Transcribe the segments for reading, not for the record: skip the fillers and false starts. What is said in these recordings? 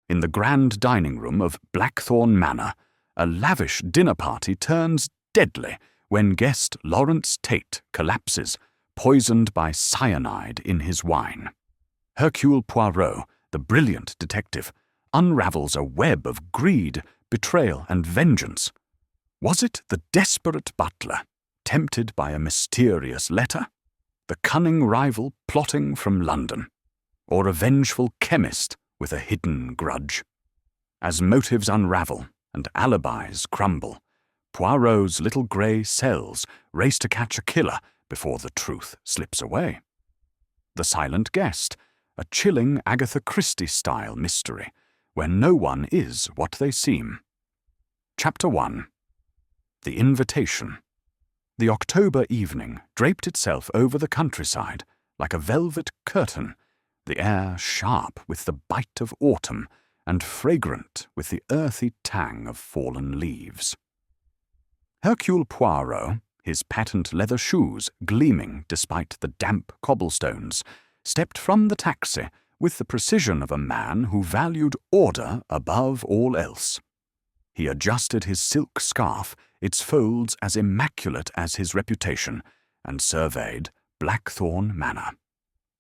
In the grand dining room of Blackthorn Manor, a lavish dinner party turns deadly when guest Lawrence Tate collapses, poisoned by cyanide in his wine. Hercule Poirot, the brilliant detective, unravels a web of greed, betrayal, and vengeance. Was it the desperate butler, tempted by a mysterious letter? The cunning rival plotting from London? Or a vengeful chemist with a hidden grudge? As motives unravel and alibis crumble, Poirot's little grey cells race to catch a killer before the truth slips away. The Silent Guest, a chilling Agatha Christie-style mystery, where no one is what they seem. Chapter 1. The Invitation. The October evening draped itself over the countryside like a velvet curtain, the air sharp with the bite of autumn and fragrant with the earthy tang of fallen leaves. Hercule Poirot, his patent leather shoes gleaming despite the damp cobblestones, stepped from the taxi with the precision of a man who valued order above all else. He adjusted his silk scarf, its folds as immaculate as his reputation, and surveyed Blackthorn Manor.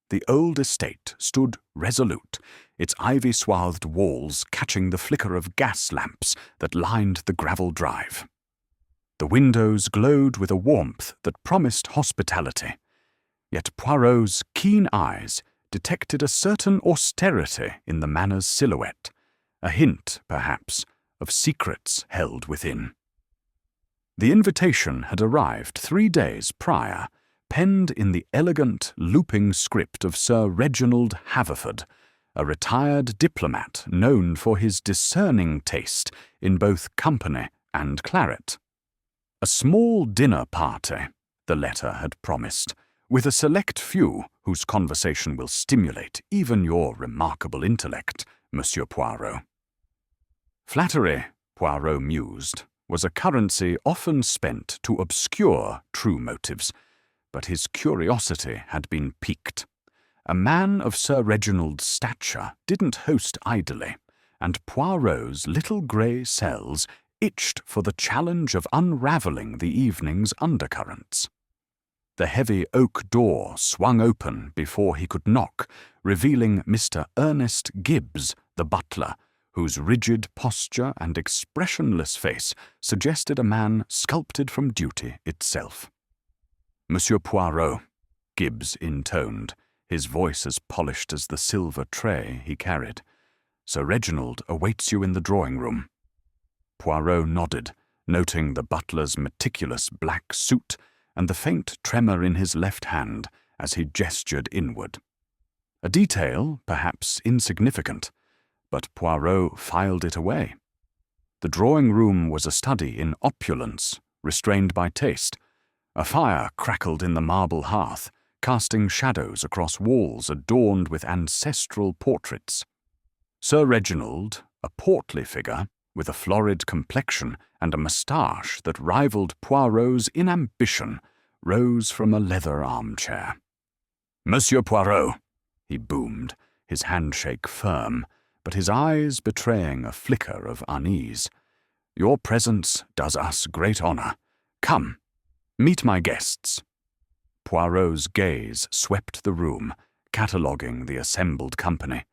The old estate stood resolute, its ivy-swathed walls catching the flicker of gas lamps that lined the gravel drive. The windows glowed with a warmth that promised hospitality, yet Poirot's keen eyes detected a certain austerity in the manor's silhouette, a hint, perhaps, of secrets held within. The invitation had arrived 3 days prior, penned in the elegant, looping script of Sir Reginald Haverford, a retired diplomat known for his discerning taste in both company and claret. A small dinner party, the letter had promised, with a select few whose conversation will stimulate even your remarkable intellect, Monsieur Poirot. Flattery, Poirot mused, was a currency often spent to obscure true motives, but his curiosity had been piqued. A man of Sir Reginald's stature didn't host idly, and Poirot's little grey cells itched for the challenge of unravelling the evening's undercurrents. The heavy oak door swung open before he could knock, revealing Mr. Ernest Gibbs, the butler, whose rigid posture and expressionless face suggested a man sculpted from duty itself. Monsieur Poirot, Gibbs intoned, his voice as polished as the silver tray he carried. Sir Reginald awaits you in the drawing-room. Poirot nodded, noting the butler's meticulous black suit and the faint tremor in his left hand as he gestured inward. A detail, perhaps insignificant, but Poirot filed it away. The drawing-room was a study in opulence, restrained by taste. A fire crackled in the marble hearth, casting shadows across walls adorned with ancestral portraits. Sir Reginald, a portly figure, with a florid complexion and a moustache that rivaled Poirot's in ambition, rose from a leather armchair. "Monsieur Poirot," he boomed, his handshake firm, but his eyes betraying a flicker of unease. "Your presence does us great honour. Come, meet my guests." Poirot's gaze swept the room, cataloguing the assembled company,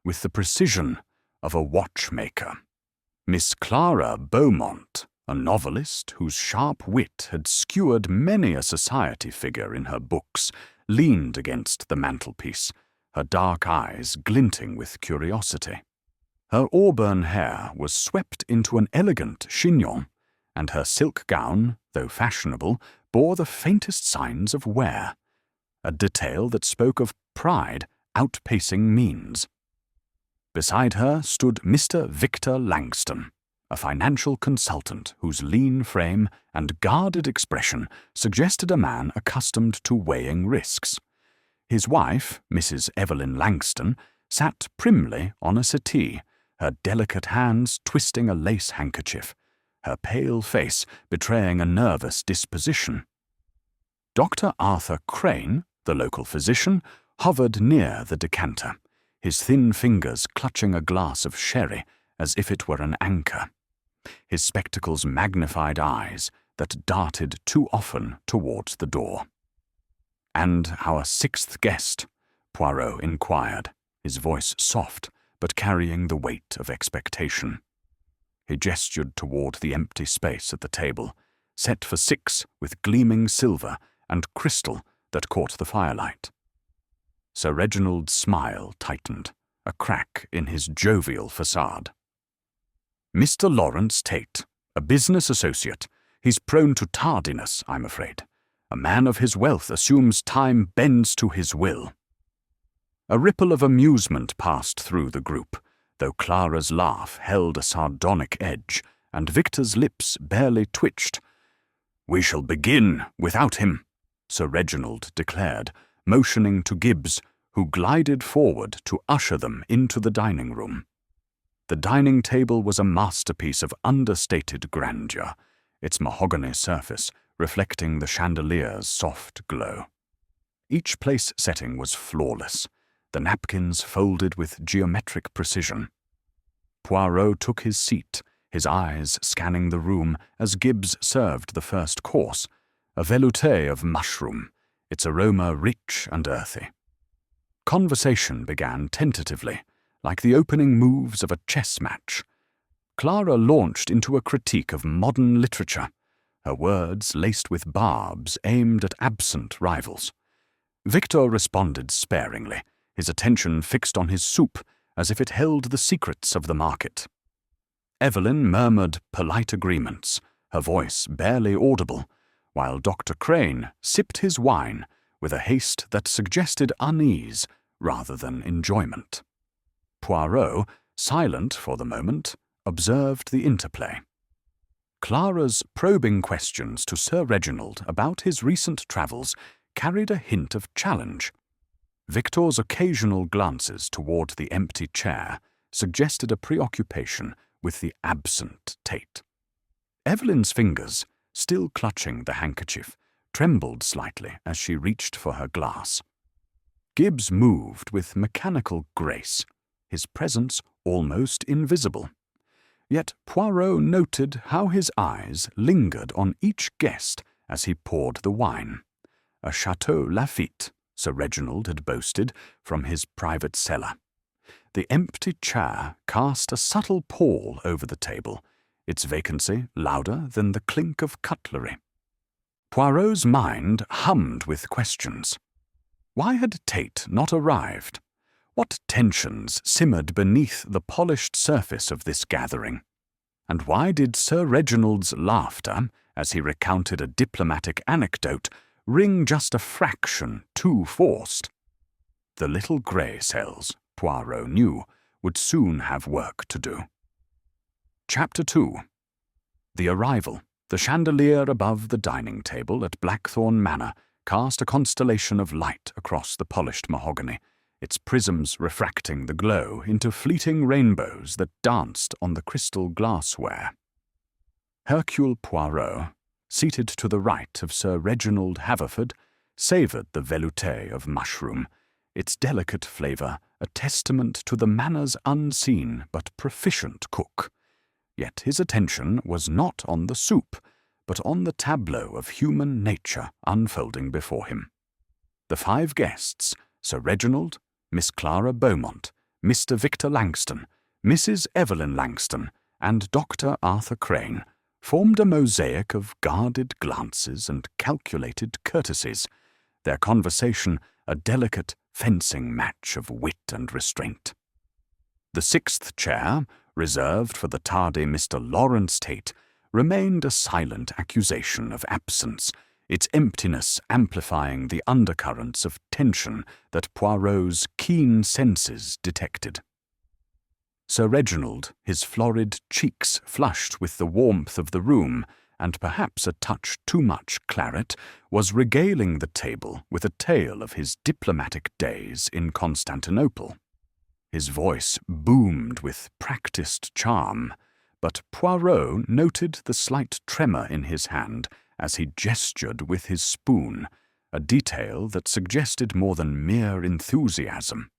with the precision of a watchmaker. Miss Clara Beaumont, a novelist whose sharp wit had skewered many a society figure in her books, leaned against the mantelpiece, her dark eyes glinting with curiosity. Her auburn hair was swept into an elegant chignon, and her silk gown, though fashionable, bore the faintest signs of wear, a detail that spoke of pride outpacing means. Beside her stood Mr. Victor Langston, a financial consultant whose lean frame and guarded expression suggested a man accustomed to weighing risks. His wife, Mrs. Evelyn Langston, sat primly on a settee, her delicate hands twisting a lace handkerchief, her pale face betraying a nervous disposition. Dr. Arthur Crane, the local physician, hovered near the decanter, his thin fingers clutching a glass of sherry as if it were an anchor, his spectacles magnified eyes that darted too often towards the door. "And our sixth guest?" Poirot inquired, his voice soft but carrying the weight of expectation. He gestured toward the empty space at the table, set for 6 with gleaming silver and crystal that caught the firelight. Sir Reginald's smile tightened, a crack in his jovial facade. "Mr. Lawrence Tate, a business associate. He's prone to tardiness, I'm afraid. A man of his wealth assumes time bends to his will." A ripple of amusement passed through the group, though Clara's laugh held a sardonic edge, and Victor's lips barely twitched. "We shall begin without him," Sir Reginald declared, motioning to Gibbs, who glided forward to usher them into the dining room. The dining table was a masterpiece of understated grandeur, its mahogany surface reflecting the chandelier's soft glow. Each place setting was flawless, the napkins folded with geometric precision. Poirot took his seat, his eyes scanning the room as Gibbs served the first course, a velouté of mushroom, its aroma rich and earthy. Conversation began tentatively, like the opening moves of a chess match. Clara launched into a critique of modern literature, her words laced with barbs aimed at absent rivals. Victor responded sparingly, his attention fixed on his soup as if it held the secrets of the market. Evelyn murmured polite agreements, her voice barely audible, while Dr. Crane sipped his wine with a haste that suggested unease rather than enjoyment. Poirot, silent for the moment, observed the interplay. Clara's probing questions to Sir Reginald about his recent travels carried a hint of challenge. Victor's occasional glances toward the empty chair suggested a preoccupation with the absent Tate. Evelyn's fingers, still clutching the handkerchief, trembled slightly as she reached for her glass. Gibbs moved with mechanical grace, his presence almost invisible. Yet Poirot noted how his eyes lingered on each guest as he poured the wine. A Chateau Lafite, Sir Reginald had boasted, from his private cellar. The empty chair cast a subtle pall over the table, its vacancy louder than the clink of cutlery. Poirot's mind hummed with questions. Why had Tate not arrived? What tensions simmered beneath the polished surface of this gathering? And why did Sir Reginald's laughter, as he recounted a diplomatic anecdote, ring just a fraction too forced? The little grey cells, Poirot knew, would soon have work to do. Chapter 2. The arrival. The chandelier above the dining table at Blackthorn Manor cast a constellation of light across the polished mahogany, its prisms refracting the glow into fleeting rainbows that danced on the crystal glassware. Hercule Poirot, seated to the right of Sir Reginald Haverford, savoured the velouté of mushroom, its delicate flavour a testament to the manor's unseen but proficient cook. Yet his attention was not on the soup, but on the tableau of human nature unfolding before him. The 5 guests, Sir Reginald, Miss Clara Beaumont, Mr. Victor Langston, Mrs. Evelyn Langston, and Dr. Arthur Crane, formed a mosaic of guarded glances and calculated courtesies, their conversation a delicate fencing match of wit and restraint. The 6th chair, reserved for the tardy Mr. Lawrence Tate, remained a silent accusation of absence, its emptiness amplifying the undercurrents of tension that Poirot's keen senses detected. Sir Reginald, his florid cheeks flushed with the warmth of the room, and perhaps a touch too much claret, was regaling the table with a tale of his diplomatic days in Constantinople. His voice boomed with practiced charm, but Poirot noted the slight tremor in his hand as he gestured with his spoon, a detail that suggested more than mere enthusiasm.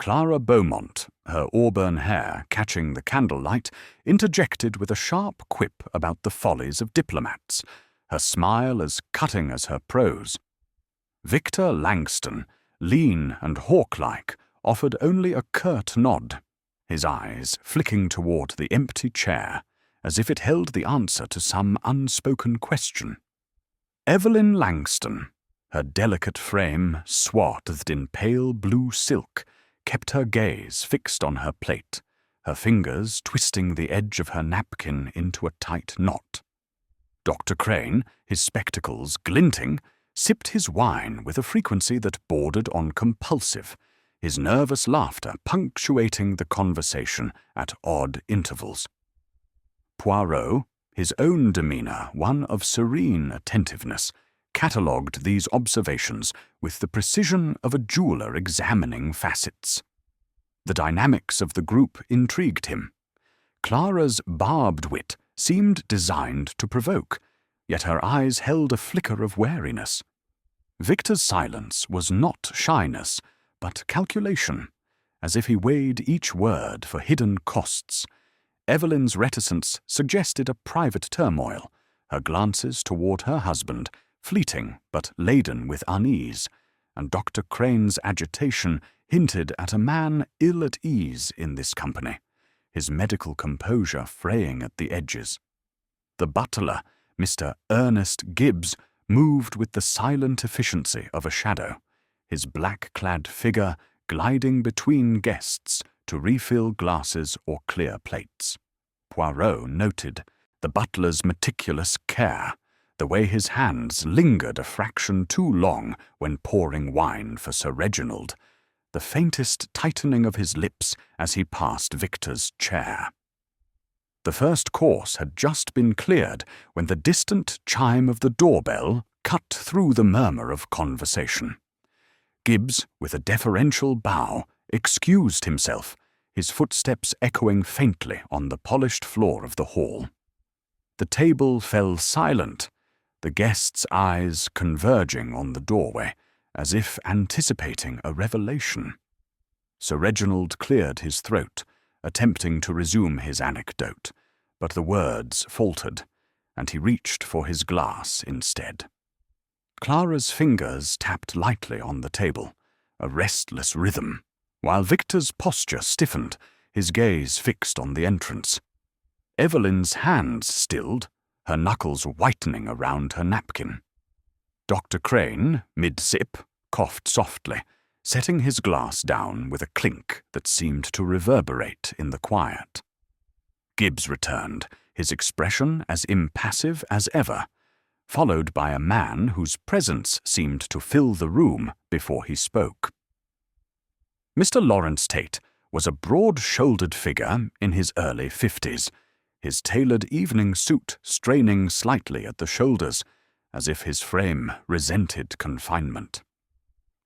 Clara Beaumont, her auburn hair catching the candlelight, interjected with a sharp quip about the follies of diplomats, her smile as cutting as her prose. Victor Langston, lean and hawk-like, offered only a curt nod, his eyes flicking toward the empty chair, as if it held the answer to some unspoken question. Evelyn Langston, her delicate frame swathed in pale blue silk, kept her gaze fixed on her plate, her fingers twisting the edge of her napkin into a tight knot. Dr. Crane, his spectacles glinting, sipped his wine with a frequency that bordered on compulsive, his nervous laughter punctuating the conversation at odd intervals. Poirot, his own demeanour one of serene attentiveness, catalogued these observations with the precision of a jeweller examining facets. The dynamics of the group intrigued him. Clara's barbed wit seemed designed to provoke, yet her eyes held a flicker of wariness. Victor's silence was not shyness, but calculation, as if he weighed each word for hidden costs. Evelyn's reticence suggested a private turmoil, her glances toward her husband fleeting but laden with unease, and Dr. Crane's agitation hinted at a man ill at ease in this company, his medical composure fraying at the edges. The butler, Mr. Ernest Gibbs, moved with the silent efficiency of a shadow, his black-clad figure gliding between guests to refill glasses or clear plates. Poirot noted the butler's meticulous care, the way his hands lingered a fraction too long when pouring wine for Sir Reginald, the faintest tightening of his lips as he passed Victor's chair. The first course had just been cleared when the distant chime of the doorbell cut through the murmur of conversation. Gibbs, with a deferential bow, excused himself, his footsteps echoing faintly on the polished floor of the hall. The table fell silent, the guests' eyes converging on the doorway, as if anticipating a revelation. Sir Reginald cleared his throat, attempting to resume his anecdote, but the words faltered, and he reached for his glass instead. Clara's fingers tapped lightly on the table, a restless rhythm, while Victor's posture stiffened, his gaze fixed on the entrance. Evelyn's hands stilled, her knuckles whitening around her napkin. Dr. Crane, mid-sip, coughed softly, setting his glass down with a clink that seemed to reverberate in the quiet. Gibbs returned, his expression as impassive as ever, followed by a man whose presence seemed to fill the room before he spoke. Mr. Lawrence Tate was a broad-shouldered figure in his early 50s, his tailored evening suit straining slightly at the shoulders, as if his frame resented confinement.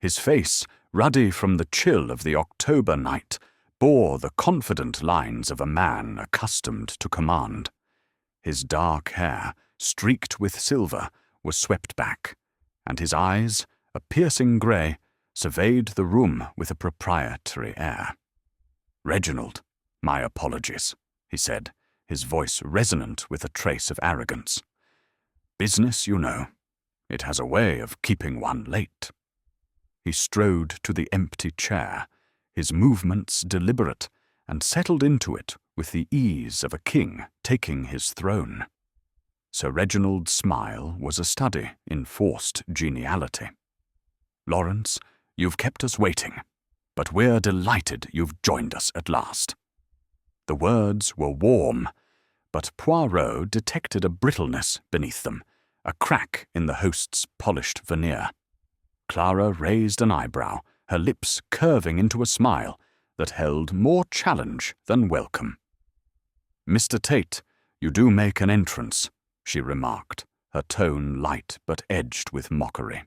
His face, ruddy from the chill of the October night, bore the confident lines of a man accustomed to command. His dark hair, streaked with silver, was swept back, and his eyes, a piercing grey, surveyed the room with a proprietary air. "Reginald, my apologies," he said, his voice resonant with a trace of arrogance. "Business, you know. It has a way of keeping one late." He strode to the empty chair, his movements deliberate, and settled into it with the ease of a king taking his throne. Sir Reginald's smile was a study in forced geniality. "Lawrence, you've kept us waiting, but we're delighted you've joined us at last." The words were warm, but Poirot detected a brittleness beneath them, a crack in the host's polished veneer. Clara raised an eyebrow, her lips curving into a smile that held more challenge than welcome. "Mr. Tate, you do make an entrance," she remarked, her tone light but edged with mockery.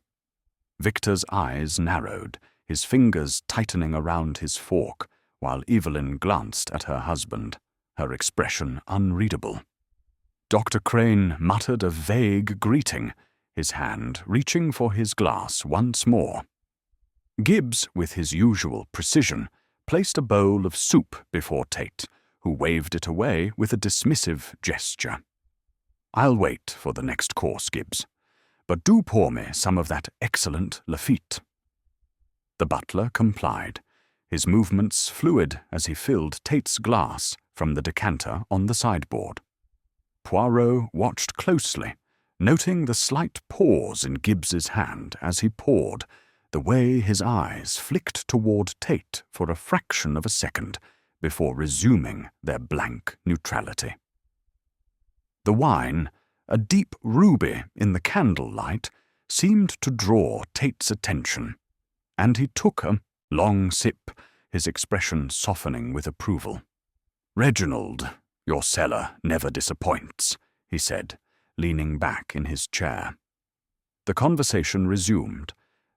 Victor's eyes narrowed, his fingers tightening around his fork, while Evelyn glanced at her husband, her expression unreadable. Dr. Crane muttered a vague greeting, his hand reaching for his glass once more. Gibbs, with his usual precision, placed a bowl of soup before Tate, who waved it away with a dismissive gesture. "I'll wait for the next course, Gibbs, but do pour me some of that excellent Lafitte." The butler complied, his movements fluid as he filled Tate's glass from the decanter on the sideboard. Poirot watched closely, noting the slight pause in Gibbs's hand as he poured, the way his eyes flicked toward Tate for a fraction of a second before resuming their blank neutrality. The wine, a deep ruby in the candlelight, seemed to draw Tate's attention, and he took a long sip, his expression softening with approval. "Reginald, your cellar never disappoints," he said, leaning back in his chair. The conversation resumed,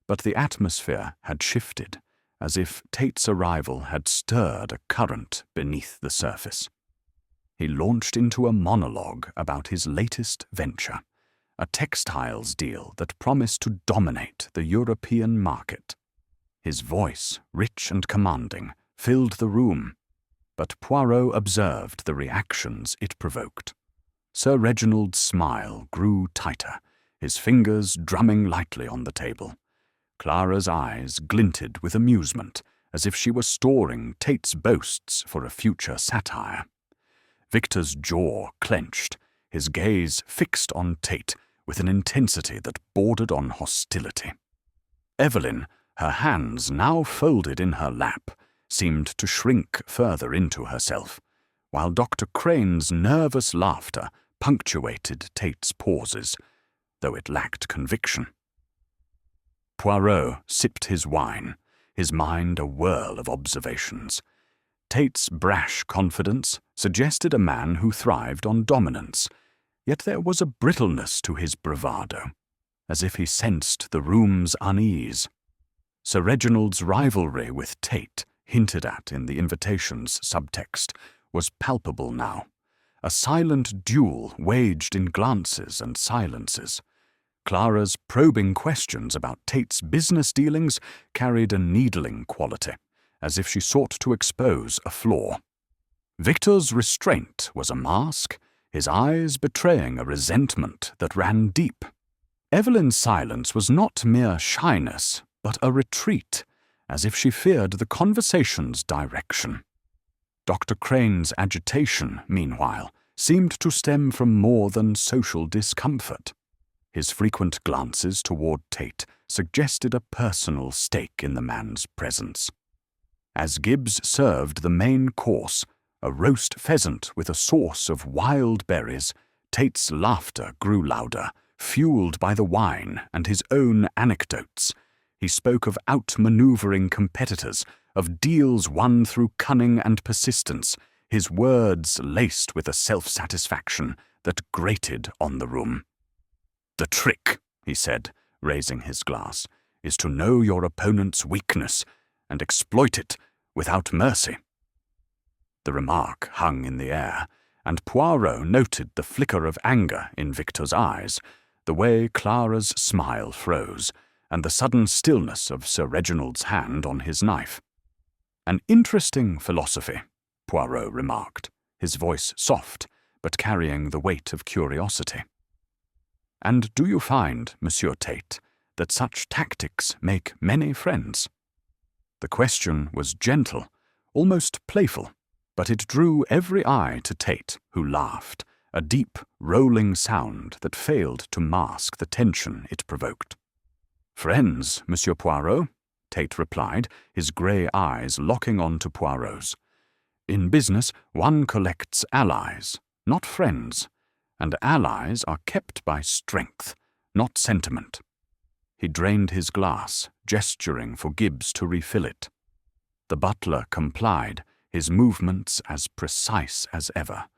but the atmosphere had shifted, as if Tate's arrival had stirred a current beneath the surface. He launched into a monologue about his latest venture, a textiles deal that promised to dominate the European market. His voice, rich and commanding, filled the room, but Poirot observed the reactions it provoked. Sir Reginald's smile grew tighter, his fingers drumming lightly on the table. Clara's eyes glinted with amusement, as if she were storing Tate's boasts for a future satire. Victor's jaw clenched, his gaze fixed on Tate with an intensity that bordered on hostility. Evelyn, her hands now folded in her lap, seemed to shrink further into herself, while Dr. Crane's nervous laughter punctuated Tate's pauses, though it lacked conviction. Poirot sipped his wine, his mind a whirl of observations. Tate's brash confidence suggested a man who thrived on dominance, yet there was a brittleness to his bravado, as if he sensed the room's unease. Sir Reginald's rivalry with Tate, hinted at in the invitation's subtext, was palpable now, a silent duel waged in glances and silences. Clara's probing questions about Tate's business dealings carried a needling quality, as if she sought to expose a flaw. Victor's restraint was a mask, his eyes betraying a resentment that ran deep. Evelyn's silence was not mere shyness, but a retreat, as if she feared the conversation's direction. Dr. Crane's agitation, meanwhile, seemed to stem from more than social discomfort. His frequent glances toward Tate suggested a personal stake in the man's presence. As Gibbs served the main course, a roast pheasant with a sauce of wild berries, Tate's laughter grew louder, fueled by the wine and his own anecdotes. He spoke of outmaneuvering competitors, of deals won through cunning and persistence, his words laced with a self-satisfaction that grated on the room. "The trick," he said, raising his glass, "is to know your opponent's weakness and exploit it without mercy." The remark hung in the air, and Poirot noted the flicker of anger in Victor's eyes, the way Clara's smile froze, and the sudden stillness of Sir Reginald's hand on his knife. "An interesting philosophy," Poirot remarked, his voice soft, but carrying the weight of curiosity. "And do you find, Monsieur Tate, that such tactics make many friends?" The question was gentle, almost playful, but it drew every eye to Tate, who laughed, a deep, rolling sound that failed to mask the tension it provoked. "Friends, Monsieur Poirot," Tate replied, his grey eyes locking on to Poirot's. "In business, one collects allies, not friends, and allies are kept by strength, not sentiment." He drained his glass, gesturing for Gibbs to refill it. The butler complied, his movements as precise as ever,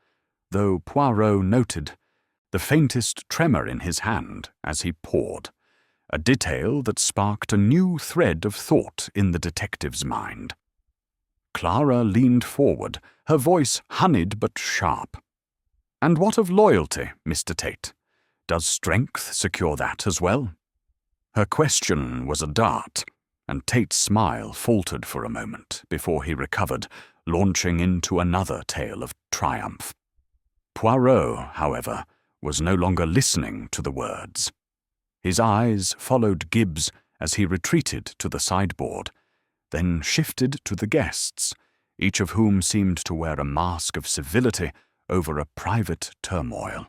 though Poirot noted the faintest tremor in his hand as he poured, a detail that sparked a new thread of thought in the detective's mind. Clara leaned forward, her voice honeyed but sharp. "And what of loyalty, Mr. Tate? Does strength secure that as well?" Her question was a dart, and Tate's smile faltered for a moment before he recovered, launching into another tale of triumph. Poirot, however, was no longer listening to the words. His eyes followed Gibbs as he retreated to the sideboard, then shifted to the guests, each of whom seemed to wear a mask of civility over a private turmoil.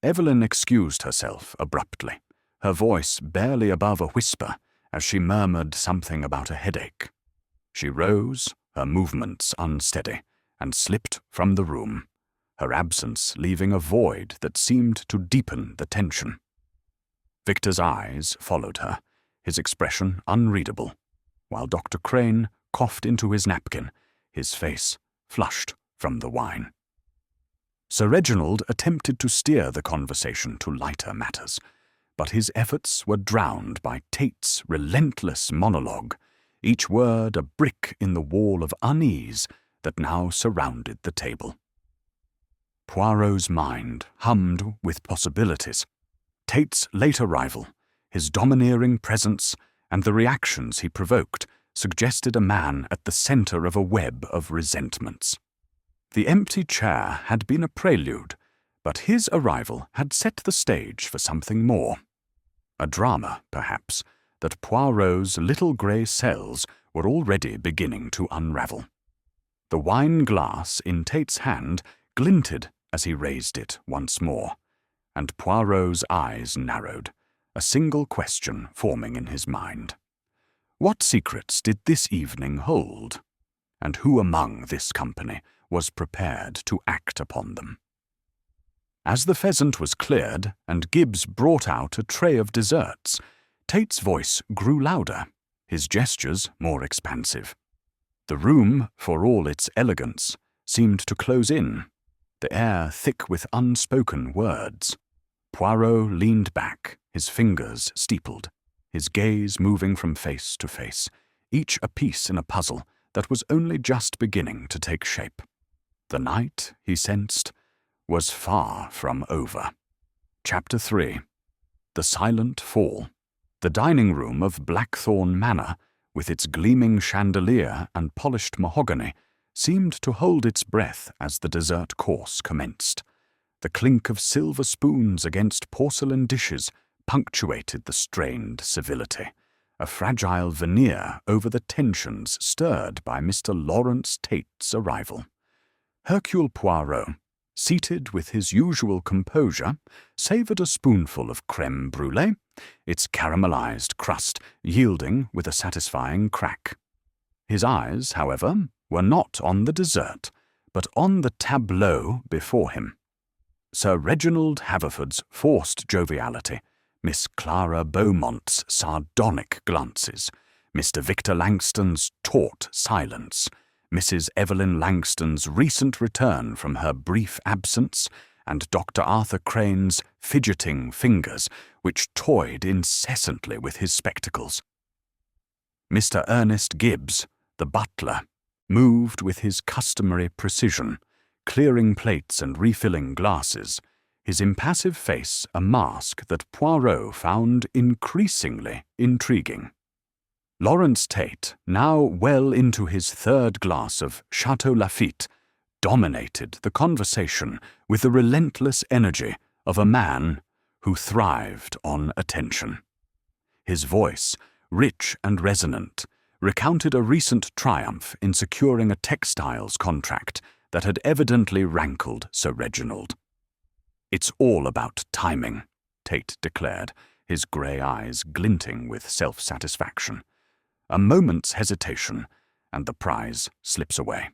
Evelyn excused herself abruptly, her voice barely above a whisper as she murmured something about a headache. She rose, her movements unsteady, and slipped from the room, her absence leaving a void that seemed to deepen the tension. Victor's eyes followed her, his expression unreadable, while Dr. Crane coughed into his napkin, his face flushed from the wine. Sir Reginald attempted to steer the conversation to lighter matters, but his efforts were drowned by Tate's relentless monologue, each word a brick in the wall of unease that now surrounded the table. Poirot's mind hummed with possibilities. Tate's late arrival, his domineering presence, and the reactions he provoked suggested a man at the center of a web of resentments. The empty chair had been a prelude, but his arrival had set the stage for something more. A drama, perhaps, that Poirot's little grey cells were already beginning to unravel. The wine glass in Tate's hand glinted as he raised it once more, and Poirot's eyes narrowed, a single question forming in his mind. What secrets did this evening hold? And who among this company was prepared to act upon them? As the pheasant was cleared and Gibbs brought out a tray of desserts, Tate's voice grew louder, his gestures more expansive. The room, for all its elegance, seemed to close in, the air thick with unspoken words. Poirot leaned back, his fingers steepled, his gaze moving from face to face, each a piece in a puzzle that was only just beginning to take shape. The night, he sensed, was far from over. Chapter 3. The Silent Fall. The dining room of Blackthorn Manor, with its gleaming chandelier and polished mahogany, seemed to hold its breath as the dessert course commenced. The clink of silver spoons against porcelain dishes punctuated the strained civility, a fragile veneer over the tensions stirred by Mr. Lawrence Tate's arrival. Hercule Poirot, seated with his usual composure, savoured a spoonful of crème brûlée, its caramelized crust yielding with a satisfying crack. His eyes, however, were not on the dessert, but on the tableau before him. Sir Reginald Haverford's forced joviality, Miss Clara Beaumont's sardonic glances, Mr. Victor Langston's taut silence, Mrs. Evelyn Langston's recent return from her brief absence, and Dr. Arthur Crane's fidgeting fingers, which toyed incessantly with his spectacles. Mr. Ernest Gibbs, the butler, moved with his customary precision, clearing plates and refilling glasses, his impassive face a mask that Poirot found increasingly intriguing. Lawrence Tate, now well into his third glass of Chateau Lafite, dominated the conversation with the relentless energy of a man who thrived on attention. His voice, rich and resonant, recounted a recent triumph in securing a textiles contract that had evidently rankled Sir Reginald. "It's all about timing," Tate declared, his grey eyes glinting with self-satisfaction. A moment's hesitation, and the prize slips away.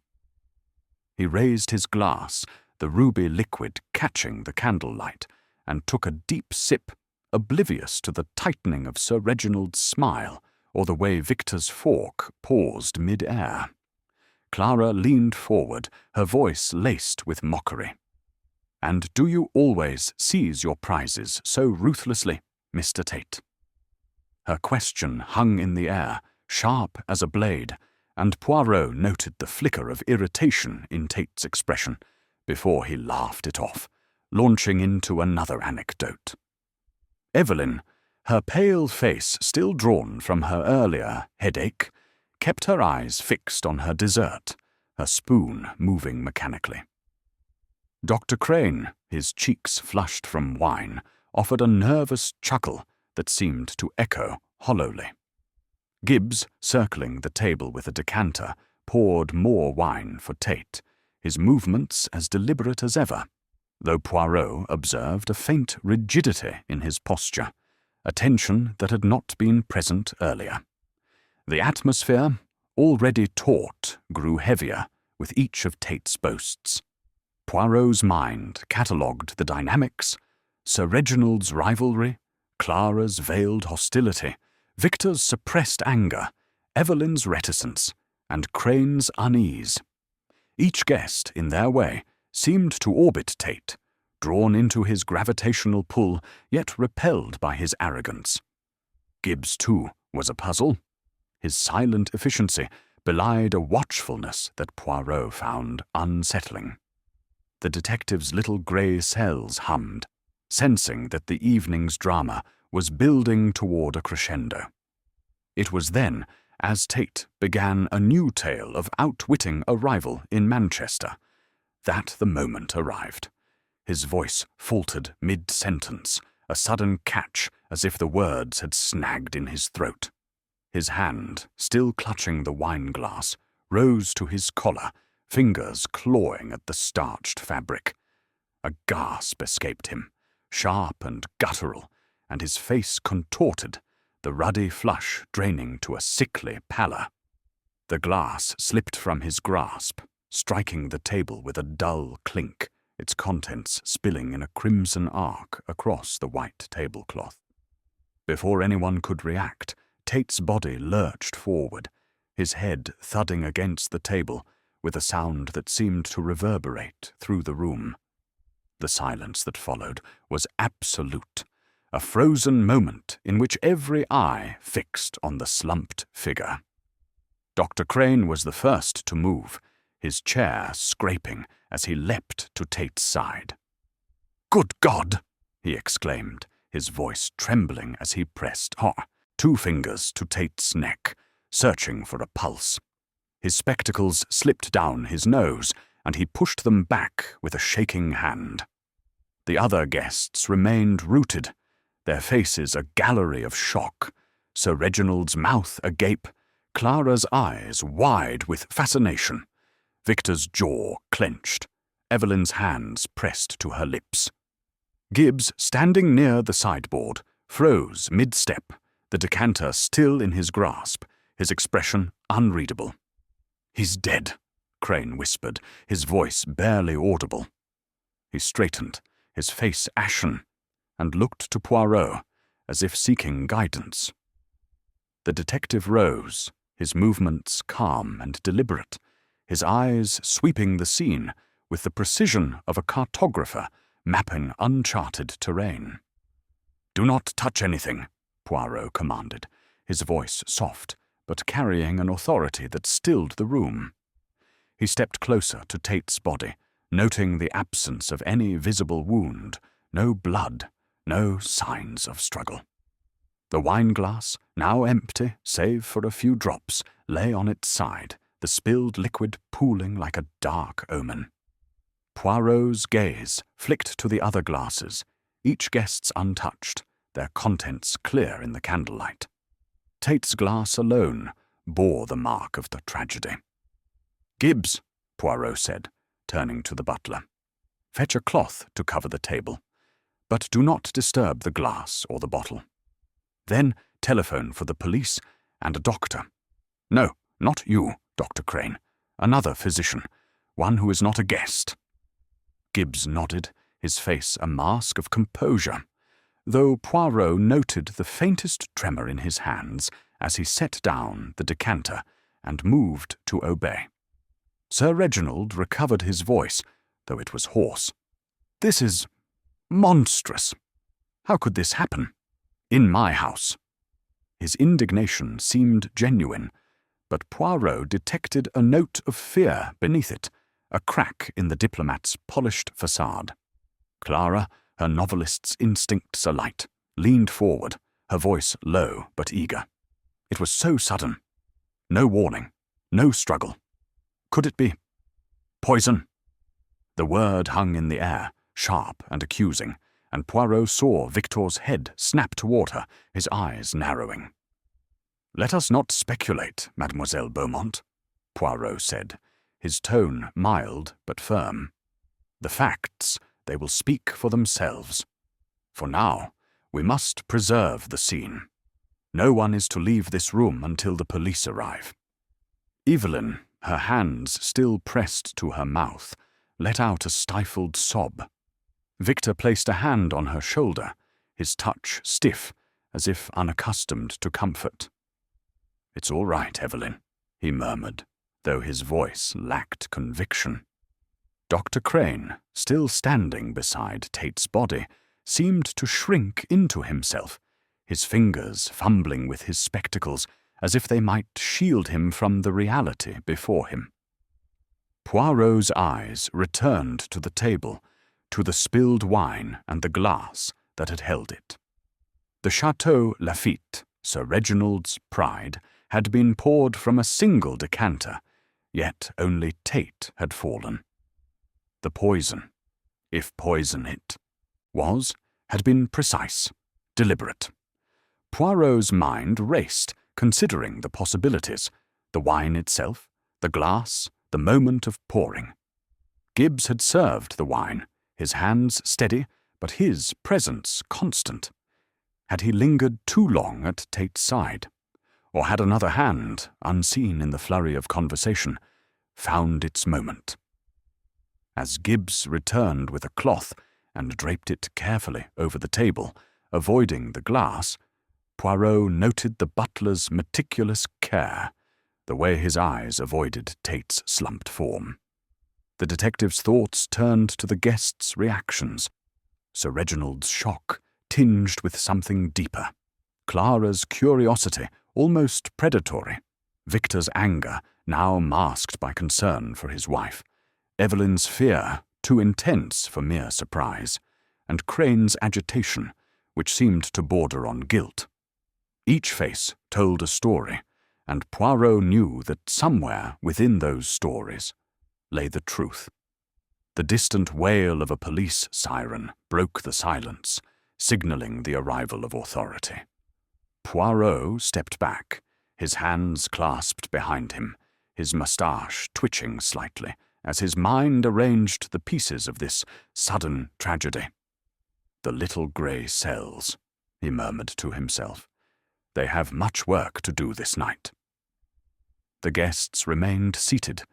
He raised his glass, the ruby liquid catching the candlelight, and took a deep sip, oblivious to the tightening of Sir Reginald's smile or the way Victor's fork paused mid-air. Clara leaned forward, her voice laced with mockery. "And do you always seize your prizes so ruthlessly, Mr. Tate?" Her question hung in the air, sharp as a blade, and Poirot noted the flicker of irritation in Tate's expression before he laughed it off, launching into another anecdote. Evelyn, Her pale face, still drawn from her earlier headache, kept her eyes fixed on her dessert, her spoon moving mechanically. Dr. Crane, his cheeks flushed from wine, offered a nervous chuckle that seemed to echo hollowly. Gibbs, circling the table with a decanter, poured more wine for Tate, his movements as deliberate as ever, though Poirot observed a faint rigidity in his posture, a tension that had not been present earlier. The atmosphere, already taut, grew heavier with each of Tate's boasts. Poirot's mind catalogued the dynamics: Sir Reginald's rivalry, Clara's veiled hostility, Victor's suppressed anger, Evelyn's reticence, and Crane's unease. Each guest, in their way, seemed to orbit Tate, drawn into his gravitational pull, yet repelled by his arrogance. Gibbs, too, was a puzzle. His silent efficiency belied a watchfulness that Poirot found unsettling. The detective's little grey cells hummed, sensing that the evening's drama was building toward a crescendo. It was then, as Tate began a new tale of outwitting a rival in Manchester, that the moment arrived. His voice faltered mid-sentence, a sudden catch as if the words had snagged in his throat. His hand, still clutching the wine-glass, rose to his collar, fingers clawing at the starched fabric. A gasp escaped him, sharp and guttural, and his face contorted, the ruddy flush draining to a sickly pallor. The glass slipped from his grasp, striking the table with a dull clink, its contents spilling in a crimson arc across the white tablecloth. Before anyone could react, Tate's body lurched forward, his head thudding against the table with a sound that seemed to reverberate through the room. The silence that followed was absolute, a frozen moment in which every eye fixed on the slumped figure. Dr. Crane was the first to move, his chair scraping as he leapt to Tate's side. "Good God!" he exclaimed, his voice trembling as he pressed two fingers to Tate's neck, searching for a pulse. His spectacles slipped down his nose, and he pushed them back with a shaking hand. The other guests remained rooted, their faces a gallery of shock, Sir Reginald's mouth agape, Clara's eyes wide with fascination, Victor's jaw clenched, Evelyn's hands pressed to her lips. Gibbs, standing near the sideboard, froze mid-step, the decanter still in his grasp, his expression unreadable. "He's dead," Crane whispered, his voice barely audible. He straightened, his face ashen, and looked to Poirot as if seeking guidance. The detective rose, his movements calm and deliberate, his eyes sweeping the scene with the precision of a cartographer mapping uncharted terrain. "Do not touch anything," Poirot commanded, his voice soft, but carrying an authority that stilled the room. He stepped closer to Tate's body, noting the absence of any visible wound, no blood, no signs of struggle. The wine-glass, now empty save for a few drops, lay on its side, the spilled liquid pooling like a dark omen. Poirot's gaze flicked to the other glasses, each guest's untouched, their contents clear in the candlelight. Tate's glass alone bore the mark of the tragedy. "Gibbs," Poirot said, turning to the butler, "fetch a cloth to cover the table, but do not disturb the glass or the bottle. Then telephone for the police and a doctor. No, not you, Dr. Crane. Another physician, one who is not a guest." Gibbs nodded, his face a mask of composure, though Poirot noted the faintest tremor in his hands as he set down the decanter and moved to obey. Sir Reginald recovered his voice, though it was hoarse. "This is monstrous. How could this happen? In my house?" His indignation seemed genuine, but Poirot detected a note of fear beneath it, a crack in the diplomat's polished facade. Clara, her novelist's instincts alight, leaned forward, her voice low but eager. It was so sudden. No warning, no struggle. Could it be poison? The word hung in the air, sharp and accusing, and Poirot saw Victor's head snap toward her, his eyes narrowing. "Let us not speculate, Mademoiselle Beaumont," Poirot said, his tone mild but firm. "The facts, they will speak for themselves. For now, we must preserve the scene. No one is to leave this room until the police arrive." Evelyn, her hands still pressed to her mouth, let out a stifled sob. Victor placed a hand on her shoulder, his touch stiff, as if unaccustomed to comfort. "It's all right, Evelyn," he murmured, though his voice lacked conviction. Dr. Crane, still standing beside Tate's body, seemed to shrink into himself, his fingers fumbling with his spectacles as if they might shield him from the reality before him. Poirot's eyes returned to the table, to the spilled wine and the glass that had held it. The Chateau Lafite, Sir Reginald's pride, had been poured from a single decanter, yet only Tate had fallen. The poison, if poison it was, had been precise, deliberate. Poirot's mind raced, considering the possibilities, the wine itself, the glass, the moment of pouring. Gibbs had served the wine, his hands steady, but his presence constant. Had he lingered too long at Tate's side? Or had another hand, unseen in the flurry of conversation, found its moment? As Gibbs returned with a cloth and draped it carefully over the table, avoiding the glass, Poirot noted the butler's meticulous care, the way his eyes avoided Tate's slumped form. The detective's thoughts turned to the guest's reactions. Sir Reginald's shock, tinged with something deeper. Clara's curiosity, almost predatory. Victor's anger, now masked by concern for his wife. Evelyn's fear, too intense for mere surprise. And Crane's agitation, which seemed to border on guilt. Each face told a story, and Poirot knew that somewhere within those stories lay the truth. The distant wail of a police siren broke the silence, signaling the arrival of authority. Poirot stepped back, his hands clasped behind him, his moustache twitching slightly as his mind arranged the pieces of this sudden tragedy. "The little grey cells," he murmured to himself. "They have much work to do this night." The guests remained seated,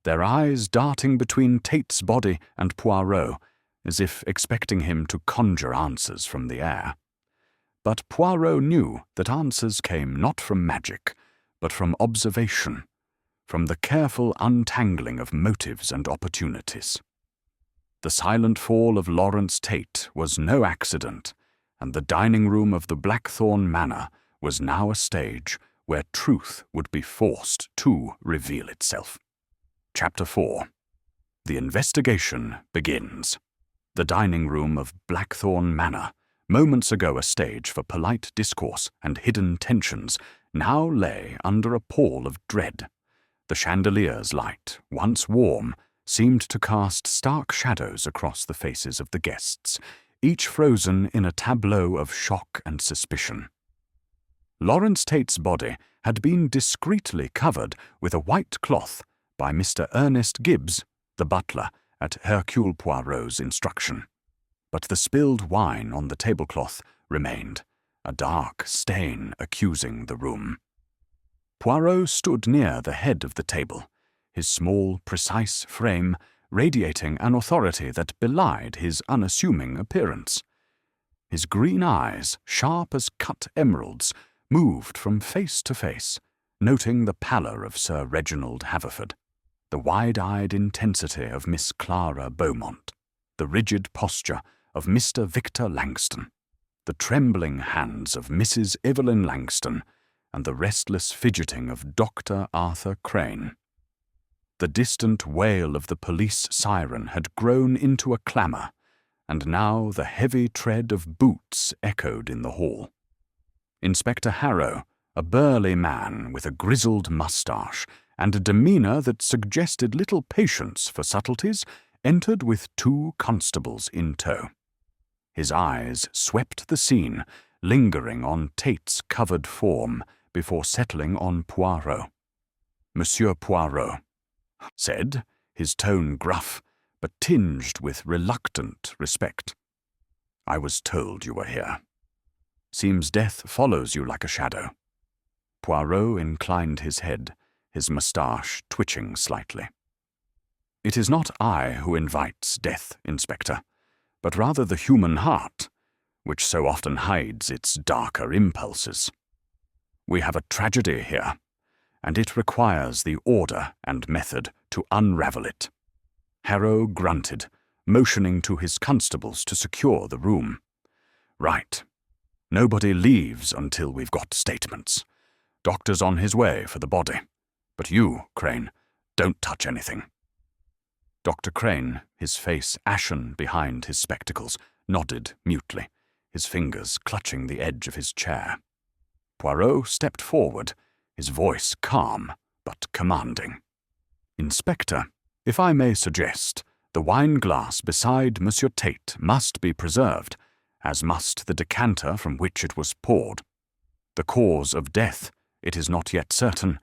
their eyes darting between Tate's body and Poirot, as if expecting him to conjure answers from the air. But Poirot knew that answers came not from magic, but from observation, from the careful untangling of motives and opportunities. The silent fall of Lawrence Tate was no accident, and the dining room of the Blackthorn Manor was now a stage where truth would be forced to reveal itself. Chapter 4. The investigation begins. The dining room of Blackthorn Manor, moments ago a stage for polite discourse and hidden tensions, now lay under a pall of dread. The chandelier's light, once warm, seemed to cast stark shadows across the faces of the guests, each frozen in a tableau of shock and suspicion. Lawrence Tate's body had been discreetly covered with a white cloth by Mr. Ernest Gibbs, the butler, at Hercule Poirot's instruction. But the spilled wine on the tablecloth remained, a dark stain accusing the room. Poirot stood near the head of the table, his small, precise frame radiating an authority that belied his unassuming appearance. His green eyes, sharp as cut emeralds, moved from face to face, noting the pallor of Sir Reginald Haverford, the wide-eyed intensity of Miss Clara Beaumont, the rigid posture of Mr. Victor Langston, the trembling hands of Mrs. Evelyn Langston, and the restless fidgeting of Dr. Arthur Crane. The distant wail of the police siren had grown into a clamour, and now the heavy tread of boots echoed in the hall. Inspector Harrow, a burly man with a grizzled moustache and a demeanour that suggested little patience for subtleties, entered with 2 constables in tow. His eyes swept the scene, lingering on Tate's covered form before settling on Poirot. "Monsieur Poirot," said, his tone gruff, but tinged with reluctant respect. "I was told you were here. Seems death follows you like a shadow." Poirot inclined his head, his moustache twitching slightly. "It is not I who invites death, Inspector, but rather the human heart, which so often hides its darker impulses. We have a tragedy here, and it requires the order and method to unravel it." Harrow grunted, motioning to his constables to secure the room. "Right. Nobody leaves until we've got statements. Doctor's on his way for the body. But you, Crane, don't touch anything." Dr. Crane, his face ashen behind his spectacles, nodded mutely, his fingers clutching the edge of his chair. Poirot stepped forward, his voice calm but commanding. "Inspector, if I may suggest, the wine glass beside Monsieur Tate must be preserved, as must the decanter from which it was poured. The cause of death, it is not yet certain,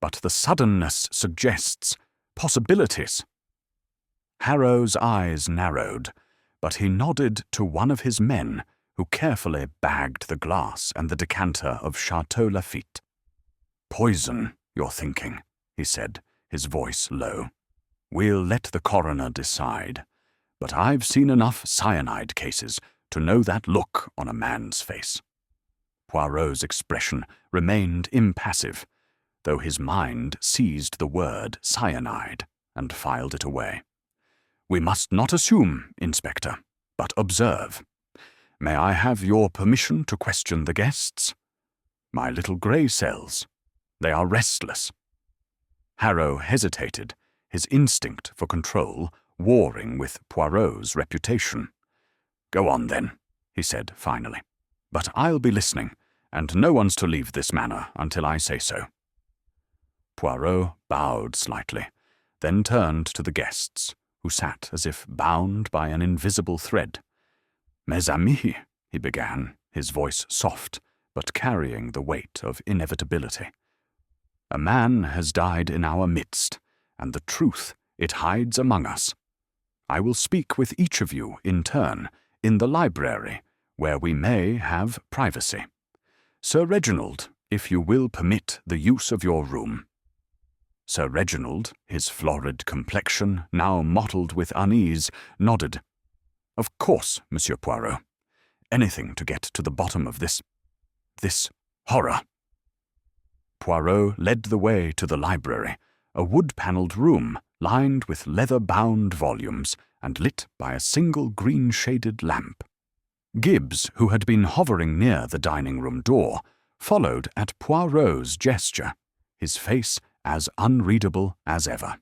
but the suddenness suggests possibilities." Harrow's eyes narrowed, but he nodded to one of his men, who carefully bagged the glass and the decanter of Chateau Lafite. "Poison, you're thinking," he said, his voice low. "We'll let the coroner decide, but I've seen enough cyanide cases to know that look on a man's face." Poirot's expression remained impassive, though his mind seized the word cyanide and filed it away. "We must not assume, Inspector, but observe. May I have your permission to question the guests? My little grey cells. They are restless." Harrow hesitated, his instinct for control warring with Poirot's reputation. "Go on, then," he said finally. "But I'll be listening, and no one's to leave this manor until I say so." Poirot bowed slightly, then turned to the guests, who sat as if bound by an invisible thread. "Mes amis," he began, his voice soft, but carrying the weight of inevitability. "A man has died in our midst, and the truth it hides among us. I will speak with each of you in turn, in the library, where we may have privacy. Sir Reginald, if you will permit the use of your room." Sir Reginald, his florid complexion now mottled with unease, nodded. "Of course, Monsieur Poirot. Anything to get to the bottom of this horror." Poirot led the way to the library, a wood-panelled room lined with leather-bound volumes and lit by a single green-shaded lamp. Gibbs, who had been hovering near the dining-room door, followed at Poirot's gesture, his face as unreadable as ever.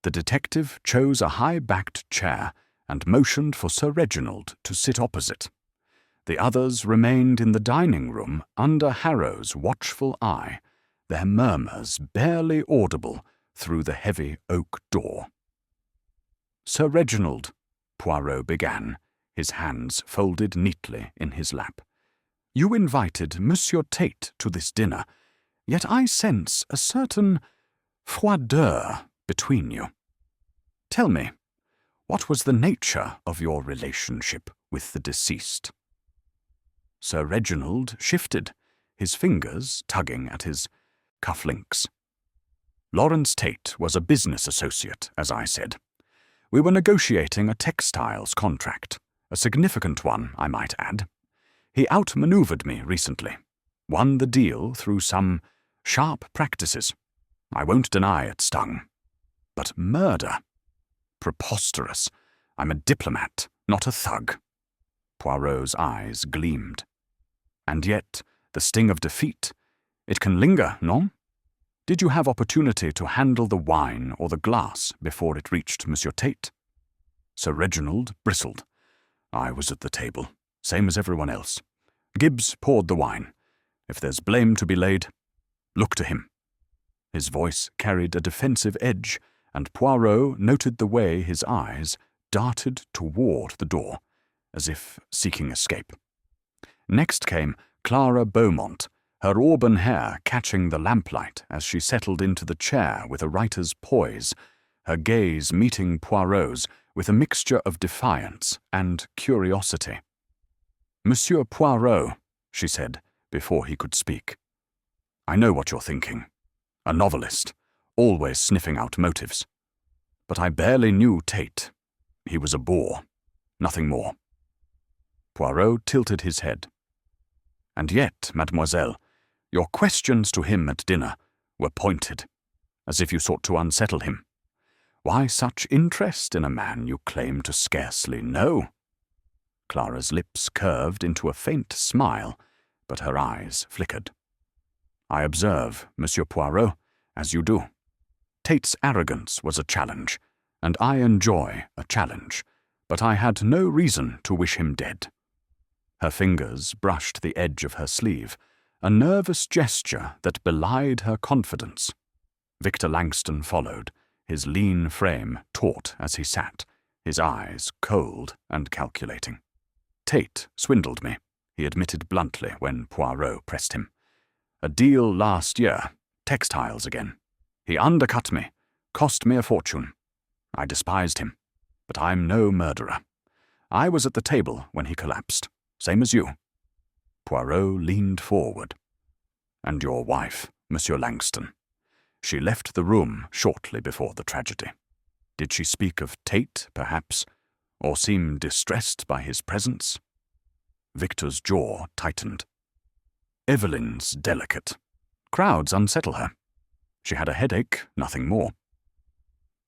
The detective chose a high-backed chair and motioned for Sir Reginald to sit opposite. The others remained in the dining-room under Harrow's watchful eye, their murmurs barely audible through the heavy oak door. "Sir Reginald," Poirot began, his hands folded neatly in his lap, "you invited Monsieur Tate to this dinner, yet I sense a certain froideur between you. Tell me, what was the nature of your relationship with the deceased?" Sir Reginald shifted, his fingers tugging at his cufflinks. "Lawrence Tate was a business associate, as I said. We were negotiating a textiles contract, a significant one, I might add. He outmaneuvered me recently, won the deal through some sharp practices. I won't deny it stung. But murder? Preposterous. I'm a diplomat, not a thug." Poirot's eyes gleamed. "And yet, the sting of defeat, it can linger, no? Did you have opportunity to handle the wine or the glass before it reached Monsieur Tate?" Sir Reginald bristled. "I was at the table, same as everyone else. Gibbs poured the wine. If there's blame to be laid, look to him. His voice carried a defensive edge, and Poirot noted the way his eyes darted toward the door, as if seeking escape. Next came Clara Beaumont, her auburn hair catching the lamplight as she settled into the chair with a writer's poise, her gaze meeting Poirot's with a mixture of defiance and curiosity. "Monsieur Poirot," she said, before he could speak, "I know what you're thinking. A novelist, always sniffing out motives. But I barely knew Tate. He was a bore, nothing more." Poirot tilted his head. "And yet, mademoiselle, your questions to him at dinner were pointed, as if you sought to unsettle him. Why such interest in a man you claim to scarcely know?" Clara's lips curved into a faint smile, but her eyes flickered. "I observe, Monsieur Poirot, as you do. Tate's arrogance was a challenge, and I enjoy a challenge, but I had no reason to wish him dead." Her fingers brushed the edge of her sleeve, a nervous gesture that belied her confidence. Victor Langston followed, his lean frame taut as he sat, his eyes cold and calculating. "Tate swindled me," he admitted bluntly when Poirot pressed him. "A deal last year, textiles again. He undercut me, cost me a fortune. I despised him, but I'm no murderer. I was at the table when he collapsed, same as you." Poirot leaned forward. "And your wife, Monsieur Langston. She left the room shortly before the tragedy. Did she speak of Tate, perhaps, or seem distressed by his presence?" Victor's jaw tightened. "Evelyn's delicate. Crowds unsettle her. She had a headache, nothing more."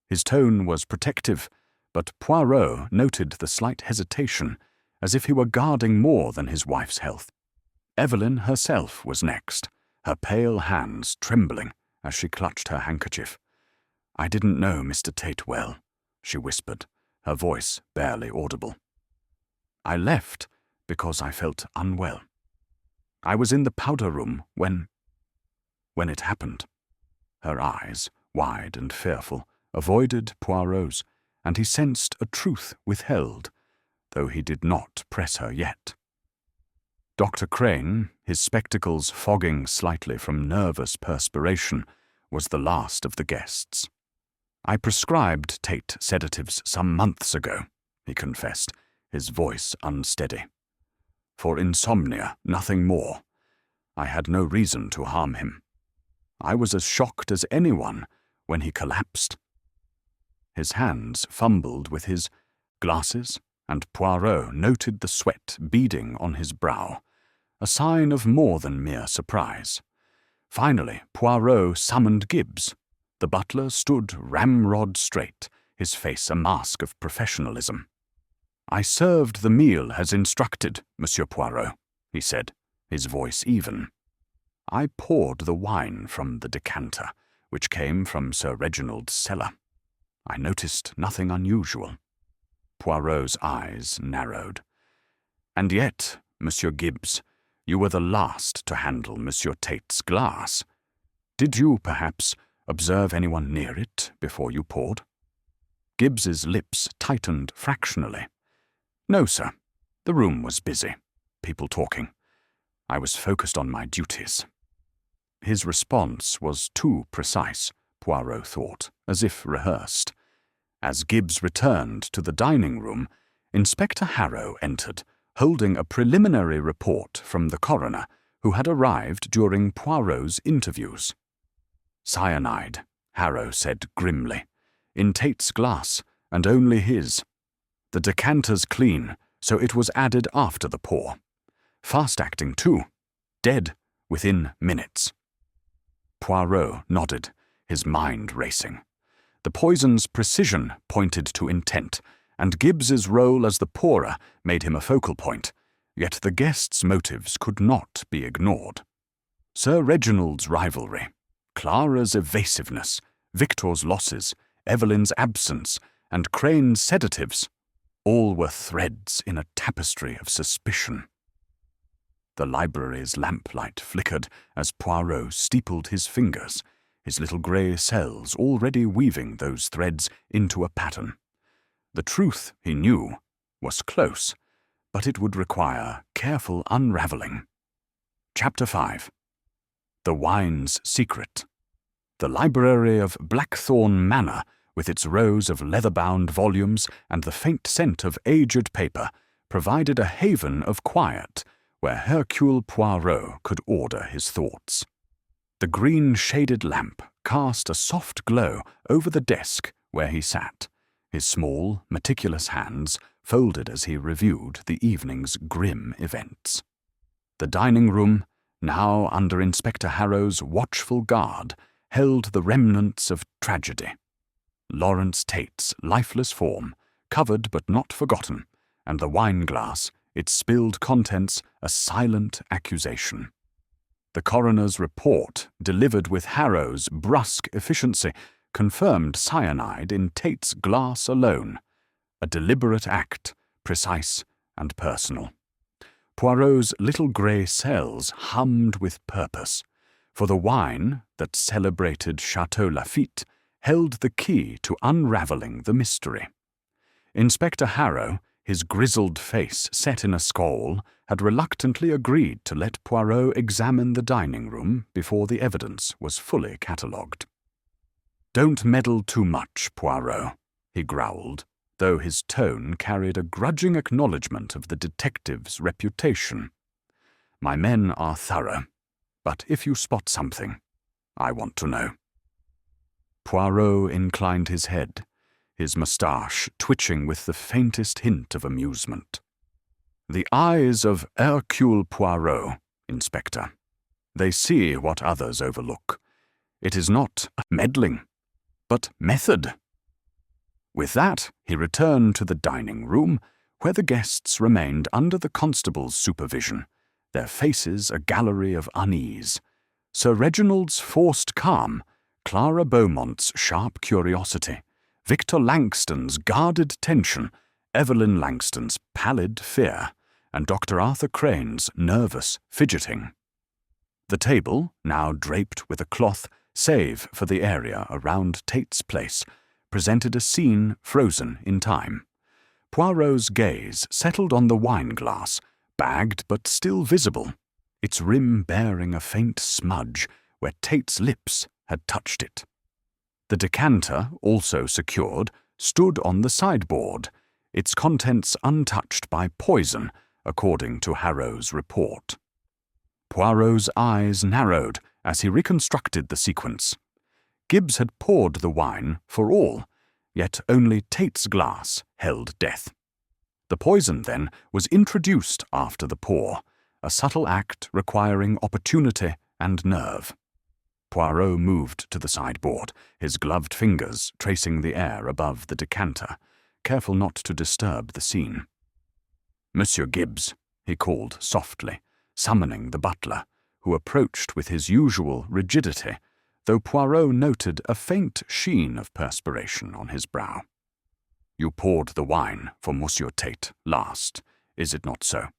His tone was protective, but Poirot noted the slight hesitation, as if he were guarding more than his wife's health. Evelyn herself was next, her pale hands trembling as she clutched her handkerchief. "I didn't know Mr. Tate well," she whispered, her voice barely audible. "I left because I felt unwell. I was in the powder room when it happened." Her eyes, wide and fearful, avoided Poirot's, and he sensed a truth withheld, though he did not press her yet. Dr. Crane, his spectacles fogging slightly from nervous perspiration, was the last of the guests. "I prescribed Tate sedatives some months ago," he confessed, his voice unsteady. "For insomnia, nothing more. I had no reason to harm him. I was as shocked as anyone when he collapsed." His hands fumbled with his glasses, and Poirot noted the sweat beading on his brow, a sign of more than mere surprise. Finally, Poirot summoned Gibbs. The butler stood ramrod straight, his face a mask of professionalism. "I served the meal as instructed, Monsieur Poirot," he said, his voice even. "I poured the wine from the decanter, which came from Sir Reginald's cellar. I noticed nothing unusual." Poirot's eyes narrowed. "And yet, Monsieur Gibbs, you were the last to handle Monsieur Tate's glass. Did you, perhaps, observe anyone near it before you poured?" Gibbs's lips tightened fractionally. "No, sir. The room was busy. People talking. I was focused on my duties." His response was too precise, Poirot thought, as if rehearsed. As Gibbs returned to the dining room, Inspector Harrow entered, holding a preliminary report from the coroner, who had arrived during Poirot's interviews. "Cyanide," Harrow said grimly, "in Tate's glass, and only his. The decanter's clean, so it was added after the pour. Fast-acting, too. Dead within minutes." Poirot nodded, his mind racing. The poison's precision pointed to intent, and Gibbs's role as the pourer made him a focal point, yet the guest's motives could not be ignored. Sir Reginald's rivalry, Clara's evasiveness, Victor's losses, Evelyn's absence, and Crane's sedatives, all were threads in a tapestry of suspicion. The library's lamplight flickered as Poirot steepled his fingers, his little grey cells already weaving those threads into a pattern. The truth, he knew, was close, but it would require careful unravelling. Chapter 5. The Wine's Secret. The library of Blackthorn Manor, with its rows of leather-bound volumes and the faint scent of aged paper, provided a haven of quiet where Hercule Poirot could order his thoughts. The green-shaded lamp cast a soft glow over the desk where he sat, his small, meticulous hands folded as he reviewed the evening's grim events. The dining room, now under Inspector Harrow's watchful guard, held the remnants of tragedy. Lawrence Tate's lifeless form, covered but not forgotten, and the wine-glass, its spilled contents, a silent accusation. The coroner's report, delivered with Harrow's brusque efficiency, confirmed cyanide in Tate's glass alone, a deliberate act, precise and personal. Poirot's little grey cells hummed with purpose, for the wine that celebrated Chateau Lafite held the key to unravelling the mystery. Inspector Harrow, his grizzled face set in a scowl, had reluctantly agreed to let Poirot examine the dining room before the evidence was fully catalogued. "Don't meddle too much, Poirot," he growled, though his tone carried a grudging acknowledgment of the detective's reputation. "My men are thorough, but if you spot something, I want to know." Poirot inclined his head, his moustache twitching with the faintest hint of amusement. "The eyes of Hercule Poirot, Inspector. They see what others overlook. It is not meddling, but method." With that, he returned to the dining room, where the guests remained under the constable's supervision, their faces a gallery of unease. Sir Reginald's forced calm, Clara Beaumont's sharp curiosity, Victor Langston's guarded tension, Evelyn Langston's pallid fear, and Dr. Arthur Crane's nervous fidgeting. The table, now draped with a cloth, save for the area around Tate's place, presented a scene frozen in time. Poirot's gaze settled on the wine-glass, bagged but still visible, its rim bearing a faint smudge where Tate's lips had touched it. The decanter, also secured, stood on the sideboard, its contents untouched by poison, according to Harrow's report. Poirot's eyes narrowed as he reconstructed the sequence. Gibbs had poured the wine for all, yet only Tate's glass held death. The poison, then, was introduced after the pour, a subtle act requiring opportunity and nerve. Poirot moved to the sideboard, his gloved fingers tracing the air above the decanter, careful not to disturb the scene. "Monsieur Gibbs," he called softly, summoning the butler, who approached with his usual rigidity, though Poirot noted a faint sheen of perspiration on his brow. "You poured the wine for Monsieur Tate last, is it not so?"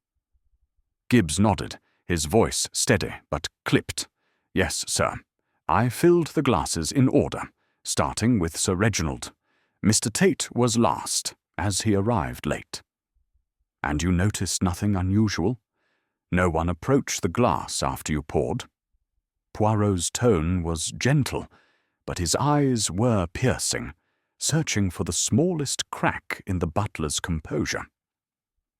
Gibbs nodded, his voice steady but clipped. "Yes, sir. I filled the glasses in order, starting with Sir Reginald. Mr. Tate was last, as he arrived late." "And you noticed nothing unusual? No one approached the glass after you poured?" Poirot's tone was gentle, but his eyes were piercing, searching for the smallest crack in the butler's composure.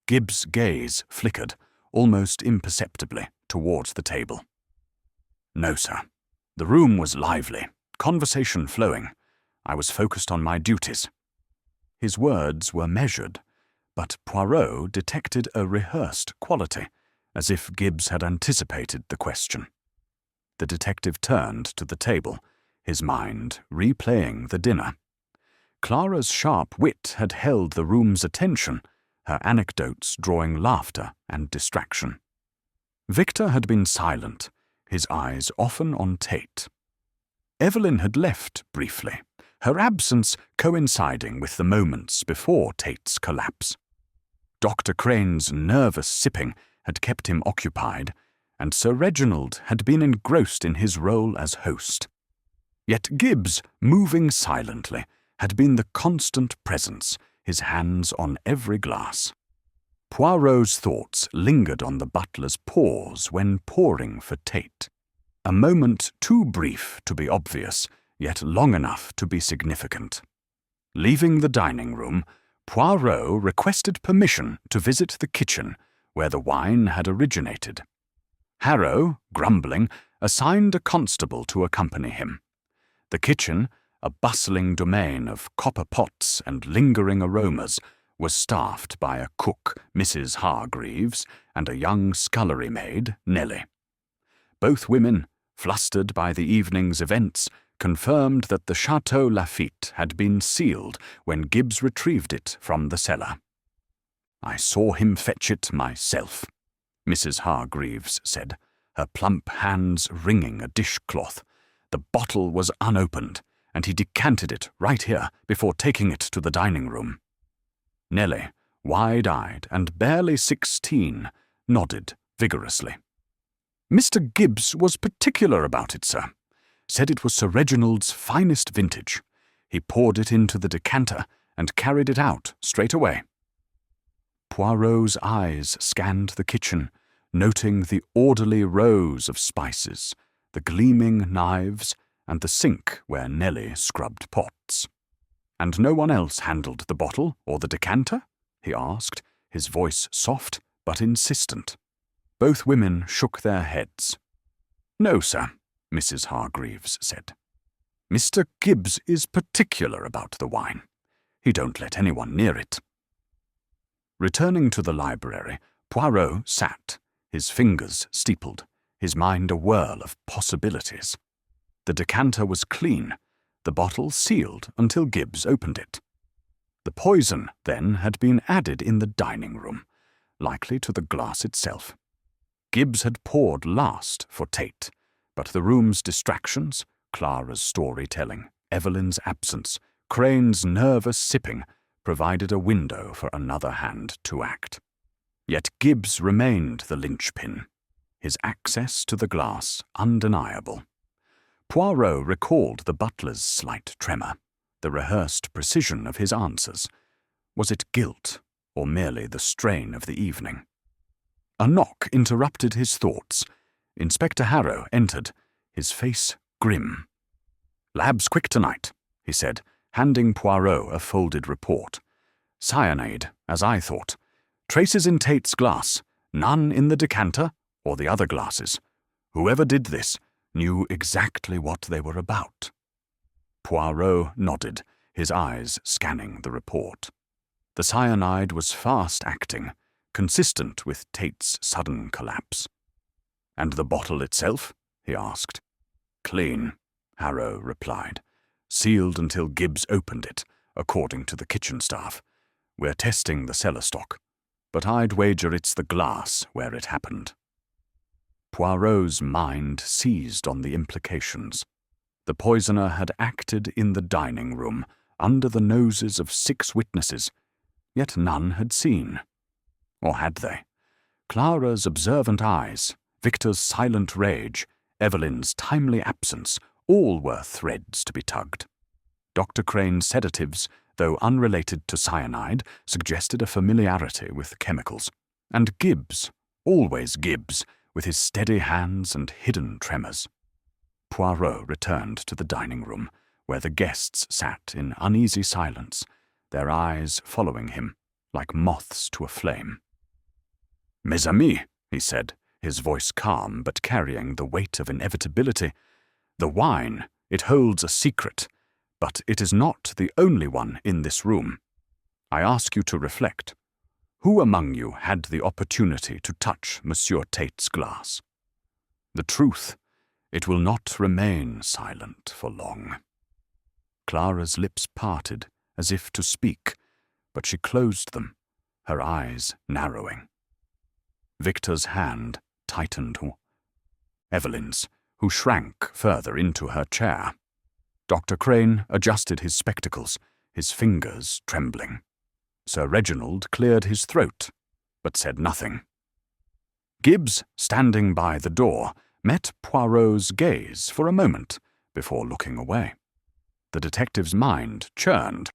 Gibbs' gaze flickered, almost imperceptibly, towards the table. "No, sir. The room was lively, conversation flowing. I was focused on my duties." His words were measured, but Poirot detected a rehearsed quality, as if Gibbs had anticipated the question. The detective turned to the table, his mind replaying the dinner. Clara's sharp wit had held the room's attention, her anecdotes drawing laughter and distraction. Victor had been silent, his eyes often on Tate. Evelyn had left briefly, her absence coinciding with the moments before Tate's collapse. Dr. Crane's nervous sipping had kept him occupied, and Sir Reginald had been engrossed in his role as host. Yet Gibbs, moving silently, had been the constant presence, his hands on every glass. Poirot's thoughts lingered on the butler's pause when pouring for Tate. A moment too brief to be obvious, yet long enough to be significant. Leaving the dining room, Poirot requested permission to visit the kitchen, where the wine had originated. Harrow, grumbling, assigned a constable to accompany him. The kitchen, a bustling domain of copper pots and lingering aromas, was staffed by a cook, Mrs. Hargreaves, and a young scullery maid, Nellie. Both women, flustered by the evening's events, confirmed that the Chateau Laffitte had been sealed when Gibbs retrieved it from the cellar. "I saw him fetch it myself," Mrs. Hargreaves said, her plump hands wringing a dishcloth. "The bottle was unopened, and he decanted it right here before taking it to the dining room." Nellie, wide-eyed and barely 16, nodded vigorously. "Mr. Gibbs was particular about it, sir. Said it was Sir Reginald's finest vintage. He poured it into the decanter and carried it out straight away." Poirot's eyes scanned the kitchen, noting the orderly rows of spices, the gleaming knives, and the sink where Nellie scrubbed pots. "And no one else handled the bottle or the decanter?" he asked, his voice soft but insistent. Both women shook their heads. "No, sir," Mrs. Hargreaves said. "Mr. Gibbs is particular about the wine. He don't let anyone near it." Returning to the library, Poirot sat, his fingers steepled, his mind a whirl of possibilities. The decanter was clean, the bottle sealed until Gibbs opened it. The poison, then, had been added in the dining room, likely to the glass itself. Gibbs had poured last for Tate, but the room's distractions, Clara's storytelling, Evelyn's absence, Crane's nervous sipping, provided a window for another hand to act. Yet Gibbs remained the linchpin, his access to the glass undeniable. Poirot recalled the butler's slight tremor, the rehearsed precision of his answers. Was it guilt, or merely the strain of the evening? A knock interrupted his thoughts. Inspector Harrow entered, his face grim. "Lab's quick tonight," he said, handing Poirot a folded report. "Cyanide, as I thought. Traces in Tate's glass, none in the decanter or the other glasses. Whoever did this knew exactly what they were about." Poirot nodded, his eyes scanning the report. The cyanide was fast-acting, consistent with Tate's sudden collapse. "And the bottle itself?" he asked. "Clean," Harrow replied. "Sealed until Gibbs opened it, according to the kitchen staff. We're testing the cellar stock, but I'd wager it's the glass where it happened." Poirot's mind seized on the implications. The poisoner had acted in the dining room, under the noses of 6 witnesses, yet none had seen. Or had they? Clara's observant eyes, Victor's silent rage, Evelyn's timely absence, all were threads to be tugged. Dr. Crane's sedatives, though unrelated to cyanide, suggested a familiarity with chemicals. And Gibbs, always Gibbs, with his steady hands and hidden tremors. Poirot returned to the dining room, where the guests sat in uneasy silence, their eyes following him, like moths to a flame. "Mes amis," he said, his voice calm but carrying the weight of inevitability, "the wine, it holds a secret, but it is not the only one in this room. I ask you to reflect. Who among you had the opportunity to touch Monsieur Tate's glass? The truth, it will not remain silent for long." Clara's lips parted, as if to speak, but she closed them, her eyes narrowing. Victor's hand tightened. Evelyn's, who shrank further into her chair. Dr. Crane adjusted his spectacles, his fingers trembling. Sir Reginald cleared his throat, but said nothing. Gibbs, standing by the door, met Poirot's gaze for a moment before looking away. The detective's mind churned.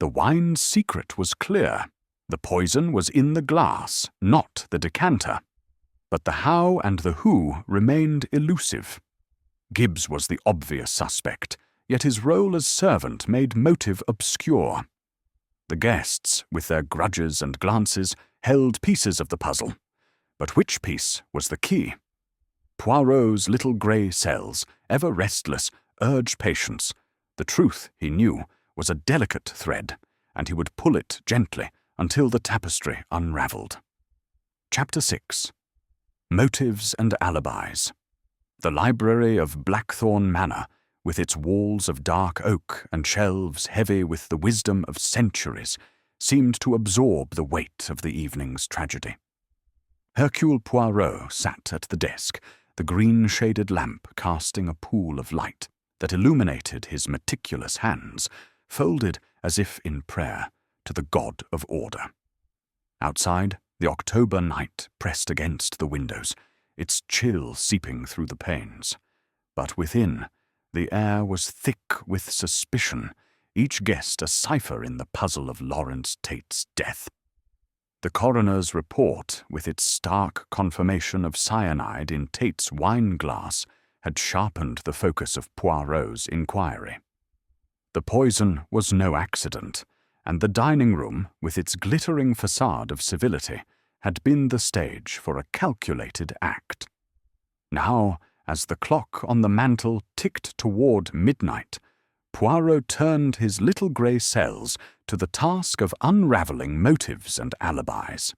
The wine's secret was clear. The poison was in the glass, not the decanter. But the how and the who remained elusive. Gibbs was the obvious suspect, yet his role as servant made motive obscure. The guests, with their grudges and glances, held pieces of the puzzle. But which piece was the key? Poirot's little grey cells, ever restless, urged patience. The truth, he knew, was a delicate thread, and he would pull it gently until the tapestry unravelled. Chapter 6. Motives and Alibis. The library of Blackthorn Manor, with its walls of dark oak and shelves heavy with the wisdom of centuries, seemed to absorb the weight of the evening's tragedy. Hercule Poirot sat at the desk, the green-shaded lamp casting a pool of light that illuminated his meticulous hands, folded as if in prayer to the god of order. Outside, the October night pressed against the windows, its chill seeping through the panes. But within, the air was thick with suspicion, each guest a cipher in the puzzle of Lawrence Tate's death. The coroner's report, with its stark confirmation of cyanide in Tate's wine glass, had sharpened the focus of Poirot's inquiry. The poison was no accident, and the dining room, with its glittering facade of civility, had been the stage for a calculated act. Now, as the clock on the mantel ticked toward midnight, Poirot turned his little grey cells to the task of unravelling motives and alibis.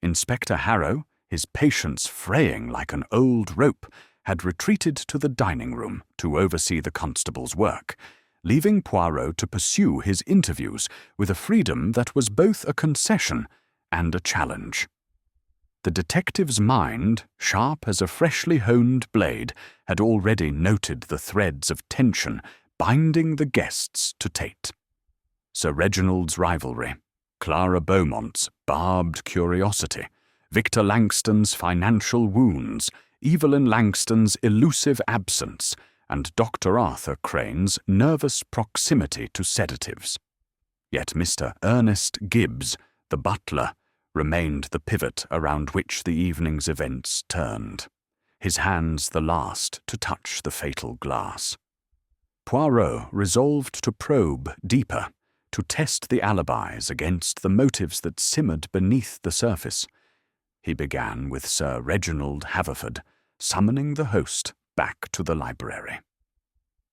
Inspector Harrow, his patience fraying like an old rope, had retreated to the dining room to oversee the constable's work, leaving Poirot to pursue his interviews with a freedom that was both a concession and a challenge. The detective's mind, sharp as a freshly honed blade, had already noted the threads of tension binding the guests to Tate. Sir Reginald's rivalry, Clara Beaumont's barbed curiosity, Victor Langston's financial wounds, Evelyn Langston's elusive absence, and Dr. Arthur Crane's nervous proximity to sedatives. Yet Mr. Ernest Gibbs, the butler, remained the pivot around which the evening's events turned, his hands the last to touch the fatal glass. Poirot resolved to probe deeper, to test the alibis against the motives that simmered beneath the surface. He began with Sir Reginald Haverford, summoning the host back to the library.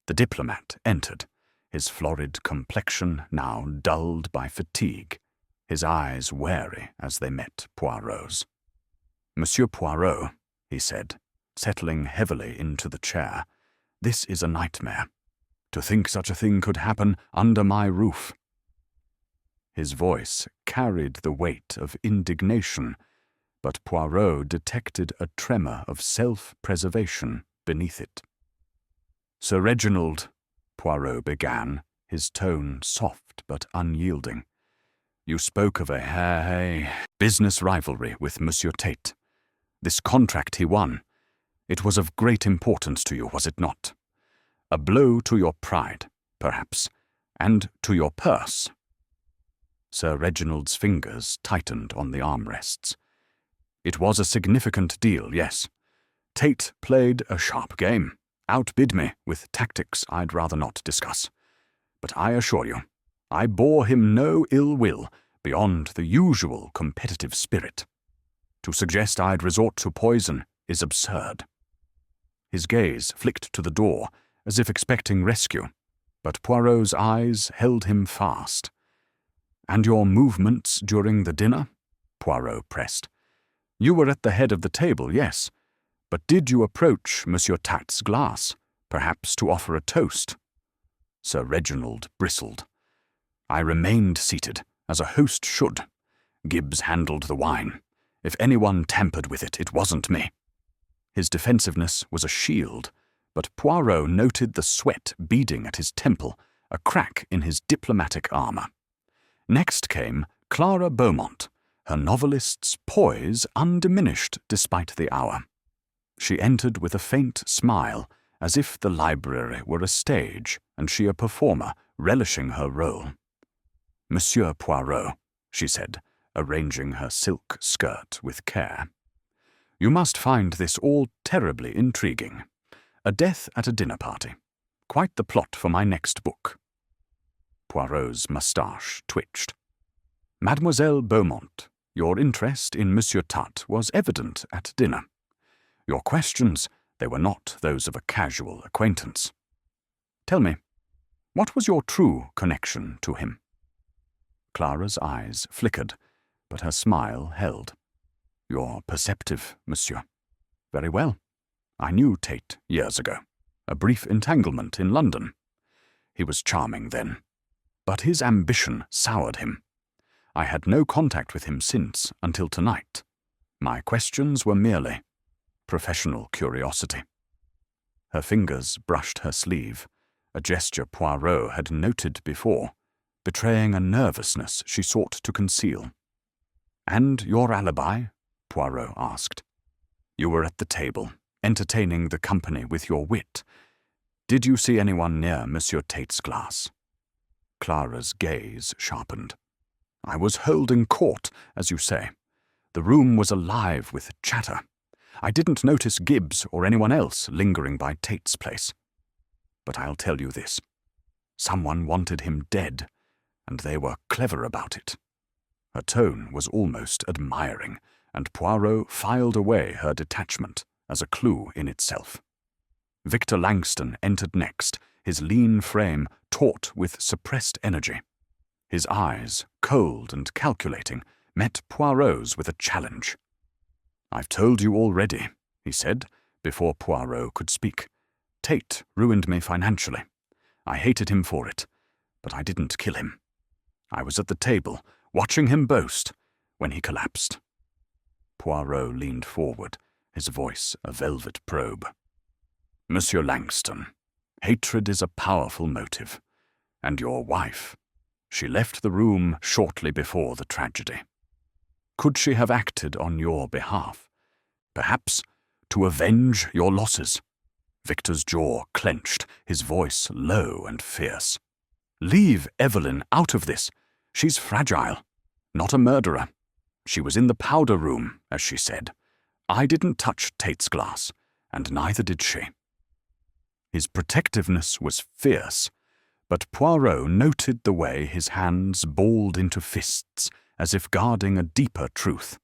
The diplomat entered, his florid complexion now dulled by fatigue, his eyes wary as they met Poirot's. "Monsieur Poirot," he said, settling heavily into the chair, "this is a nightmare. To think such a thing could happen under my roof." His voice carried the weight of indignation, but Poirot detected a tremor of self-preservation beneath it. "Sir Reginald," Poirot began, his tone soft but unyielding, "you spoke of a business rivalry with Monsieur Tate. This contract he won. It was of great importance to you, was it not? A blow to your pride, perhaps, and to your purse." Sir Reginald's fingers tightened on the armrests. "It was a significant deal, yes. Tate played a sharp game, outbid me with tactics I'd rather not discuss. But I assure you, I bore him no ill will beyond the usual competitive spirit. To suggest I'd resort to poison is absurd." His gaze flicked to the door, as if expecting rescue, but Poirot's eyes held him fast. "And your movements during the dinner?" Poirot pressed. "You were at the head of the table, yes, but did you approach Monsieur Tate's glass, perhaps to offer a toast?" Sir Reginald bristled. "I remained seated, as a host should. Gibbs handled the wine. If anyone tampered with it, it wasn't me." His defensiveness was a shield, but Poirot noted the sweat beading at his temple, a crack in his diplomatic armour. Next came Clara Beaumont, her novelist's poise undiminished despite the hour. She entered with a faint smile, as if the library were a stage and she a performer relishing her role. "Monsieur Poirot," she said, arranging her silk skirt with care. "You must find this all terribly intriguing. A death at a dinner party. Quite the plot for my next book." Poirot's moustache twitched. "Mademoiselle Beaumont, your interest in Monsieur Tutt was evident at dinner. Your questions, they were not those of a casual acquaintance. Tell me, what was your true connection to him?" Clara's eyes flickered, but her smile held. "You're perceptive, monsieur. Very well. I knew Tate years ago. A brief entanglement in London. He was charming then. But his ambition soured him. I had no contact with him since until tonight. My questions were merely professional curiosity." Her fingers brushed her sleeve, a gesture Poirot had noted before, betraying a nervousness she sought to conceal. "And your alibi?" Poirot asked. "You were at the table, entertaining the company with your wit. Did you see anyone near Monsieur Tate's glass?" Clara's gaze sharpened. "I was holding court, as you say. The room was alive with chatter. I didn't notice Gibbs or anyone else lingering by Tate's place. But I'll tell you this. Someone wanted him dead, and they were clever about it." Her tone was almost admiring, and Poirot filed away her detachment as a clue in itself. Victor Langston entered next, his lean frame taut with suppressed energy. His eyes, cold and calculating, met Poirot's with a challenge. "I've told you already," he said, before Poirot could speak. "Tate ruined me financially. I hated him for it, but I didn't kill him. I was at the table, watching him boast, when he collapsed." Poirot leaned forward, his voice a velvet probe. "Monsieur Langston, hatred is a powerful motive. And your wife, she left the room shortly before the tragedy. Could she have acted on your behalf? Perhaps to avenge your losses?" Victor's jaw clenched, his voice low and fierce. "Leave Evelyn out of this. She's fragile, not a murderer. She was in the powder room, as she said. I didn't touch Tate's glass, and neither did she." His protectiveness was fierce, but Poirot noted the way his hands balled into fists, as if guarding a deeper truth.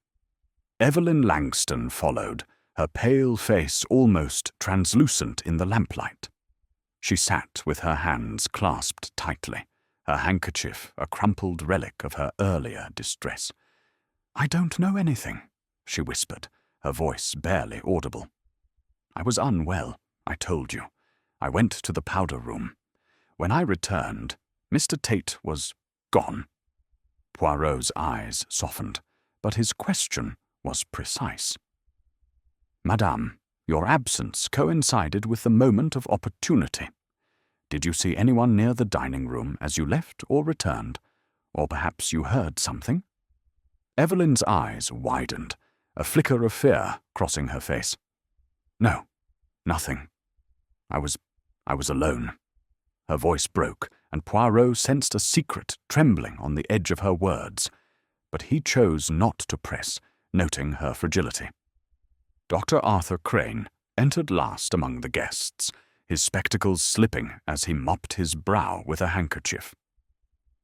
Evelyn Langston followed, her pale face almost translucent in the lamplight. She sat with her hands clasped tightly, her handkerchief a crumpled relic of her earlier distress. "I don't know anything," she whispered, her voice barely audible. "I was unwell, I told you. I went to the powder room. When I returned, Mr. Tate was gone." Poirot's eyes softened, but his question was precise. "Madame, your absence coincided with the moment of opportunity. Did you see anyone near the dining room as you left or returned? Or perhaps you heard something?" Evelyn's eyes widened, a flicker of fear crossing her face. "No, nothing. I was alone." Her voice broke, and Poirot sensed a secret trembling on the edge of her words, but he chose not to press, noting her fragility. Dr. Arthur Crane entered last among the guests, his spectacles slipping as he mopped his brow with a handkerchief.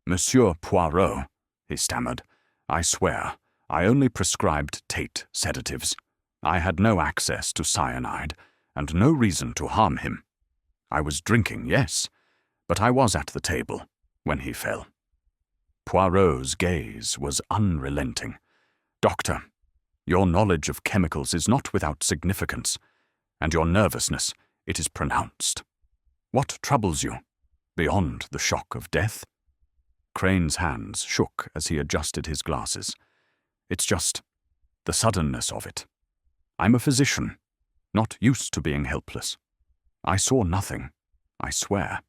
"Monsieur Poirot," he stammered, "I swear, I only prescribed Tate sedatives. I had no access to cyanide, and no reason to harm him. I was drinking, yes, but I was at the table when he fell." Poirot's gaze was unrelenting. "Doctor, your knowledge of chemicals is not without significance, and your nervousness, it is pronounced. What troubles you, beyond the shock of death?" Crane's hands shook as he adjusted his glasses. "It's just the suddenness of it. I'm a physician, not used to being helpless. I saw nothing, I swear."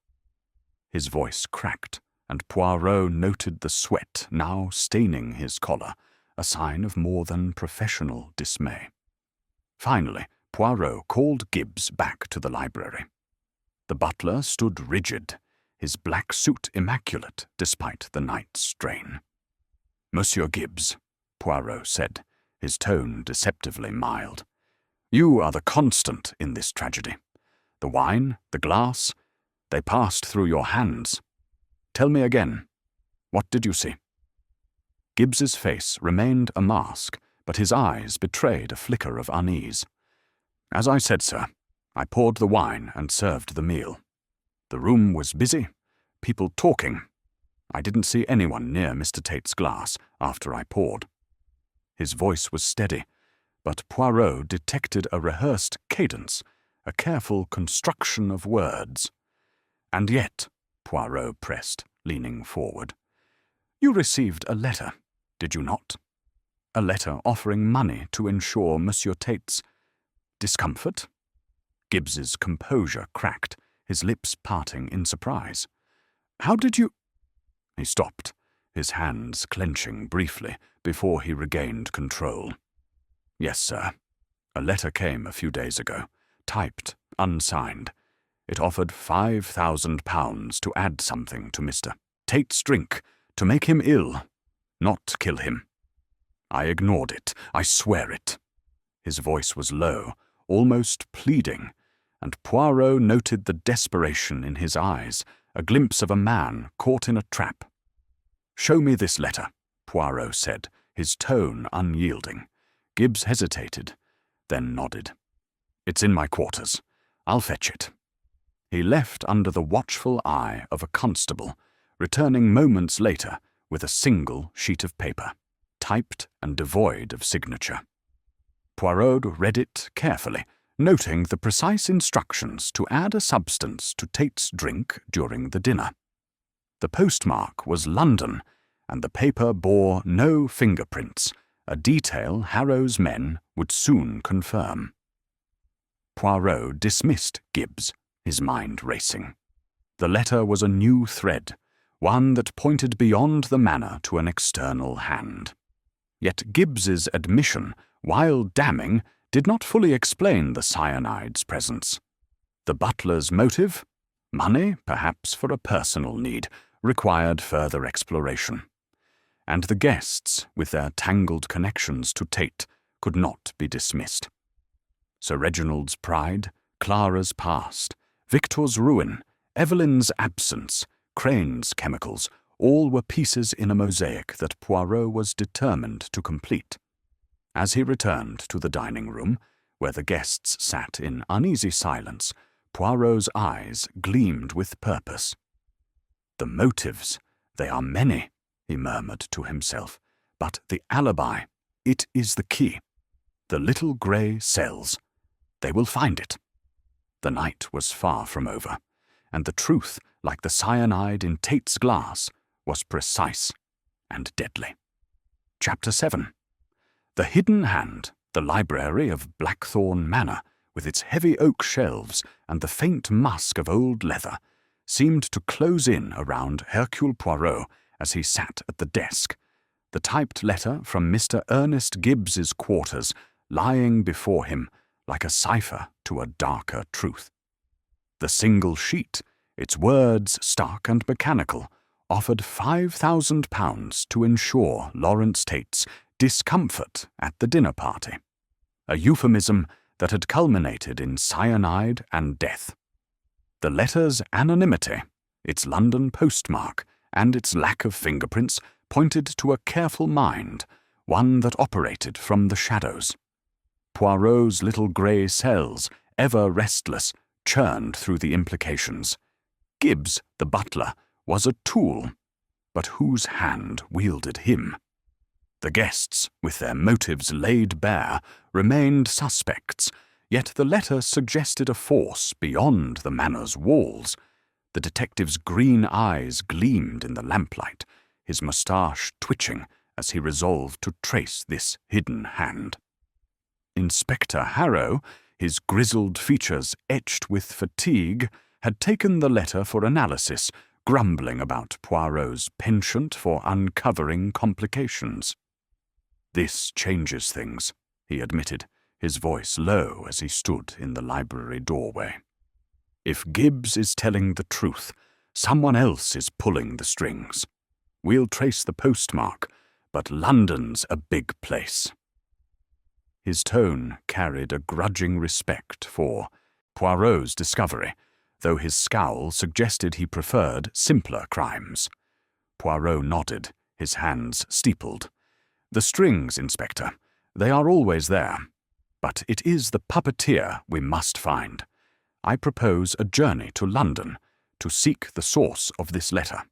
His voice cracked, and Poirot noted the sweat now staining his collar, a sign of more than professional dismay. Finally, Poirot called Gibbs back to the library. The butler stood rigid, his black suit immaculate despite the night's strain. "Monsieur Gibbs," Poirot said, his tone deceptively mild, "you are the constant in this tragedy. The wine, the glass, they passed through your hands. Tell me again, what did you see?" Gibbs's face remained a mask, but his eyes betrayed a flicker of unease. "As I said, sir, I poured the wine and served the meal. The room was busy, people talking. I didn't see anyone near Mr. Tate's glass after I poured." His voice was steady, but Poirot detected a rehearsed cadence, a careful construction of words. "And yet," Poirot pressed, leaning forward, "you received a letter, did you not? A letter offering money to ensure Monsieur Tate's discomfort?" Gibbs's composure cracked, his lips parting in surprise. "How did you—" He stopped, his hands clenching briefly before he regained control. "Yes, sir. A letter came a few days ago, typed, unsigned. It offered £5,000 to add something to Mr. Tate's drink, to make him ill, not kill him. I ignored it, I swear it." His voice was low, almost pleading, and Poirot noted the desperation in his eyes, a glimpse of a man caught in a trap. "Show me this letter," Poirot said, his tone unyielding. Gibbs hesitated, then nodded. "It's in my quarters. I'll fetch it." He left under the watchful eye of a constable, returning moments later with a single sheet of paper, typed and devoid of signature. Poirot read it carefully, noting the precise instructions to add a substance to Tate's drink during the dinner. The postmark was London, and the paper bore no fingerprints, a detail Harrow's men would soon confirm. Poirot dismissed Gibbs, his mind racing. The letter was a new thread, one that pointed beyond the manor to an external hand. Yet Gibbs's admission, while damning, did not fully explain the cyanide's presence. The butler's motive, money, perhaps for a personal need, required further exploration. And the guests, with their tangled connections to Tate, could not be dismissed. Sir Reginald's pride, Clara's past, Victor's ruin, Evelyn's absence, Crane's chemicals, all were pieces in a mosaic that Poirot was determined to complete. As he returned to the dining room, where the guests sat in uneasy silence, Poirot's eyes gleamed with purpose. "The motives, they are many," he murmured to himself, "but the alibi, it is the key. The little grey cells, they will find it." The night was far from over, and the truth, like the cyanide in Tate's glass, was precise and deadly. Chapter 7. The Hidden Hand, the library of Blackthorn Manor, with its heavy oak shelves and the faint musk of old leather, seemed to close in around Hercule Poirot as he sat at the desk, the typed letter from Mr. Ernest Gibbs's quarters lying before him like a cipher to a darker truth. The single sheet, its words stark and mechanical, offered £5,000 to ensure Lawrence Tate's discomfort at the dinner party, a euphemism that had culminated in cyanide and death. The letter's anonymity, its London postmark, and its lack of fingerprints pointed to a careful mind, one that operated from the shadows. Poirot's little grey cells, ever restless, churned through the implications. Gibbs, the butler, was a tool, but whose hand wielded him? The guests, with their motives laid bare, remained suspects, yet the letter suggested a force beyond the manor's walls. The detective's green eyes gleamed in the lamplight, his moustache twitching as he resolved to trace this hidden hand. Inspector Harrow, his grizzled features etched with fatigue, had taken the letter for analysis, grumbling about Poirot's penchant for uncovering complications. "This changes things," he admitted, his voice low as he stood in the library doorway. "If Gibbs is telling the truth, someone else is pulling the strings. We'll trace the postmark, but London's a big place." His tone carried a grudging respect for Poirot's discovery, though his scowl suggested he preferred simpler crimes. Poirot nodded, his hands steepled. "The strings, Inspector. They are always there. But it is the puppeteer we must find. I propose a journey to London to seek the source of this letter.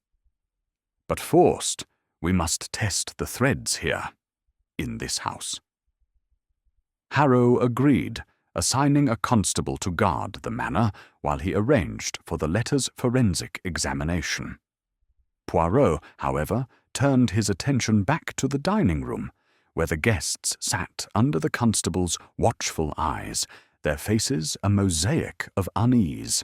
But first, we must test the threads here, in this house." Harrow agreed, assigning a constable to guard the manor while he arranged for the letter's forensic examination. Poirot, however, turned his attention back to the dining room, where the guests sat under the constable's watchful eyes, their faces a mosaic of unease.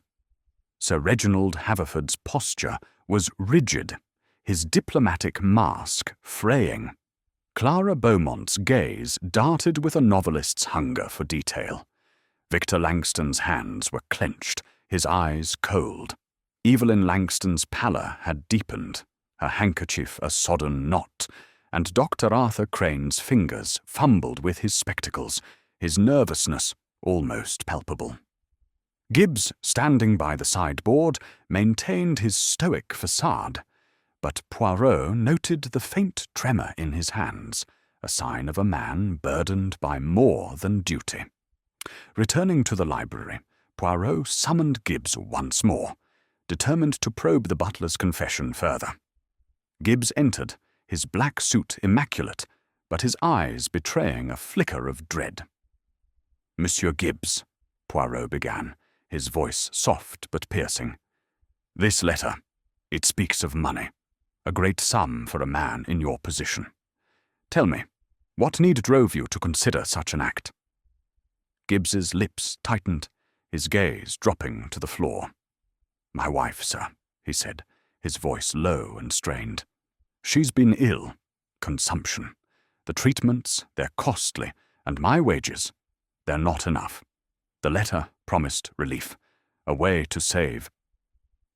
Sir Reginald Haverford's posture was rigid, his diplomatic mask fraying. Clara Beaumont's gaze darted with a novelist's hunger for detail. Victor Langston's hands were clenched, his eyes cold. Evelyn Langston's pallor had deepened, her handkerchief a sodden knot, and Dr. Arthur Crane's fingers fumbled with his spectacles, his nervousness almost palpable. Gibbs, standing by the sideboard, maintained his stoic facade, but Poirot noted the faint tremor in his hands, a sign of a man burdened by more than duty. Returning to the library, Poirot summoned Gibbs once more, determined to probe the butler's confession further. Gibbs entered, his black suit immaculate, but his eyes betraying a flicker of dread. "Monsieur Gibbs," Poirot began, his voice soft but piercing. "This letter, it speaks of money, a great sum for a man in your position. Tell me, what need drove you to consider such an act?" Gibbs's lips tightened, his gaze dropping to the floor. "My wife, sir," he said, his voice low and strained. "She's been ill. Consumption. The treatments, they're costly, and my wages, they're not enough. The letter promised relief, a way to save."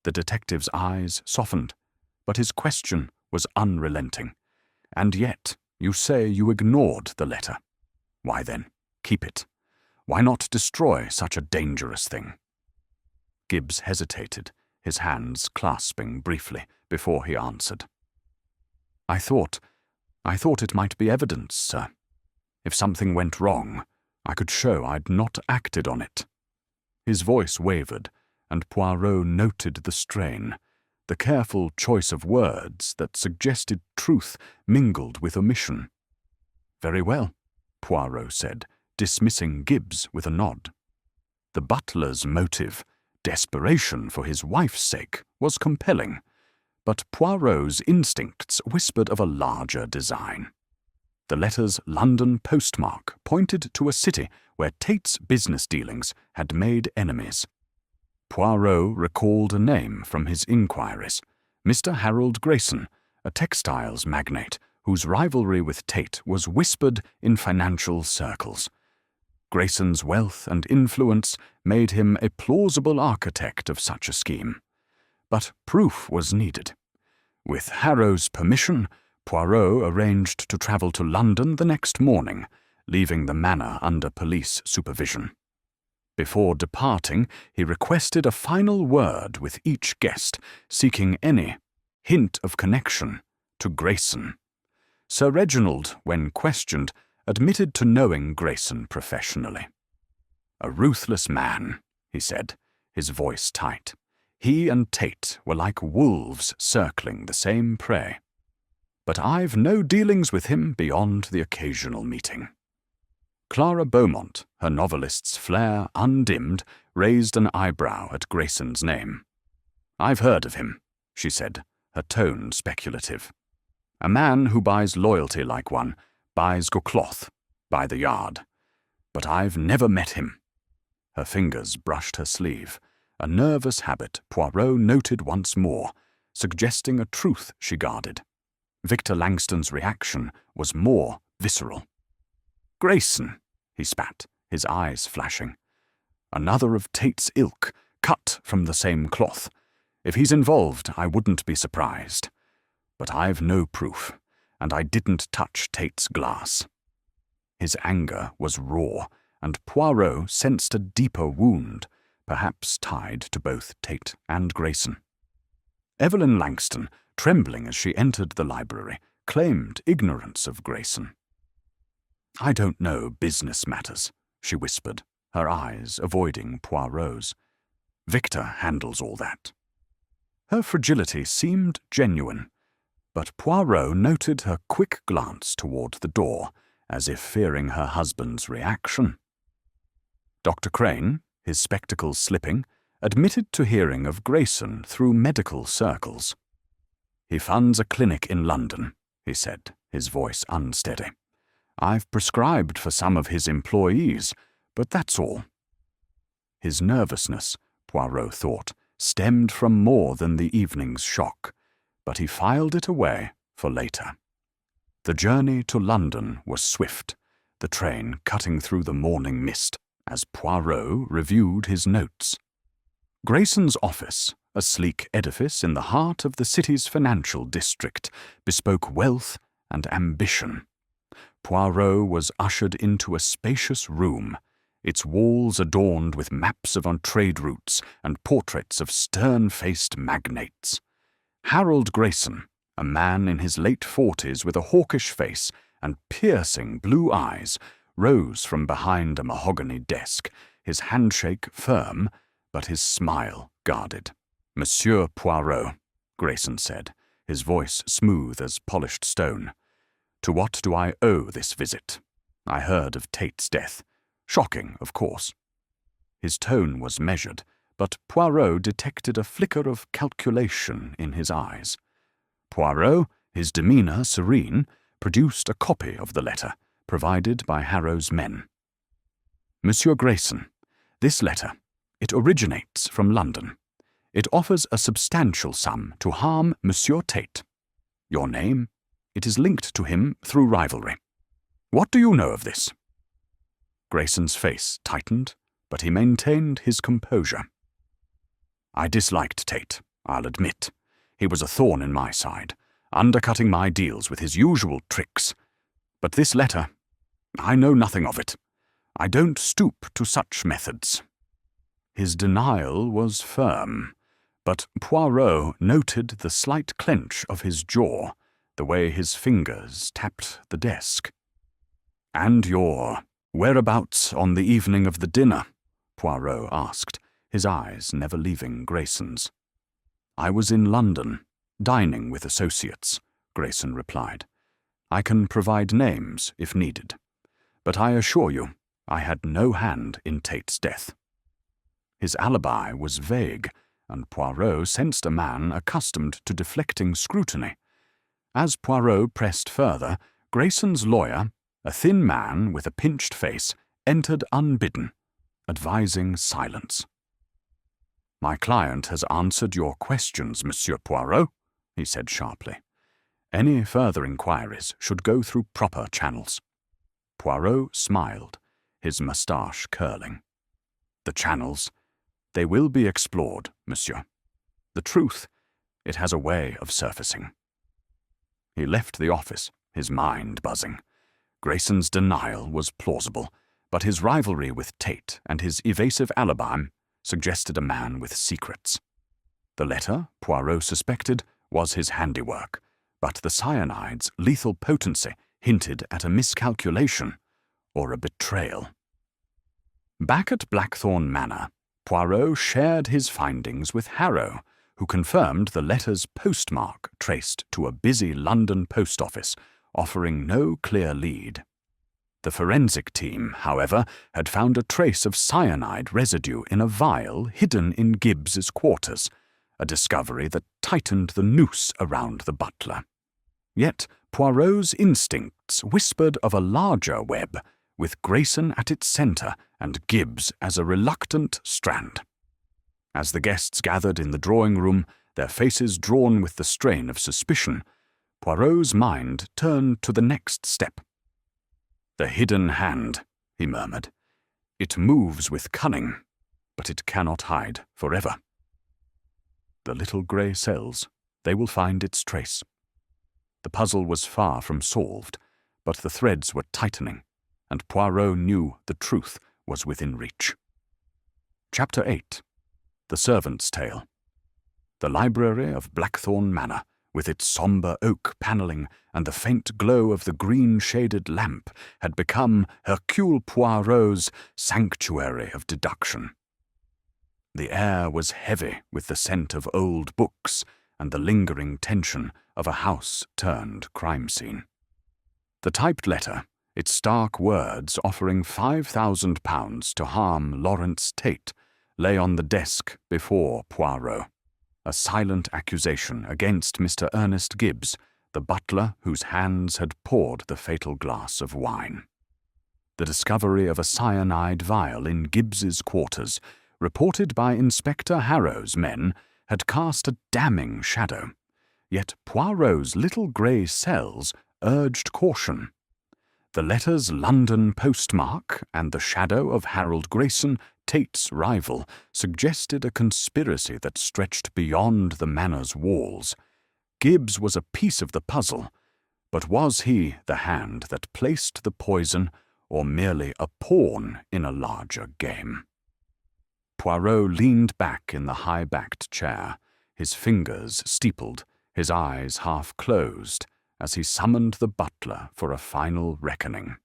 The detective's eyes softened, but his question was unrelenting. "And yet, you say you ignored the letter. Why then, keep it? Why not destroy such a dangerous thing?" Gibbs hesitated, his hands clasping briefly before he answered. I thought it might be evidence, sir. If something went wrong, I could show I'd not acted on it." His voice wavered, and Poirot noted the strain, the careful choice of words that suggested truth mingled with omission. "Very well," Poirot said, dismissing Gibbs with a nod. The butler's motive, desperation for his wife's sake, was compelling, but Poirot's instincts whispered of a larger design. The letter's London postmark pointed to a city where Tate's business dealings had made enemies. Poirot recalled a name from his inquiries, Mr. Harold Grayson, a textiles magnate whose rivalry with Tate was whispered in financial circles. Grayson's wealth and influence made him a plausible architect of such a scheme. But proof was needed. With Harrow's permission, Poirot arranged to travel to London the next morning, leaving the manor under police supervision. Before departing, he requested a final word with each guest, seeking any hint of connection to Grayson. Sir Reginald, when questioned, admitted to knowing Grayson professionally. "A ruthless man," he said, his voice tight. "He and Tate were like wolves circling the same prey. But I've no dealings with him beyond the occasional meeting." Clara Beaumont, her novelist's flair undimmed, raised an eyebrow at Grayson's name. "I've heard of him," she said, her tone speculative. "A man who buys loyalty like one buys good cloth by the yard. But I've never met him." Her fingers brushed her sleeve, a nervous habit Poirot noted once more, suggesting a truth she guarded. Victor Langston's reaction was more visceral. "Grayson," he spat, his eyes flashing. "Another of Tate's ilk, cut from the same cloth. If he's involved, I wouldn't be surprised. But I've no proof, and I didn't touch Tate's glass." His anger was raw, and Poirot sensed a deeper wound, perhaps tied to both Tate and Grayson. Evelyn Langston, trembling as she entered the library, claimed ignorance of Grayson. "I don't know business matters," she whispered, her eyes avoiding Poirot's. "Victor handles all that." Her fragility seemed genuine, but Poirot noted her quick glance toward the door, as if fearing her husband's reaction. Dr. Crane, his spectacles slipping, admitted to hearing of Grayson through medical circles. "He funds a clinic in London," he said, his voice unsteady. "I've prescribed for some of his employees, but that's all." His nervousness, Poirot thought, stemmed from more than the evening's shock, but he filed it away for later. The journey to London was swift, the train cutting through the morning mist, as Poirot reviewed his notes. Grayson's office, a sleek edifice in the heart of the city's financial district, bespoke wealth and ambition. Poirot was ushered into a spacious room, its walls adorned with maps of trade routes and portraits of stern-faced magnates. Harold Grayson, a man in his late 40s with a hawkish face and piercing blue eyes, rose from behind a mahogany desk, his handshake firm, but his smile guarded. "Monsieur Poirot," Grayson said, his voice smooth as polished stone. "To what do I owe this visit? I heard of Tate's death. Shocking, of course." His tone was measured, but Poirot detected a flicker of calculation in his eyes. Poirot, his demeanour serene, produced a copy of the letter, provided by Harrow's men. "Monsieur Grayson, this letter, it originates from London. It offers a substantial sum to harm Monsieur Tate. Your name, it is linked to him through rivalry. What do you know of this?" Grayson's face tightened, but he maintained his composure. "I disliked Tate, I'll admit. He was a thorn in my side, undercutting my deals with his usual tricks. But this letter, I know nothing of it. I don't stoop to such methods." His denial was firm, but Poirot noted the slight clench of his jaw, the way his fingers tapped the desk. "And your whereabouts on the evening of the dinner?" Poirot asked, his eyes never leaving Grayson's. "I was in London, dining with associates," Grayson replied. "I can provide names if needed, but I assure you I had no hand in Tate's death." His alibi was vague, and Poirot sensed a man accustomed to deflecting scrutiny. As Poirot pressed further, Grayson's lawyer, a thin man with a pinched face, entered unbidden, advising silence. "My client has answered your questions, Monsieur Poirot," he said sharply. "Any further inquiries should go through proper channels." Poirot smiled, his moustache curling. "The channels, they will be explored, monsieur. The truth, it has a way of surfacing." He left the office, his mind buzzing. Grayson's denial was plausible, but his rivalry with Tate and his evasive alibi suggested a man with secrets. The letter, Poirot suspected, was his handiwork, but the cyanide's lethal potency hinted at a miscalculation or a betrayal. Back at Blackthorn Manor, Poirot shared his findings with Harrow, who confirmed the letter's postmark traced to a busy London post office, offering no clear lead. The forensic team, however, had found a trace of cyanide residue in a vial hidden in Gibbs's quarters, a discovery that tightened the noose around the butler. Yet Poirot's instincts whispered of a larger web, with Grayson at its centre and Gibbs as a reluctant strand. As the guests gathered in the drawing room, their faces drawn with the strain of suspicion, Poirot's mind turned to the next step. "The hidden hand," he murmured. "It moves with cunning, but it cannot hide forever. The little grey cells, they will find its trace." The puzzle was far from solved, but the threads were tightening, and Poirot knew the truth was within reach. Chapter 8. The Servant's Tale. The library of Blackthorn Manor, with its sombre oak panelling and the faint glow of the green-shaded lamp, had become Hercule Poirot's sanctuary of deduction. The air was heavy with the scent of old books and the lingering tension of a house-turned-crime scene. The typed letter, its stark words offering £5,000 to harm Lawrence Tate, lay on the desk before Poirot, a silent accusation against Mr. Ernest Gibbs, the butler whose hands had poured the fatal glass of wine. The discovery of a cyanide vial in Gibbs's quarters, reported by Inspector Harrow's men, had cast a damning shadow, yet Poirot's little grey cells urged caution. The letter's London postmark and the shadow of Harold Grayson, Tate's rival, suggested a conspiracy that stretched beyond the manor's walls. Gibbs was a piece of the puzzle, but was he the hand that placed the poison, or merely a pawn in a larger game? Poirot leaned back in the high-backed chair, his fingers steepled, his eyes half-closed, as he summoned the butler for a final reckoning.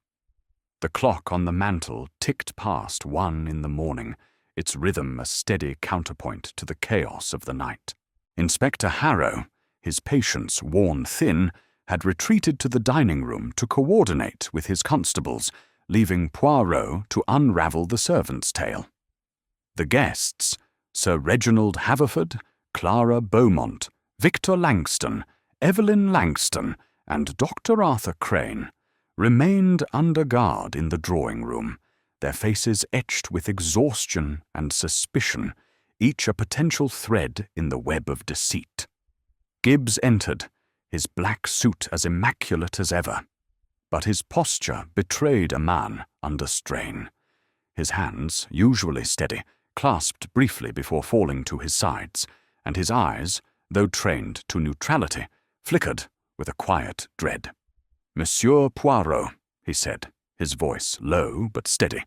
The clock on the mantel ticked past 1 in the morning, its rhythm a steady counterpoint to the chaos of the night. Inspector Harrow, his patience worn thin, had retreated to the dining-room to coordinate with his constables, leaving Poirot to unravel the servant's tale. The guests, Sir Reginald Haverford, Clara Beaumont, Victor Langston, Evelyn Langston, and Dr. Arthur Crane, remained under guard in the drawing-room, their faces etched with exhaustion and suspicion, each a potential thread in the web of deceit. Gibbs entered, his black suit as immaculate as ever, but his posture betrayed a man under strain. His hands, usually steady, clasped briefly before falling to his sides, and his eyes, though trained to neutrality, flickered with a quiet dread. "Monsieur Poirot," he said, his voice low but steady,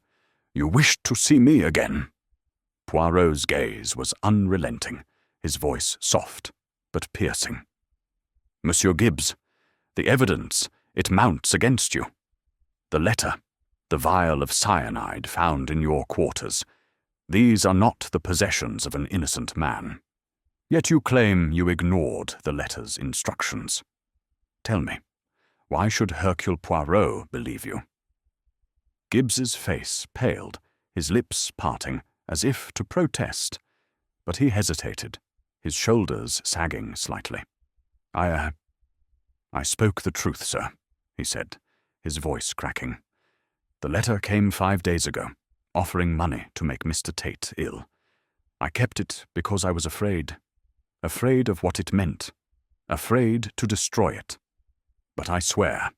"you wished to see me again." Poirot's gaze was unrelenting, his voice soft but piercing. "Monsieur Gibbs, the evidence, it mounts against you. The letter, the vial of cyanide found in your quarters, these are not the possessions of an innocent man. Yet you claim you ignored the letter's instructions. Tell me, why should Hercule Poirot believe you?" Gibbs's face paled, his lips parting, as if to protest, but he hesitated, his shoulders sagging slightly. I spoke the truth, sir," he said, his voice cracking. "The letter came 5 days ago, offering money to make Mr. Tate ill. I kept it because I was afraid of what it meant, afraid to destroy it. But I swear,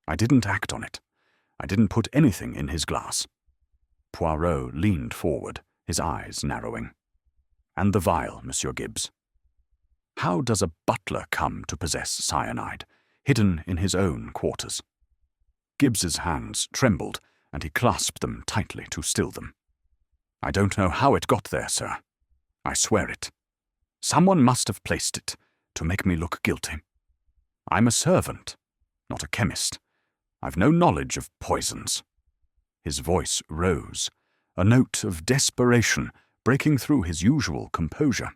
I didn't act on it. I didn't put anything in his glass." Poirot leaned forward, his eyes narrowing. "And the vial, Monsieur Gibbs? How does a butler come to possess cyanide, hidden in his own quarters?" Gibbs's hands trembled, and he clasped them tightly to still them. "I don't know how it got there, sir. I swear it. Someone must have placed it to make me look guilty. I'm a servant, not a chemist. I've no knowledge of poisons." His voice rose, a note of desperation breaking through his usual composure.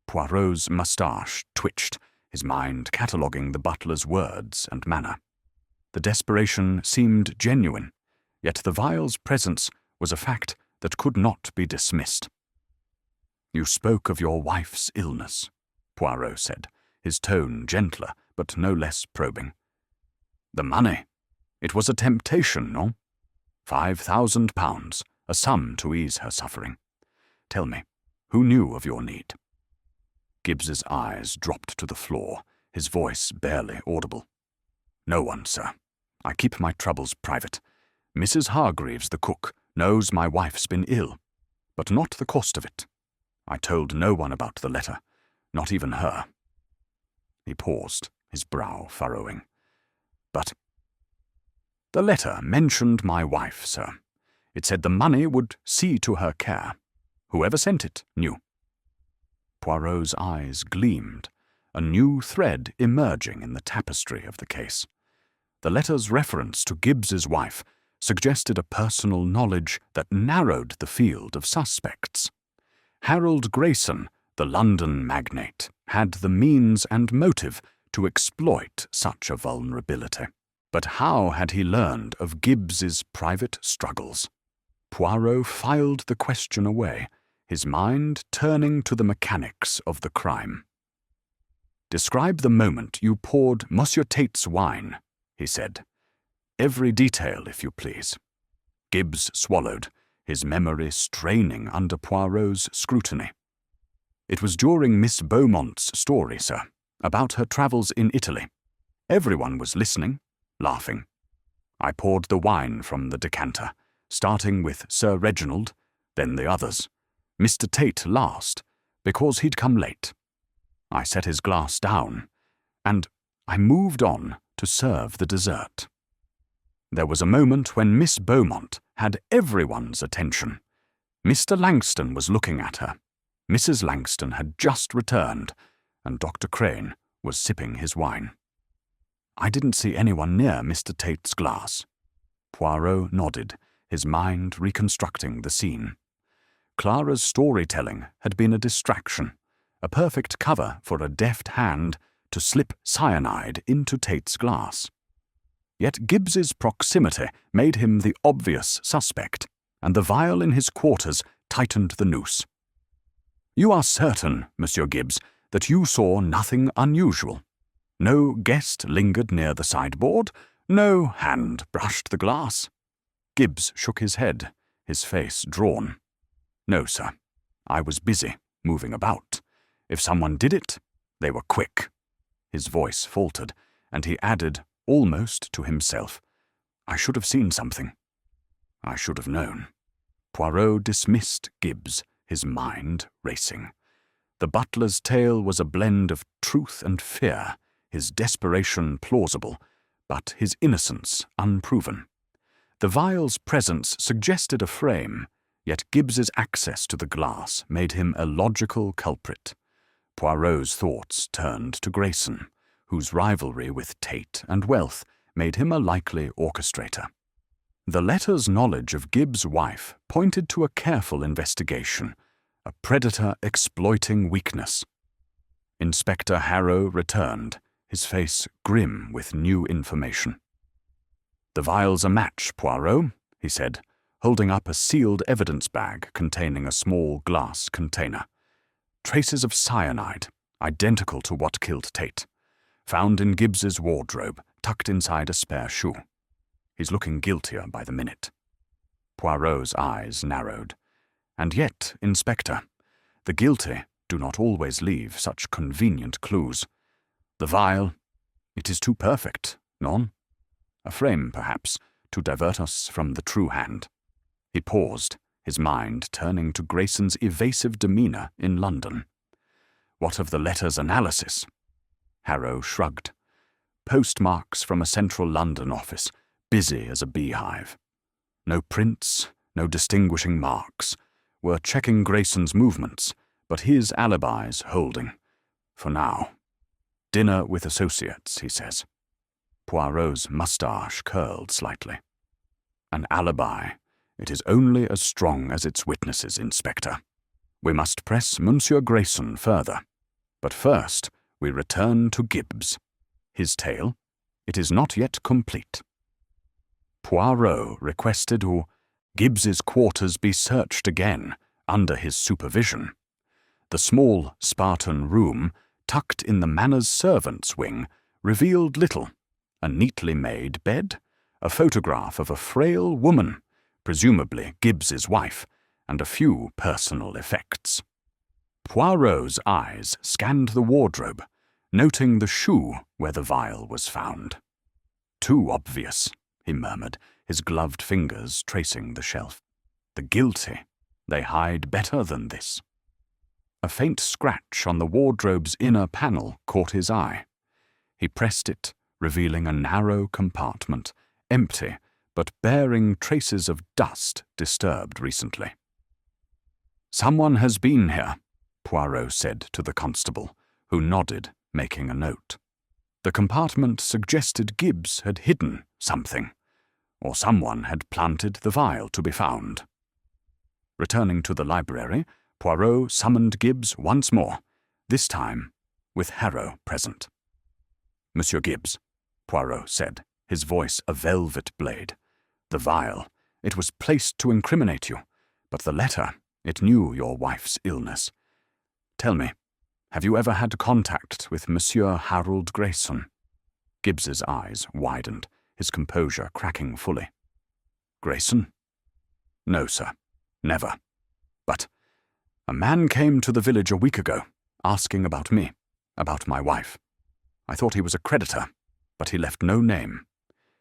Poirot's moustache twitched, his mind cataloguing the butler's words and manner. The desperation seemed genuine, yet the vial's presence was a fact that could not be dismissed. "You spoke of your wife's illness," Poirot said, his tone gentler but no less probing. "The money. It was a temptation, no? £5,000, a sum to ease her suffering. Tell me, who knew of your need?" Gibbs's eyes dropped to the floor, his voice barely audible. "No one, sir. I keep my troubles private. Mrs. Hargreaves, the cook, knows my wife's been ill, but not the cost of it. I told no one about the letter, not even her." He paused, his brow furrowing. "But the letter mentioned my wife, sir. It said the money would see to her care. Whoever sent it knew." Poirot's eyes gleamed, a new thread emerging in the tapestry of the case. The letter's reference to Gibbs's wife suggested a personal knowledge that narrowed the field of suspects. Harold Grayson, the London magnate, had the means and motive to exploit such a vulnerability. But how had he learned of Gibbs's private struggles? Poirot filed the question away, his mind turning to the mechanics of the crime. "Describe the moment you poured Monsieur Tate's wine," he said. "Every detail, if you please." Gibbs swallowed, his memory straining under Poirot's scrutiny. "It was during Miss Beaumont's story, sir, about her travels in Italy. Everyone was listening, laughing. I poured the wine from the decanter, starting with Sir Reginald, then the others. Mr. Tate last, because he'd come late. I set his glass down, and I moved on to serve the dessert. There was a moment when Miss Beaumont had everyone's attention. Mr. Langston was looking at her. Mrs. Langston had just returned, and Dr. Crane was sipping his wine. I didn't see anyone near Mr. Tate's glass." Poirot nodded, his mind reconstructing the scene. Clara's storytelling had been a distraction, a perfect cover for a deft hand to slip cyanide into Tate's glass. Yet Gibbs's proximity made him the obvious suspect, and the vial in his quarters tightened the noose. "You are certain, Monsieur Gibbs, that you saw nothing unusual? No guest lingered near the sideboard? No hand brushed the glass?" Gibbs shook his head, his face drawn. "No, sir. I was busy, moving about. If someone did it, they were quick." His voice faltered, and he added, almost to himself, "I should have seen something. I should have known." Poirot dismissed Gibbs, his mind racing. The butler's tale was a blend of truth and fear, his desperation plausible, but his innocence unproven. The vial's presence suggested a frame, yet Gibbs's access to the glass made him a logical culprit. Poirot's thoughts turned to Grayson, whose rivalry with Tate and wealth made him a likely orchestrator. The letter's knowledge of Gibbs' wife pointed to a careful investigation, a predator exploiting weakness. Inspector Harrow returned, his face grim with new information. "The vial's a match, Poirot," he said, holding up a sealed evidence bag containing a small glass container. "Traces of cyanide, identical to what killed Tate. Found in Gibbs's wardrobe, tucked inside a spare shoe. He's looking guiltier by the minute." Poirot's eyes narrowed. "And yet, Inspector, the guilty do not always leave such convenient clues. The vial, it is too perfect, non? A frame, perhaps, to divert us from the true hand." He paused, his mind turning to Grayson's evasive demeanour in London. "What of the letter's analysis?" Harrow shrugged. "Postmarks from a central London office, busy as a beehive. No prints, no distinguishing marks. We're checking Grayson's movements, but his alibi's holding. For now. Dinner with associates, he says." Poirot's moustache curled slightly. "An alibi. It is only as strong as its witnesses, Inspector. We must press Monsieur Grayson further. But first, we return to Gibbs. His tale, it is not yet complete." Poirot requested Gibbs's quarters be searched again, under his supervision. The small, Spartan room, tucked in the manor's servants' wing, revealed little. A neatly made bed, a photograph of a frail woman, presumably Gibbs's wife, and a few personal effects. Poirot's eyes scanned the wardrobe, noting the shoe where the vial was found. "Too obvious," he murmured, his gloved fingers tracing the shelf. "The guilty, they hide better than this." A faint scratch on the wardrobe's inner panel caught his eye. He pressed it, revealing a narrow compartment, empty, but bearing traces of dust disturbed recently. "Someone has been here," Poirot said to the constable, who nodded, making a note. The compartment suggested Gibbs had hidden something, or someone had planted the vial to be found. Returning to the library, Poirot summoned Gibbs once more, this time with Harrow present. "Monsieur Gibbs," Poirot said, his voice a velvet blade. "The vial, it was placed to incriminate you, but the letter, it knew your wife's illness. Tell me, have you ever had contact with Monsieur Harold Grayson?" Gibbs's eyes widened, his composure cracking fully. "Grayson? No, sir. Never. But a man came to the village a week ago, asking about me, about my wife. I thought he was a creditor, but he left no name.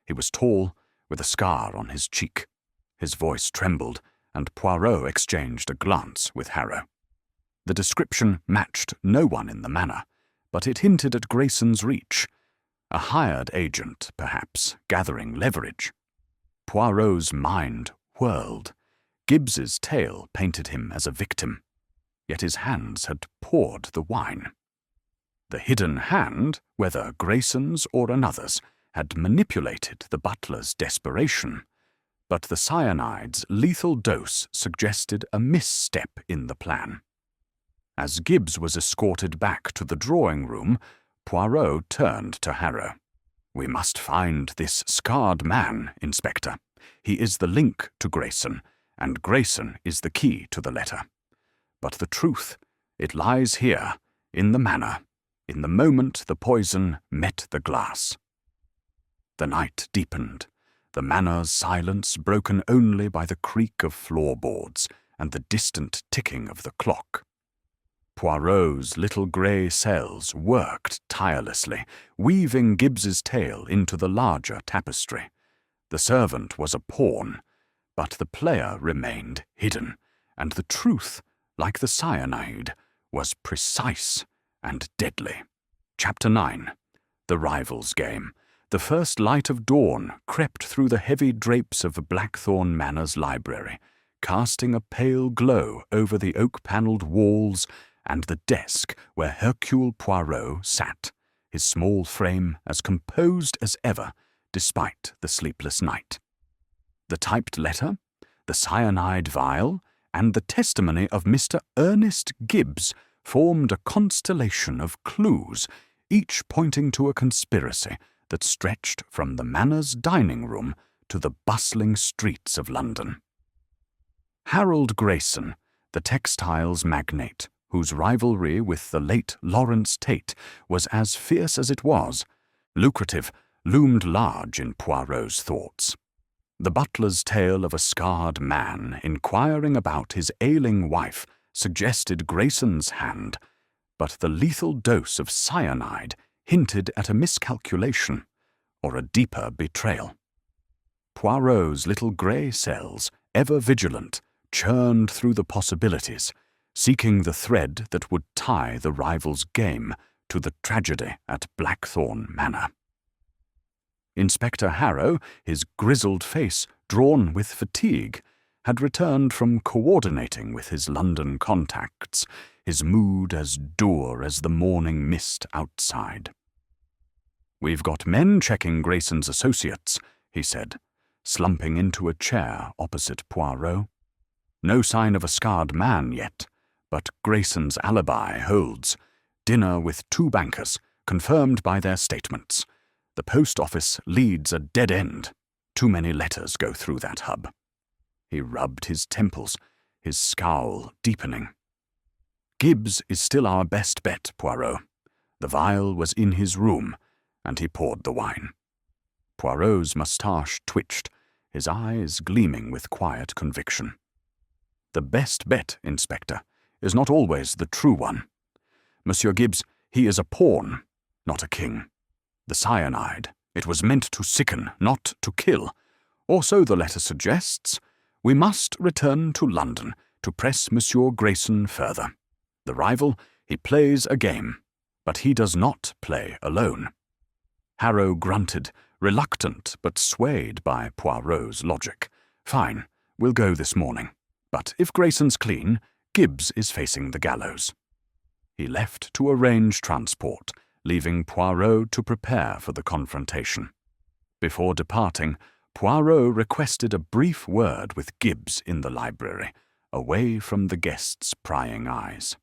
He was tall, with a scar on his cheek." His voice trembled, and Poirot exchanged a glance with Harrow. The description matched no one in the manor, but it hinted at Grayson's reach. A hired agent, perhaps, gathering leverage. Poirot's mind whirled. Gibbs's tale painted him as a victim, yet his hands had poured the wine. The hidden hand, whether Grayson's or another's, had manipulated the butler's desperation, but the cyanide's lethal dose suggested a misstep in the plan. As Gibbs was escorted back to the drawing room, Poirot turned to Harrow. "We must find this scarred man, Inspector. He is the link to Grayson, and Grayson is the key to the letter. But the truth, it lies here, in the manor, in the moment the poison met the glass." The night deepened, the manor's silence broken only by the creak of floorboards and the distant ticking of the clock. Poirot's little grey cells worked tirelessly, weaving Gibbs's tale into the larger tapestry. The servant was a pawn, but the player remained hidden, and the truth, like the cyanide, was precise and deadly. Chapter 9. The Rivals Game. The first light of dawn crept through the heavy drapes of Blackthorn Manor's library, casting a pale glow over the oak-panelled walls and the desk where Hercule Poirot sat, his small frame as composed as ever, despite the sleepless night. The typed letter, the cyanide vial, and the testimony of Mr. Ernest Gibbs formed a constellation of clues, each pointing to a conspiracy that stretched from the manor's dining room to the bustling streets of London. Harold Grayson, the textiles magnate, whose rivalry with the late Lawrence Tate was as fierce as it was lucrative, loomed large in Poirot's thoughts. The butler's tale of a scarred man inquiring about his ailing wife suggested Grayson's hand, but the lethal dose of cyanide hinted at a miscalculation or a deeper betrayal. Poirot's little grey cells, ever vigilant, churned through the possibilities, seeking the thread that would tie the rival's game to the tragedy at Blackthorn Manor. Inspector Harrow, his grizzled face drawn with fatigue, had returned from coordinating with his London contacts, his mood as dour as the morning mist outside. "We've got men checking Grayson's associates," he said, slumping into a chair opposite Poirot. "No sign of a scarred man yet, but Grayson's alibi holds. Dinner with 2 bankers, confirmed by their statements. The post office leads a dead end. Too many letters go through that hub." He rubbed his temples, his scowl deepening. "Gibbs is still our best bet, Poirot. The vial was in his room, and he poured the wine." Poirot's moustache twitched, his eyes gleaming with quiet conviction. "The best bet, Inspector, is not always the true one. Monsieur Gibbs, he is a pawn, not a king. The cyanide, it was meant to sicken, not to kill. or so the letter suggests, we must return to London to press Monsieur Grayson further. The rival, he plays a game, but he does not play alone. Harrow grunted, reluctant but swayed by Poirot's logic. Fine, we'll go this morning. But if Grayson's clean, Gibbs is facing the gallows. He left to arrange transport, leaving Poirot to prepare for the confrontation. Before departing, Poirot requested a brief word with Gibbs in the library, away from the guest's prying eyes.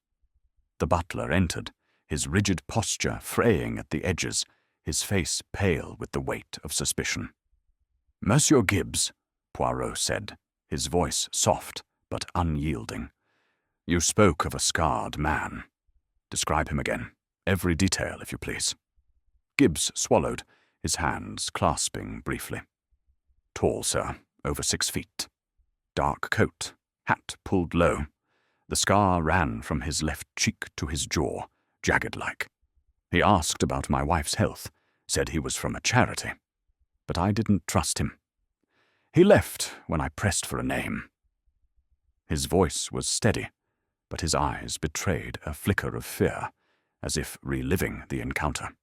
The butler entered, his rigid posture fraying at the edges, his face pale with the weight of suspicion. "Monsieur Gibbs," Poirot said, his voice soft but unyielding. "You spoke of a scarred man. Describe him again. Every detail, if you please." Gibbs swallowed, his hands clasping briefly. "Tall, sir, over 6 feet. Dark coat, hat pulled low. The scar ran from his left cheek to his jaw, jagged-like. He asked about my wife's health, said he was from a charity. But I didn't trust him. He left when I pressed for a name." His voice was steady, but his eyes betrayed a flicker of fear, as if reliving the encounter.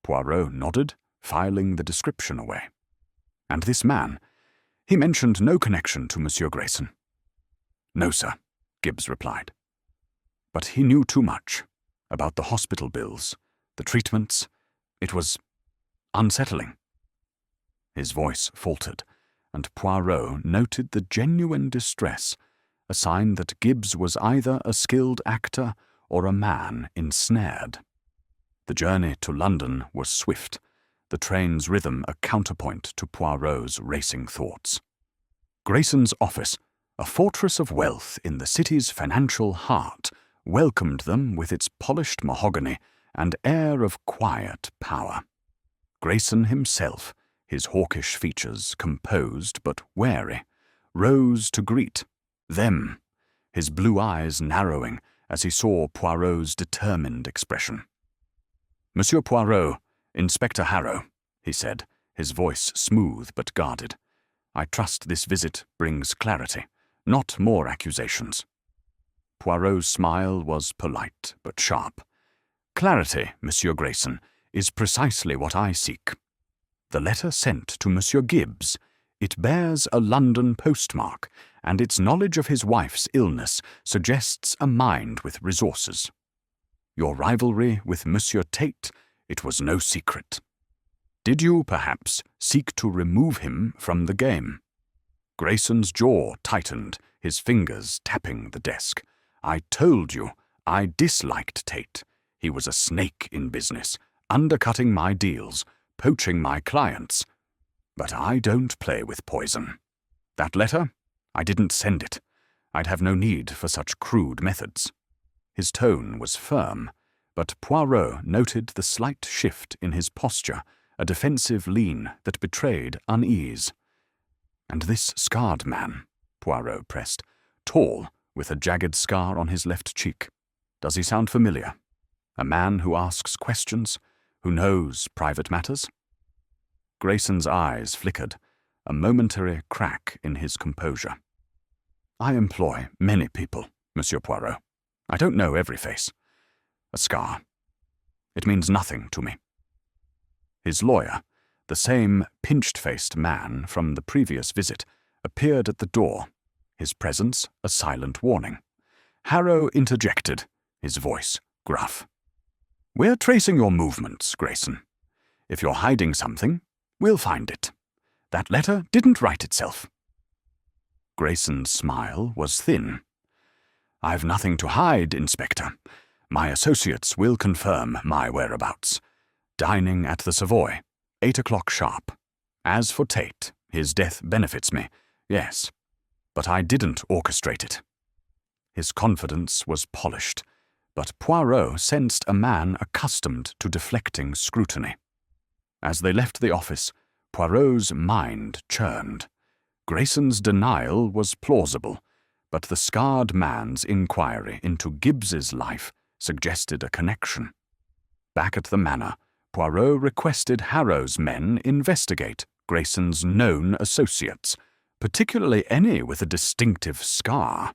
Poirot nodded, filing the description away. "And this man, he mentioned no connection to Monsieur Grayson." "No, sir," Gibbs replied. "But he knew too much about the hospital bills, the treatments. It was unsettling." His voice faltered, and Poirot noted the genuine distress, a sign that Gibbs was either a skilled actor or a man ensnared. The journey to London was swift, the train's rhythm a counterpoint to Poirot's racing thoughts. Grayson's office, a fortress of wealth in the city's financial heart, welcomed them with its polished mahogany and air of quiet power. Grayson himself, his hawkish features composed but wary, rose to greet them, his blue eyes narrowing as he saw Poirot's determined expression. "Monsieur Poirot, Inspector Harrow," he said, his voice smooth but guarded. "I trust this visit brings clarity, not more accusations." Poirot's smile was polite but sharp. "Clarity, Monsieur Grayson, is precisely what I seek. The letter sent to Monsieur Gibbs, it bears a London postmark, and its knowledge of his wife's illness suggests a mind with resources. Your rivalry with Monsieur Tate, it was no secret. Did you, perhaps, seek to remove him from the game?" Grayson's jaw tightened, his fingers tapping the desk. "I told you, I disliked Tate. He was a snake in business, undercutting my deals, poaching my clients. But I don't play with poison. That letter? I didn't send it. I'd have no need for such crude methods." His tone was firm, but Poirot noted the slight shift in his posture, a defensive lean that betrayed unease. "And this scarred man," Poirot pressed, "tall, with a jagged scar on his left cheek. Does he sound familiar? A man who asks questions, who knows private matters?" Grayson's eyes flickered, a momentary crack in his composure. "I employ many people, Monsieur Poirot. I don't know every face. A scar. It means nothing to me." His lawyer, the same pinched-faced man from the previous visit, appeared at the door, his presence a silent warning. Harrow interjected, his voice gruff. "We're tracing your movements, Grayson. If you're hiding something, we'll find it. That letter didn't write itself." Grayson's smile was thin. "I've nothing to hide, Inspector. My associates will confirm my whereabouts. Dining at the Savoy, 8 o'clock sharp. As for Tate, his death benefits me, yes, but I didn't orchestrate it." His confidence was polished, but Poirot sensed a man accustomed to deflecting scrutiny. As they left the office, Poirot's mind churned. Grayson's denial was plausible, but the scarred man's inquiry into Gibbs's life suggested a connection. Back at the manor, Poirot requested Harrow's men investigate Grayson's known associates, particularly any with a distinctive scar.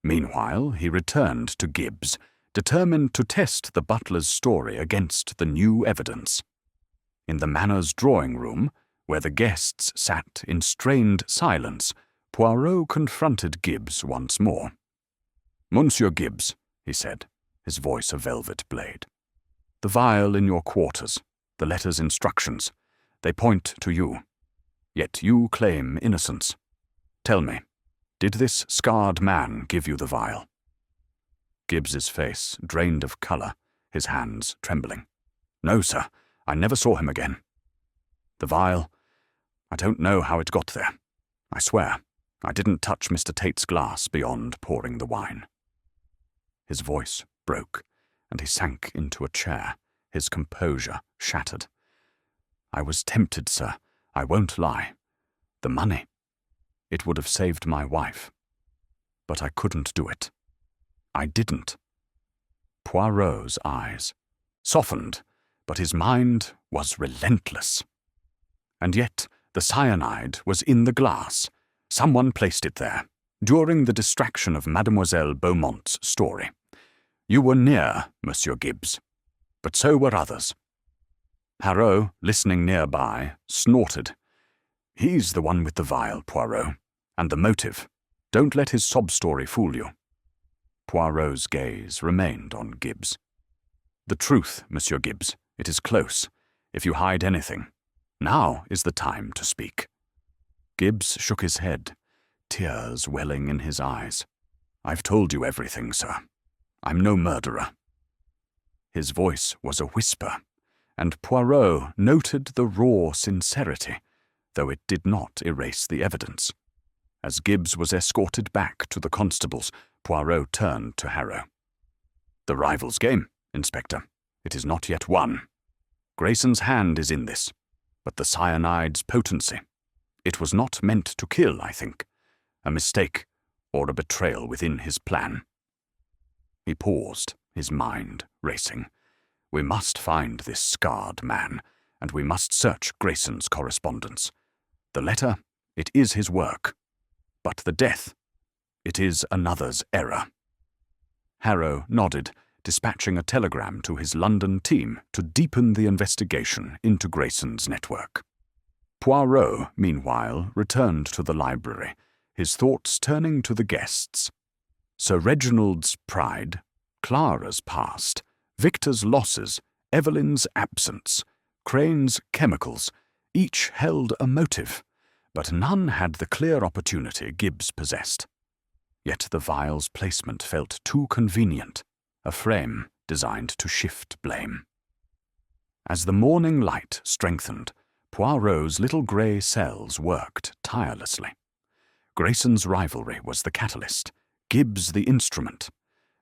Meanwhile, he returned to Gibbs, determined to test the butler's story against the new evidence. In the Manor's drawing room, where the guests sat in strained silence, Poirot confronted Gibbs once more. "Monsieur Gibbs," he said, his voice a velvet blade, "the vial in your quarters, the letter's instructions, they point to you. Yet you claim innocence. Tell me, did this scarred man give you the vial?" Gibbs's face drained of colour, his hands trembling. "No, sir, I never saw him again. The vial, I don't know how it got there. I swear, I didn't touch Mr. Tate's glass beyond pouring the wine." His voice broke, and he sank into a chair, his composure shattered. "I was tempted, sir, I won't lie. The money, it would have saved my wife. But I couldn't do it. I didn't." Poirot's eyes softened, but his mind was relentless. And yet the cyanide was in the glass. Someone placed it there, during the distraction of Mademoiselle Beaumont's story. You were near, Monsieur Gibbs, but so were others. Poirot, listening nearby, snorted. "He's the one with the vial, Poirot, and the motive. Don't let his sob story fool you." Poirot's gaze remained on Gibbs. "The truth, Monsieur Gibbs, it is close. If you hide anything, now is the time to speak." Gibbs shook his head, tears welling in his eyes. "I've told you everything, sir. I'm no murderer." His voice was a whisper, and Poirot noted the raw sincerity, though it did not erase the evidence. As Gibbs was escorted back to the constables, Poirot turned to Harrow. "The rival's game, Inspector. It is not yet won. Grayson's hand is in this, but the cyanide's potency. It was not meant to kill, I think. A mistake, or a betrayal within his plan." He paused, his mind racing. "We must find this scarred man, and we must search Grayson's correspondence. The letter, it is his work. But the death, it is another's error." Harrow nodded, dispatching a telegram to his London team to deepen the investigation into Grayson's network. Poirot, meanwhile, returned to the library, his thoughts turning to the guests. Sir Reginald's pride, Clara's past, Victor's losses, Evelyn's absence, Crane's chemicals, each held a motive, but none had the clear opportunity Gibbs possessed. Yet the vial's placement felt too convenient, a frame designed to shift blame. As the morning light strengthened, Poirot's little grey cells worked tirelessly. Grayson's rivalry was the catalyst, Gibbs the instrument.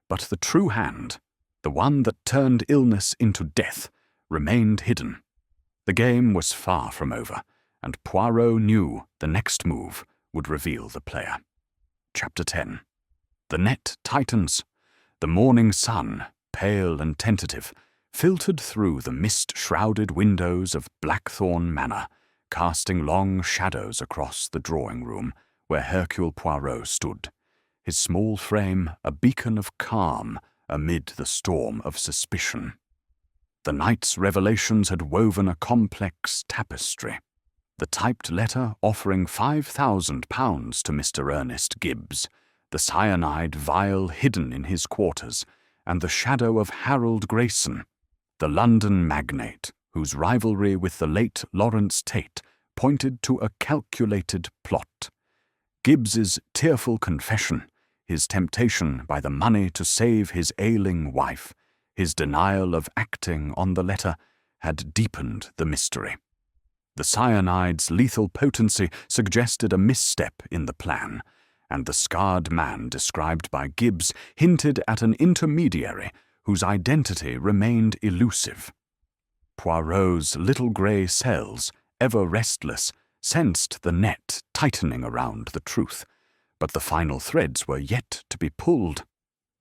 But the true hand, the one that turned illness into death, remained hidden. The game was far from over, and Poirot knew the next move would reveal the player. Chapter 10. The net tightens. The morning sun, pale and tentative, filtered through the mist-shrouded windows of Blackthorn Manor, casting long shadows across the drawing-room where Hercule Poirot stood, his small frame a beacon of calm amid the storm of suspicion. The night's revelations had woven a complex tapestry. The typed letter offering £5,000 to Mr. Ernest Gibbs, the cyanide vial hidden in his quarters, and the shadow of Harold Grayson, the London magnate whose rivalry with the late Lawrence Tate pointed to a calculated plot. Gibbs's tearful confession, his temptation by the money to save his ailing wife, his denial of acting on the letter, had deepened the mystery. The cyanide's lethal potency suggested a misstep in the plan, and the scarred man described by Gibbs hinted at an intermediary whose identity remained elusive. Poirot's little grey cells, ever restless, sensed the net tightening around the truth, but the final threads were yet to be pulled.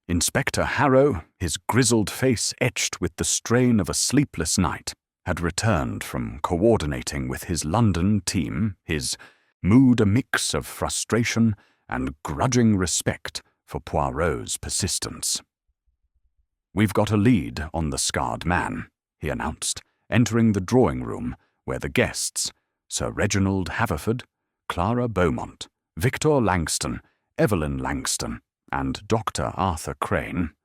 Inspector Harrow, his grizzled face etched with the strain of a sleepless night, had returned from coordinating with his London team, his mood a mix of frustration and grudging respect for Poirot's persistence. "We've got a lead on the scarred man," he announced, entering the drawing-room where the guests, Sir Reginald Haverford, Clara Beaumont, Victor Langston, Evelyn Langston, and Dr. Arthur Crane,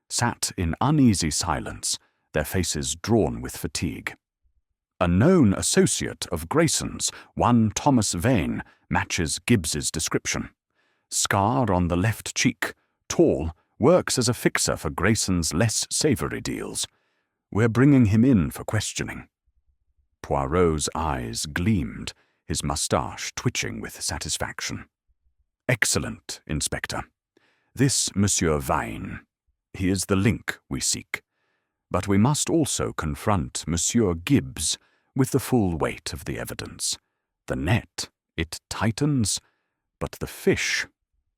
sat in uneasy silence, their faces drawn with fatigue. A known associate of Grayson's, one Thomas Vane, matches Gibbs's description. Scar on the left cheek, tall, works as a fixer for Grayson's less savoury deals. We're bringing him in for questioning." Poirot's eyes gleamed, his moustache twitching with satisfaction. "Excellent, Inspector. This Monsieur Vane. He is the link we seek. But we must also confront Monsieur Gibbs with the full weight of the evidence. The net, it tightens, but the fish,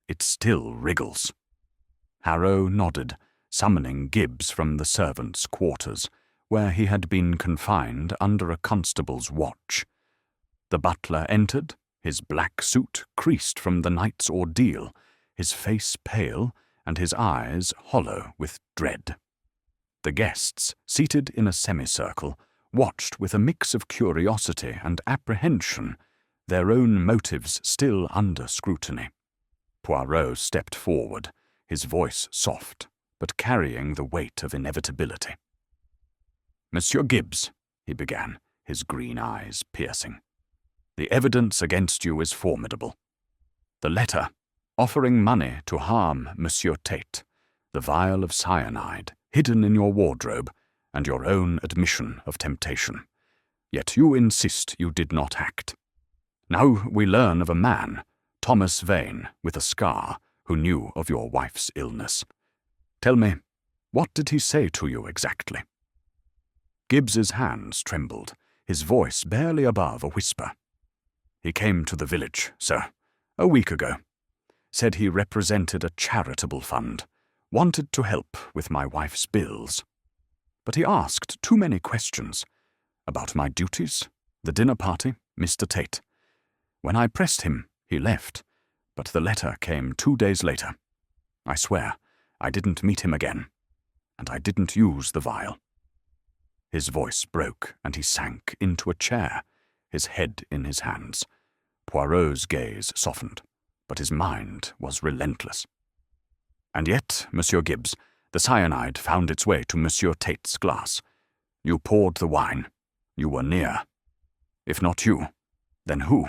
it still wriggles." Harrow nodded, summoning Gibbs from the servants' quarters, where he had been confined under a constable's watch. The butler entered, his black suit creased from the night's ordeal, his face pale and his eyes hollow with dread. The guests, seated in a semicircle, watched with a mix of curiosity and apprehension, their own motives still under scrutiny. Poirot stepped forward, his voice soft, but carrying the weight of inevitability. "Monsieur Gibbs," he began, his green eyes piercing, "the evidence against you is formidable. The letter, offering money to harm Monsieur Tate, the vial of cyanide, hidden in your wardrobe, and your own admission of temptation. Yet you insist you did not act. Now we learn of a man, Thomas Vane, with a scar, who knew of your wife's illness. Tell me, what did he say to you exactly?" Gibbs's hands trembled, his voice barely above a whisper. "He came to the village, sir, a week ago. Said he represented a charitable fund, wanted to help with my wife's bills. But he asked too many questions. About my duties, the dinner party, Mr. Tate. When I pressed him, he left, but the letter came 2 days later. I swear, I didn't meet him again, and I didn't use the vial." His voice broke, and he sank into a chair, his head in his hands. Poirot's gaze softened, but his mind was relentless. "And yet, Monsieur Gibbs, the cyanide found its way to Monsieur Tate's glass. You poured the wine. You were near. If not you, then who?"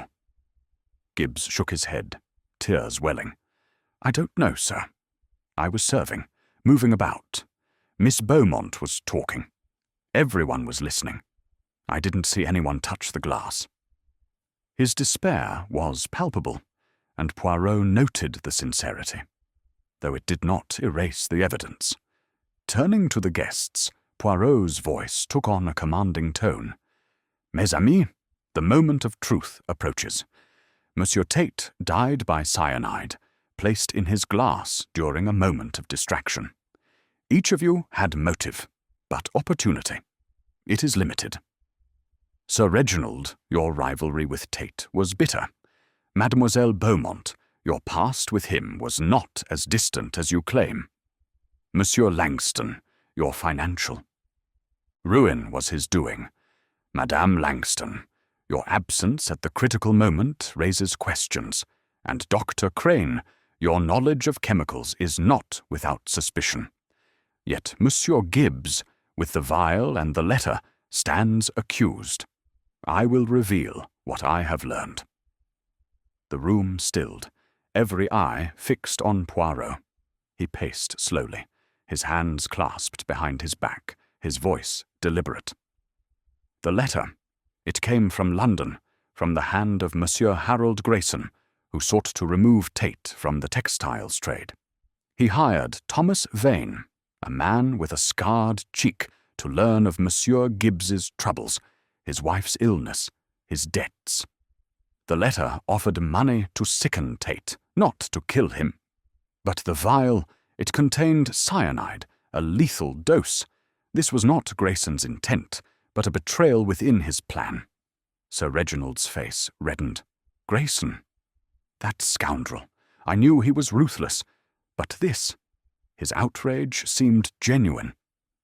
Gibbs shook his head, tears welling. "I don't know, sir. I was serving, moving about. Miss Beaumont was talking. Everyone was listening. I didn't see anyone touch the glass." His despair was palpable, and Poirot noted the sincerity, though it did not erase the evidence. Turning to the guests, Poirot's voice took on a commanding tone. "Mes amis, the moment of truth approaches. Monsieur Tate died by cyanide, placed in his glass during a moment of distraction. Each of you had motive, but opportunity. It is limited. Sir Reginald, your rivalry with Tate was bitter. Mademoiselle Beaumont, your past with him was not as distant as you claim. Monsieur Langston, your financial. Ruin was his doing. Madame Langston, your absence at the critical moment raises questions, and Dr. Crane, your knowledge of chemicals is not without suspicion. Yet Monsieur Gibbs, with the vial and the letter, stands accused. I will reveal what I have learned." The room stilled, every eye fixed on Poirot. He paced slowly, his hands clasped behind his back, his voice deliberate. "The letter. It came from London, from the hand of Monsieur Harold Grayson, who sought to remove Tate from the textiles trade. He hired Thomas Vane, a man with a scarred cheek, to learn of Monsieur Gibbs's troubles, his wife's illness, his debts. The letter offered money to sicken Tate, not to kill him. But the vial, it contained cyanide, a lethal dose. This was not Grayson's intent, but a betrayal within his plan. Sir Reginald's face reddened. Grayson. That scoundrel. I knew he was ruthless. But this. His outrage seemed genuine,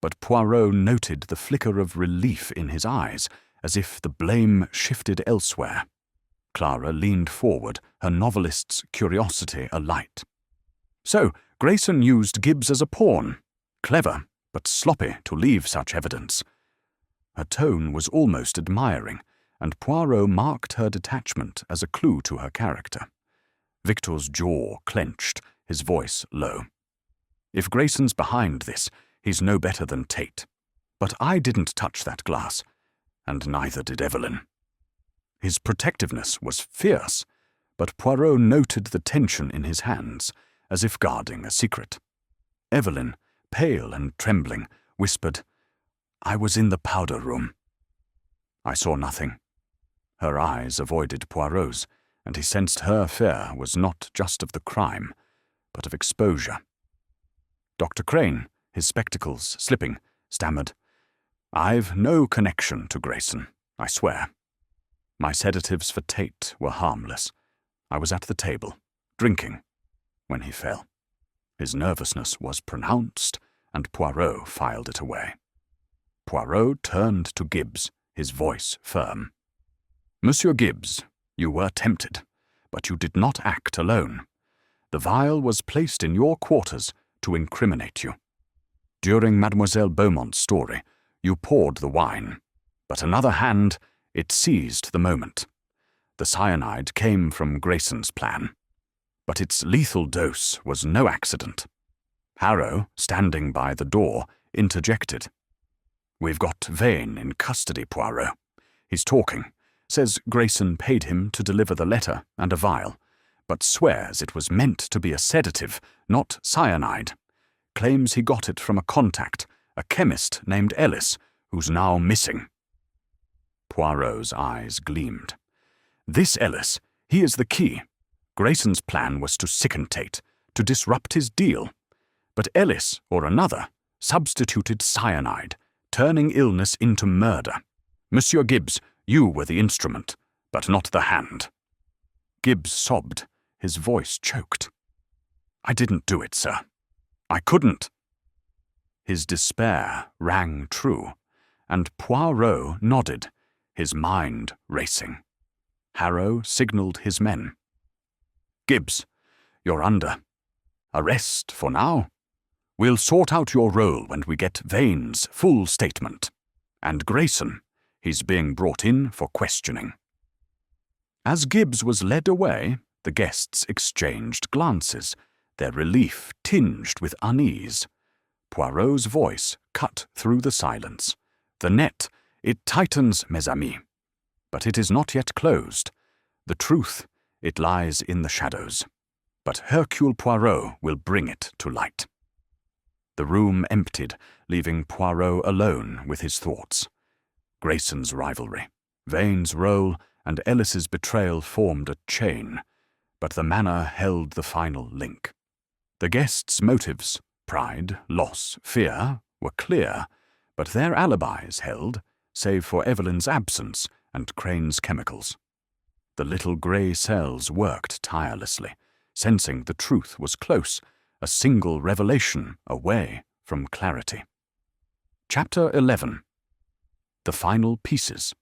but Poirot noted the flicker of relief in his eyes, as if the blame shifted elsewhere. Clara leaned forward, her novelist's curiosity alight. So, Grayson used Gibbs as a pawn. Clever, but sloppy to leave such evidence. Her tone was almost admiring, and Poirot marked her detachment as a clue to her character. Victor's jaw clenched, his voice low. If Grayson's behind this, he's no better than Tate. But I didn't touch that glass, and neither did Evelyn. His protectiveness was fierce, but Poirot noted the tension in his hands, as if guarding a secret. Evelyn, pale and trembling, whispered, I was in the powder room. I saw nothing. Her eyes avoided Poirot's, and he sensed her fear was not just of the crime, but of exposure. Dr. Crane, his spectacles slipping, stammered, I've no connection to Grayson, I swear. My sedatives for Tate were harmless. I was at the table, drinking, when he fell. His nervousness was pronounced, and Poirot filed it away. Poirot turned to Gibbs, his voice firm. Monsieur Gibbs, you were tempted, but you did not act alone. The vial was placed in your quarters to incriminate you. During Mademoiselle Beaumont's story, you poured the wine, but another hand, it seized the moment. The cyanide came from Grayson's plan, but its lethal dose was no accident. Harrow, standing by the door, interjected. We've got Vane in custody, Poirot. He's talking. Says Grayson paid him to deliver the letter and a vial, but swears it was meant to be a sedative, not cyanide. Claims he got it from a contact, a chemist named Ellis, who's now missing. Poirot's eyes gleamed. This Ellis, he is the key. Grayson's plan was to sicken Tate, to disrupt his deal. But Ellis, or another, substituted cyanide, turning illness into murder. Monsieur Gibbs, you were the instrument, but not the hand. Gibbs sobbed, his voice choked. I didn't do it, sir. I couldn't. His despair rang true, and Poirot nodded, his mind racing. Harrow signalled his men. Gibbs, you're under. Arrest for now. We'll sort out your role when we get Vane's full statement. And Grayson, he's being brought in for questioning. As Gibbs was led away, the guests exchanged glances, their relief tinged with unease. Poirot's voice cut through the silence. The net, it tightens, mes amis. But it is not yet closed. The truth, it lies in the shadows. But Hercule Poirot will bring it to light. The room emptied, leaving Poirot alone with his thoughts. Grayson's rivalry, Vane's role, and Ellis's betrayal formed a chain, but the manor held the final link. The guests' motives, pride, loss, fear, were clear, but their alibis held, save for Evelyn's absence and Crane's chemicals. The little grey cells worked tirelessly, sensing the truth was close, a single revelation away from clarity. Chapter 11. The Final Pieces.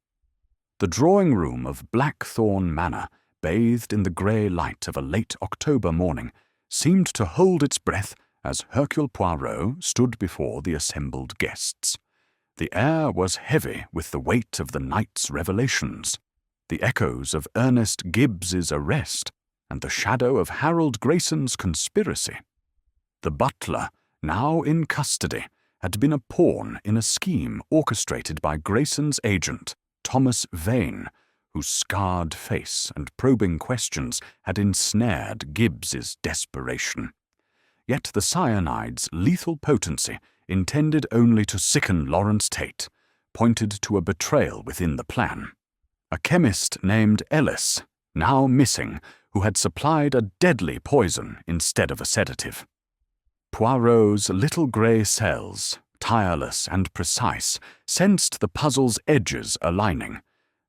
The drawing-room of Blackthorn Manor, bathed in the grey light of a late October morning, seemed to hold its breath as Hercule Poirot stood before the assembled guests. The air was heavy with the weight of the night's revelations, the echoes of Ernest Gibbs's arrest, and the shadow of Harold Grayson's conspiracy. The butler, now in custody, had been a pawn in a scheme orchestrated by Grayson's agent, Thomas Vane, whose scarred face and probing questions had ensnared Gibbs's desperation. Yet the cyanide's lethal potency, intended only to sicken Lawrence Tate, pointed to a betrayal within the plan. A chemist named Ellis, now missing, who had supplied a deadly poison instead of a sedative. Poirot's little grey cells tireless and precise, sensed the puzzle's edges aligning,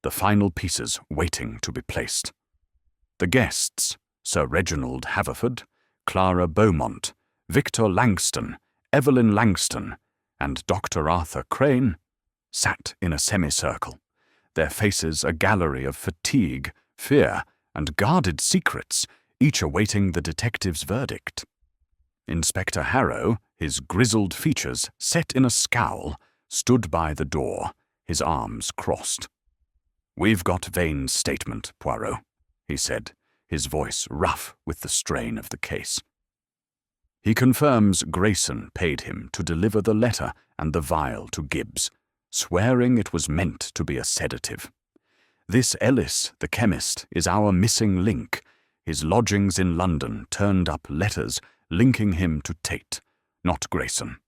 the final pieces waiting to be placed. The guests, Sir Reginald Haverford, Clara Beaumont, Victor Langston, Evelyn Langston, and Dr. Arthur Crane, sat in a semicircle, their faces a gallery of fatigue, fear, and guarded secrets, each awaiting the detective's verdict. Inspector Harrow, his grizzled features set in a scowl, stood by the door, his arms crossed. "We've got Vane's statement, Poirot," he said, his voice rough with the strain of the case. "He confirms Grayson paid him to deliver the letter and the vial to Gibbs, swearing it was meant to be a sedative. This Ellis, the chemist, is our missing link. His lodgings in London turned up letters linking him to Tate, not Grayson.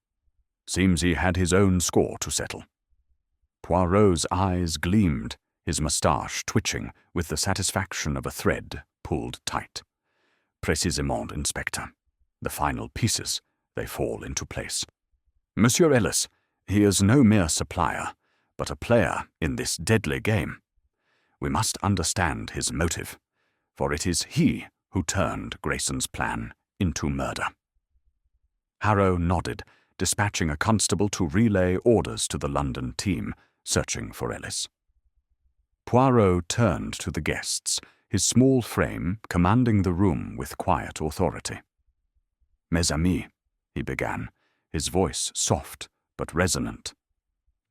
Seems he had his own score to settle." Poirot's eyes gleamed, his moustache twitching with the satisfaction of a thread pulled tight. "Précisément, Inspector. The final pieces, they fall into place. Monsieur Ellis, he is no mere supplier, but a player in this deadly game. We must understand his motive, for it is he who turned Grayson's plan into murder." Harrow nodded, dispatching a constable to relay orders to the London team, searching for Ellis. Poirot turned to the guests, his small frame commanding the room with quiet authority. "Mes amis," he began, his voice soft but resonant.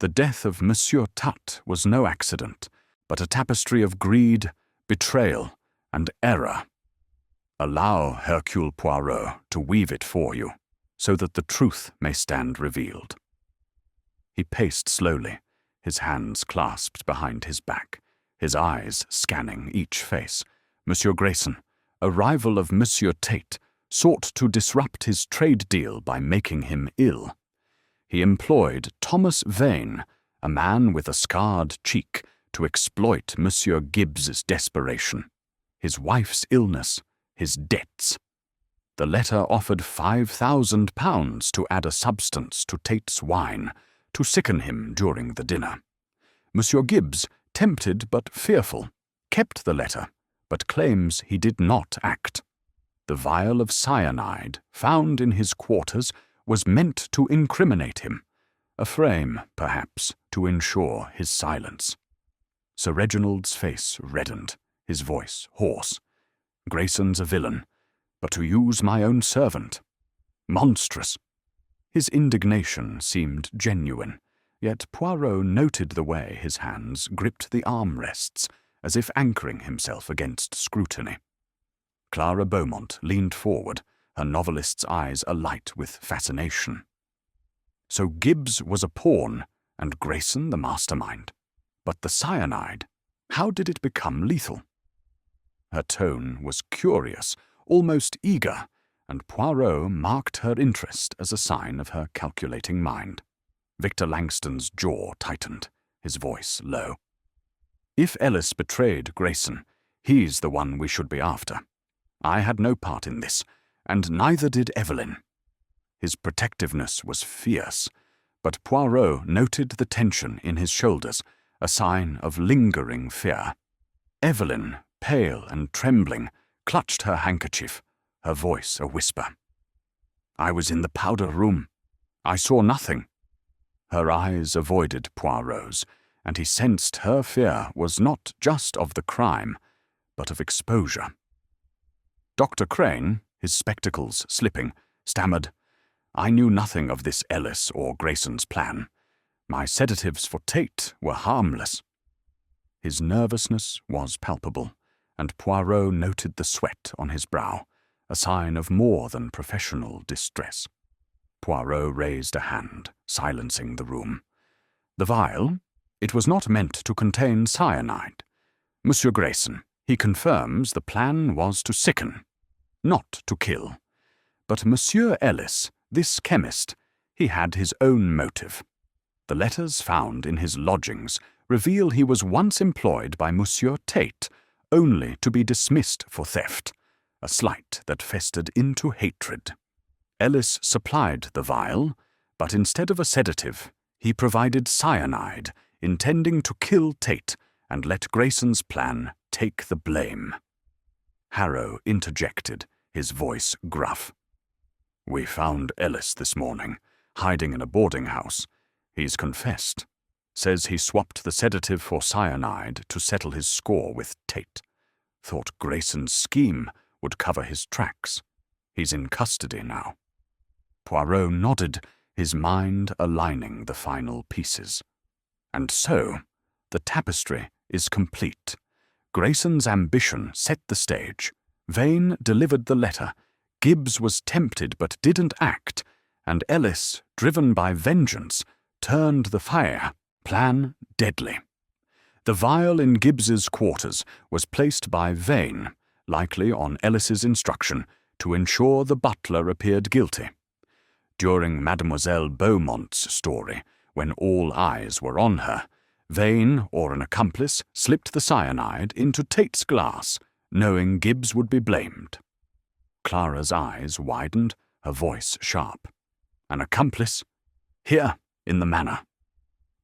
"The death of Monsieur Tutt was no accident, but a tapestry of greed, betrayal, and error. Allow Hercule Poirot to weave it for you, so that the truth may stand revealed." He paced slowly, his hands clasped behind his back, his eyes scanning each face. "Monsieur Grayson, a rival of Monsieur Tate, sought to disrupt his trade deal by making him ill. He employed Thomas Vane, a man with a scarred cheek, to exploit Monsieur Gibbs's desperation, his wife's illness, his debts. The letter offered £5,000 to add a substance to Tate's wine, to sicken him during the dinner. Monsieur Gibbs, tempted but fearful, kept the letter, but claims he did not act. The vial of cyanide found in his quarters was meant to incriminate him, a frame, perhaps, to ensure his silence." Sir Reginald's face reddened, his voice hoarse. "Grayson's a villain, but to use my own servant. Monstrous." His indignation seemed genuine, yet Poirot noted the way his hands gripped the armrests, as if anchoring himself against scrutiny. Clara Beaumont leaned forward, her novelist's eyes alight with fascination. So Gibbs was a pawn, and Grayson the mastermind. But the cyanide, how did it become lethal? Her tone was curious, almost eager, and Poirot marked her interest as a sign of her calculating mind. Victor Langston's jaw tightened, his voice low. "If Ellis betrayed Grayson, he's the one we should be after. I had no part in this, and neither did Evelyn." His protectiveness was fierce, but Poirot noted the tension in his shoulders, a sign of lingering fear. Evelyn, pale and trembling, clutched her handkerchief, her voice a whisper. "I was in the powder room. I saw nothing." Her eyes avoided Poirot's, and he sensed her fear was not just of the crime, but of exposure. Dr. Crane, his spectacles slipping, stammered, "I knew nothing of this Ellis or Grayson's plan. My sedatives for Tate were harmless." His nervousness was palpable, and Poirot noted the sweat on his brow, a sign of more than professional distress. Poirot raised a hand, silencing the room. "The vial? It was not meant to contain cyanide. Monsieur Grayson, he confirms the plan was to sicken, not to kill. But Monsieur Ellis, this chemist, he had his own motive. The letters found in his lodgings reveal he was once employed by Monsieur Tate, only to be dismissed for theft, a slight that festered into hatred. Ellis supplied the vial, But instead of a sedative, he provided cyanide, intending to kill Tate and let Grayson's plan take the blame. Harrow interjected, his voice gruff. "We found Ellis this morning, hiding in a boarding house. He's confessed. Says he swapped the sedative for cyanide to settle his score with Tate. Thought Grayson's scheme would cover his tracks. He's in custody now." Poirot nodded, his mind aligning the final pieces. And so, the tapestry is complete. Grayson's ambition set the stage. Vane delivered the letter. Gibbs was tempted but didn't act, and Ellis, driven by vengeance, turned the fire. Plan deadly. The vial in Gibbs's quarters was placed by Vane, likely on Ellis's instruction, to ensure the butler appeared guilty. During Mademoiselle Beaumont's story, when all eyes were on her, Vane or an accomplice slipped the cyanide into Tate's glass, knowing Gibbs would be blamed. Clara's eyes widened, her voice sharp. An accomplice? Here, in the manor.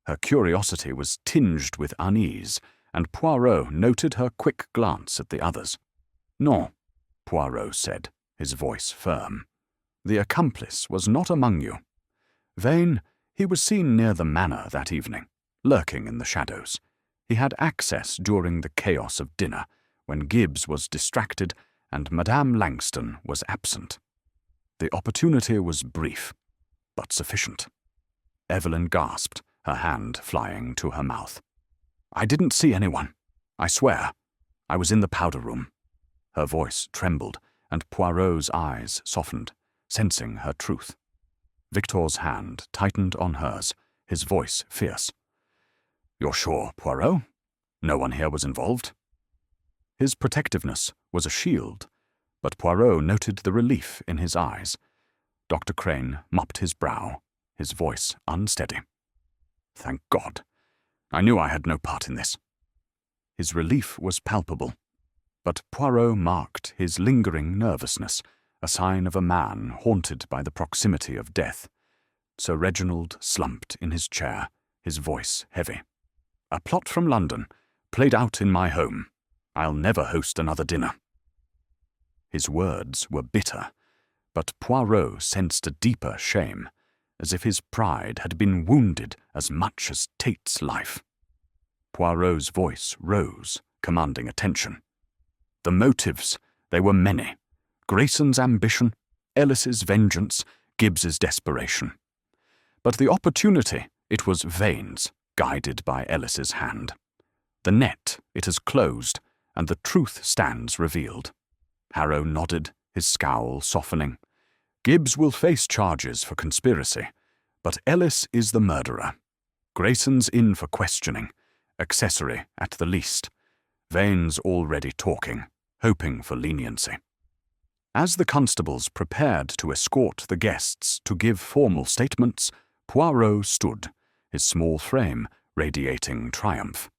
Her curiosity was tinged with unease, and Poirot noted her quick glance at the others. "No," Poirot said, his voice firm. "The accomplice was not among you. Vane, he was seen near the manor that evening, lurking in the shadows. He had access during the chaos of dinner, when Gibbs was distracted and Madame Langston was absent. The opportunity was brief, but sufficient." Evelyn gasped, her hand flying to her mouth. "I didn't see anyone. I swear. I was in the powder room." Her voice trembled, and Poirot's eyes softened, sensing her truth. Victor's hand tightened on hers, his voice fierce. "You're sure, Poirot? No one here was involved?" His protectiveness was a shield, but Poirot noted the relief in his eyes. Dr. Crane mopped his brow, his voice unsteady. "Thank God. I knew I had no part in this." His relief was palpable, but Poirot marked his lingering nervousness, a sign of a man haunted by the proximity of death. Sir Reginald slumped in his chair, his voice heavy. "A plot from London, played out in my home. I'll never host another dinner." His words were bitter, but Poirot sensed a deeper shame, as if his pride had been wounded as much as Tate's life. Poirot's voice rose, commanding attention. The motives, they were many. Grayson's ambition, Ellis's vengeance, Gibbs's desperation. But the opportunity, it was Vane's, guided by Ellis's hand. The net, it has closed, and the truth stands revealed. Harrow nodded, his scowl softening. Gibbs will face charges for conspiracy, but Ellis is the murderer. Grayson's in for questioning, accessory at the least. Vane's already talking, hoping for leniency. As the constables prepared to escort the guests to give formal statements, Poirot stood, his small frame radiating triumph.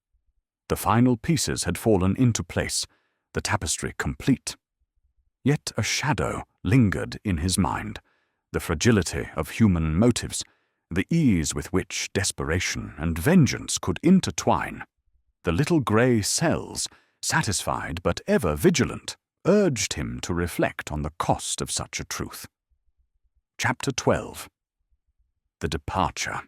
The final pieces had fallen into place, the tapestry complete. Yet a shadow lingered in his mind, the fragility of human motives, the ease with which desperation and vengeance could intertwine. The little grey cells, satisfied but ever vigilant, urged him to reflect on the cost of such a truth. Chapter 12. The Departure.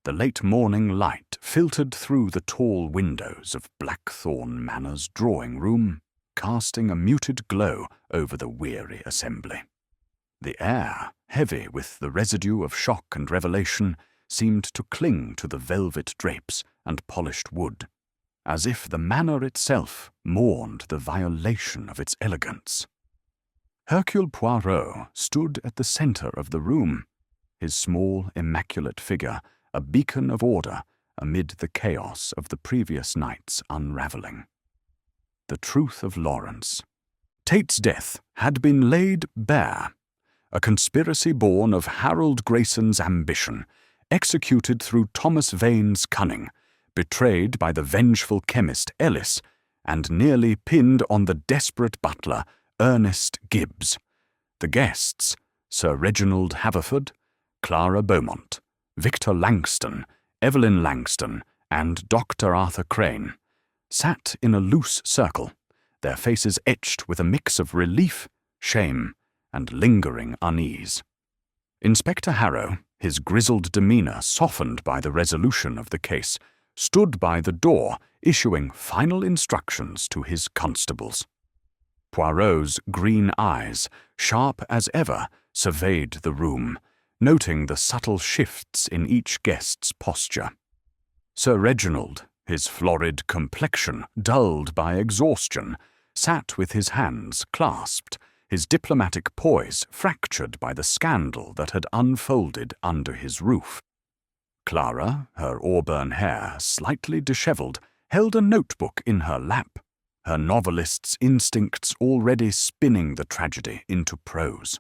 The late morning light filtered through the tall windows of Blackthorn Manor's drawing-room, casting a muted glow over the weary assembly. The air, heavy with the residue of shock and revelation, seemed to cling to the velvet drapes and polished wood, as if the manor itself mourned the violation of its elegance. Hercule Poirot stood at the centre of the room, his small, immaculate figure a beacon of order amid the chaos of the previous night's unravelling. The truth of Lawrence. Tate's death had been laid bare, a conspiracy born of Harold Grayson's ambition, executed through Thomas Vane's cunning, betrayed by the vengeful chemist Ellis, and nearly pinned on the desperate butler Ernest Gibbs. The guests, Sir Reginald Haverford, Clara Beaumont, Victor Langston, Evelyn Langston, and Dr. Arthur Crane, sat in a loose circle, their faces etched with a mix of relief, shame, and lingering unease. Inspector Harrow, his grizzled demeanour softened by the resolution of the case, stood by the door, issuing final instructions to his constables. Poirot's green eyes, sharp as ever, surveyed the room, noting the subtle shifts in each guest's posture. Sir Reginald, his florid complexion dulled by exhaustion, sat with his hands clasped, his diplomatic poise fractured by the scandal that had unfolded under his roof. Clara, her auburn hair slightly dishevelled, held a notebook in her lap, her novelist's instincts already spinning the tragedy into prose.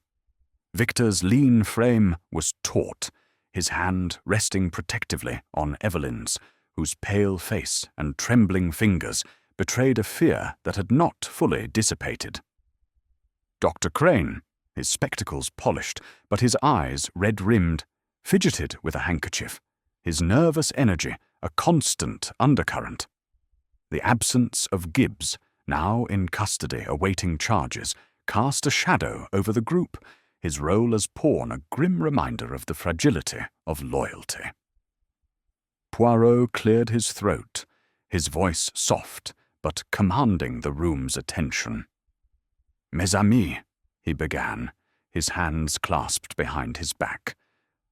Victor's lean frame was taut, his hand resting protectively on Evelyn's, whose pale face and trembling fingers betrayed a fear that had not fully dissipated. Dr. Crane, his spectacles polished, but his eyes red-rimmed, fidgeted with a handkerchief, his nervous energy a constant undercurrent. The absence of Gibbs, now in custody awaiting charges, cast a shadow over the group, his role as pawn a grim reminder of the fragility of loyalty. Poirot cleared his throat, his voice soft, but commanding the room's attention. "Mes amis," he began, his hands clasped behind his back.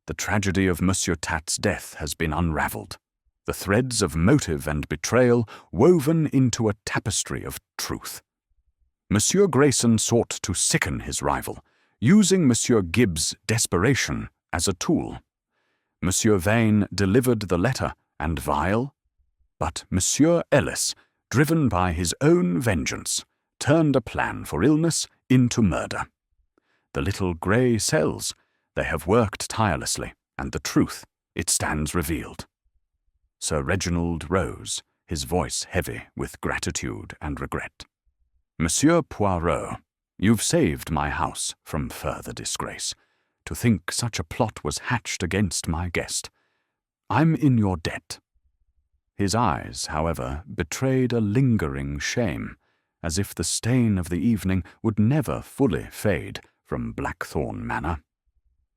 "The tragedy of Monsieur Tat's death has been unravelled, the threads of motive and betrayal woven into a tapestry of truth. Monsieur Grayson sought to sicken his rival, using Monsieur Gibbs' desperation as a tool. Monsieur Vane delivered the letter and vial, but Monsieur Ellis, driven by his own vengeance, turned a plan for illness into murder. The little grey cells, they have worked tirelessly, and the truth, it stands revealed." Sir Reginald rose, his voice heavy with gratitude and regret. "Monsieur Poirot, you've saved my house from further disgrace. To think such a plot was hatched against my guest. I'm in your debt." His eyes, however, betrayed a lingering shame, as if the stain of the evening would never fully fade from Blackthorn Manor.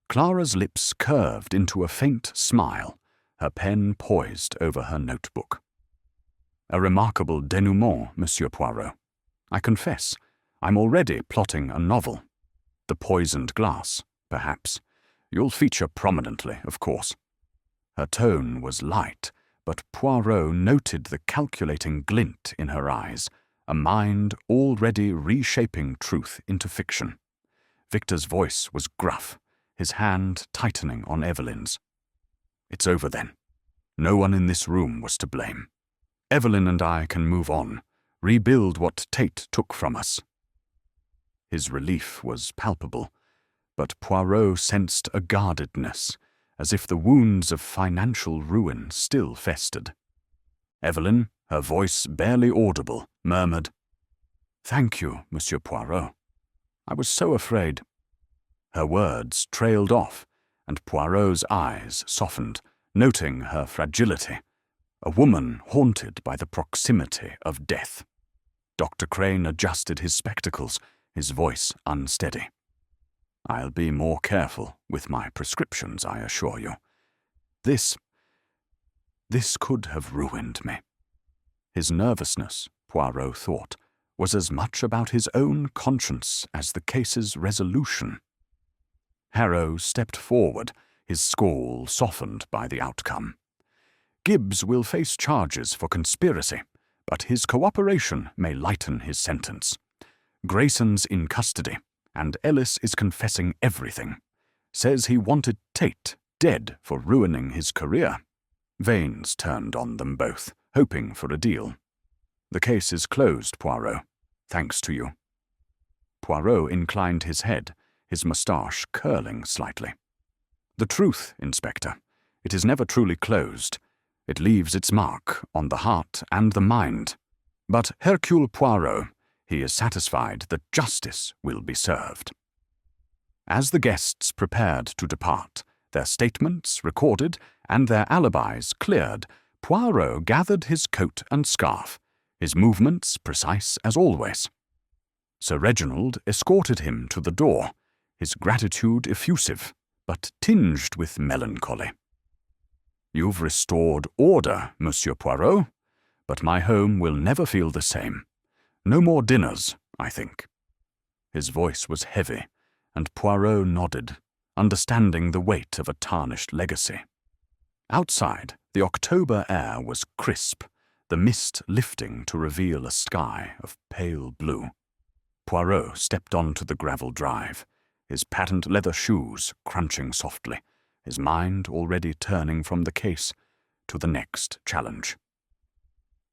Clara's lips curved into a faint smile, her pen poised over her notebook. "A remarkable denouement, Monsieur Poirot. I confess, I'm already plotting a novel. The Poisoned Glass, perhaps. You'll feature prominently, of course." Her tone was light, but Poirot noted the calculating glint in her eyes, a mind already reshaping truth into fiction. Victor's voice was gruff, his hand tightening on Evelyn's. "It's over then. No one in this room was to blame. Evelyn and I can move on, rebuild what Tate took from us." His relief was palpable, but Poirot sensed a guardedness, as if the wounds of financial ruin still festered. Evelyn, her voice barely audible, murmured, "Thank you, Monsieur Poirot. I was so afraid." Her words trailed off, and Poirot's eyes softened, noting her fragility, a woman haunted by the proximity of death. Dr. Crane adjusted his spectacles, his voice unsteady. "I'll be more careful with my prescriptions, I assure you. This could have ruined me." His nervousness, Poirot thought, was as much about his own conscience as the case's resolution. Harrow stepped forward, his scowl softened by the outcome. "Gibbs will face charges for conspiracy, but his cooperation may lighten his sentence. Grayson's in custody, and Ellis is confessing everything. Says he wanted Tate dead for ruining his career. Vane's turned on them both, hoping for a deal. The case is closed, Poirot, thanks to you." Poirot inclined his head, his moustache curling slightly. "The truth, Inspector, it is never truly closed. It leaves its mark on the heart and the mind. But Hercule Poirot, he is satisfied that justice will be served." As the guests prepared to depart, Their statements recorded and their alibis cleared, Poirot gathered his coat and scarf, his movements precise as always. Sir Reginald escorted him to the door, his gratitude effusive, but tinged with melancholy. "You've restored order, Monsieur Poirot, but my home will never feel the same. No more dinners, I think." His voice was heavy, and Poirot nodded, understanding the weight of a tarnished legacy. Outside, the October air was crisp, the mist lifting to reveal a sky of pale blue. Poirot stepped onto the gravel drive, his patent leather shoes crunching softly, his mind already turning from the case to the next challenge.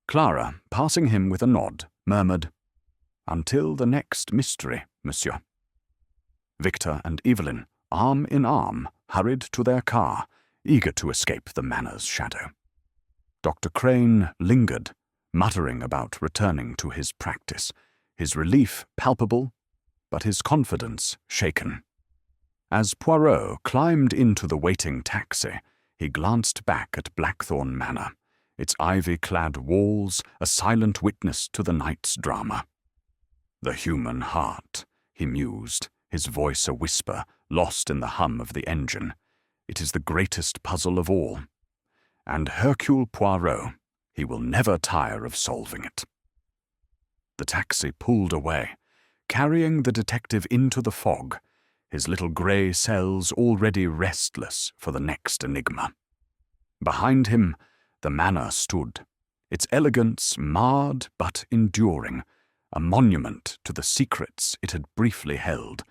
Clara, passing him with a nod, murmured, "Until the next mystery, monsieur." Victor and Evelyn, arm in arm, hurried to their car, eager to escape the Manor's shadow. Dr. Crane lingered, muttering about returning to his practice, his relief palpable, but his confidence shaken. As Poirot climbed into the waiting taxi, he glanced back at Blackthorn Manor, its ivy-clad walls a silent witness to the night's drama. "The human heart," he mused, his voice a whisper, lost in the hum of the engine. "It is the greatest puzzle of all. And Hercule Poirot, he will never tire of solving it." The taxi pulled away, carrying the detective into the fog, his little grey cells already restless for the next enigma. Behind him, the manor stood, its elegance marred but enduring, a monument to the secrets it had briefly held,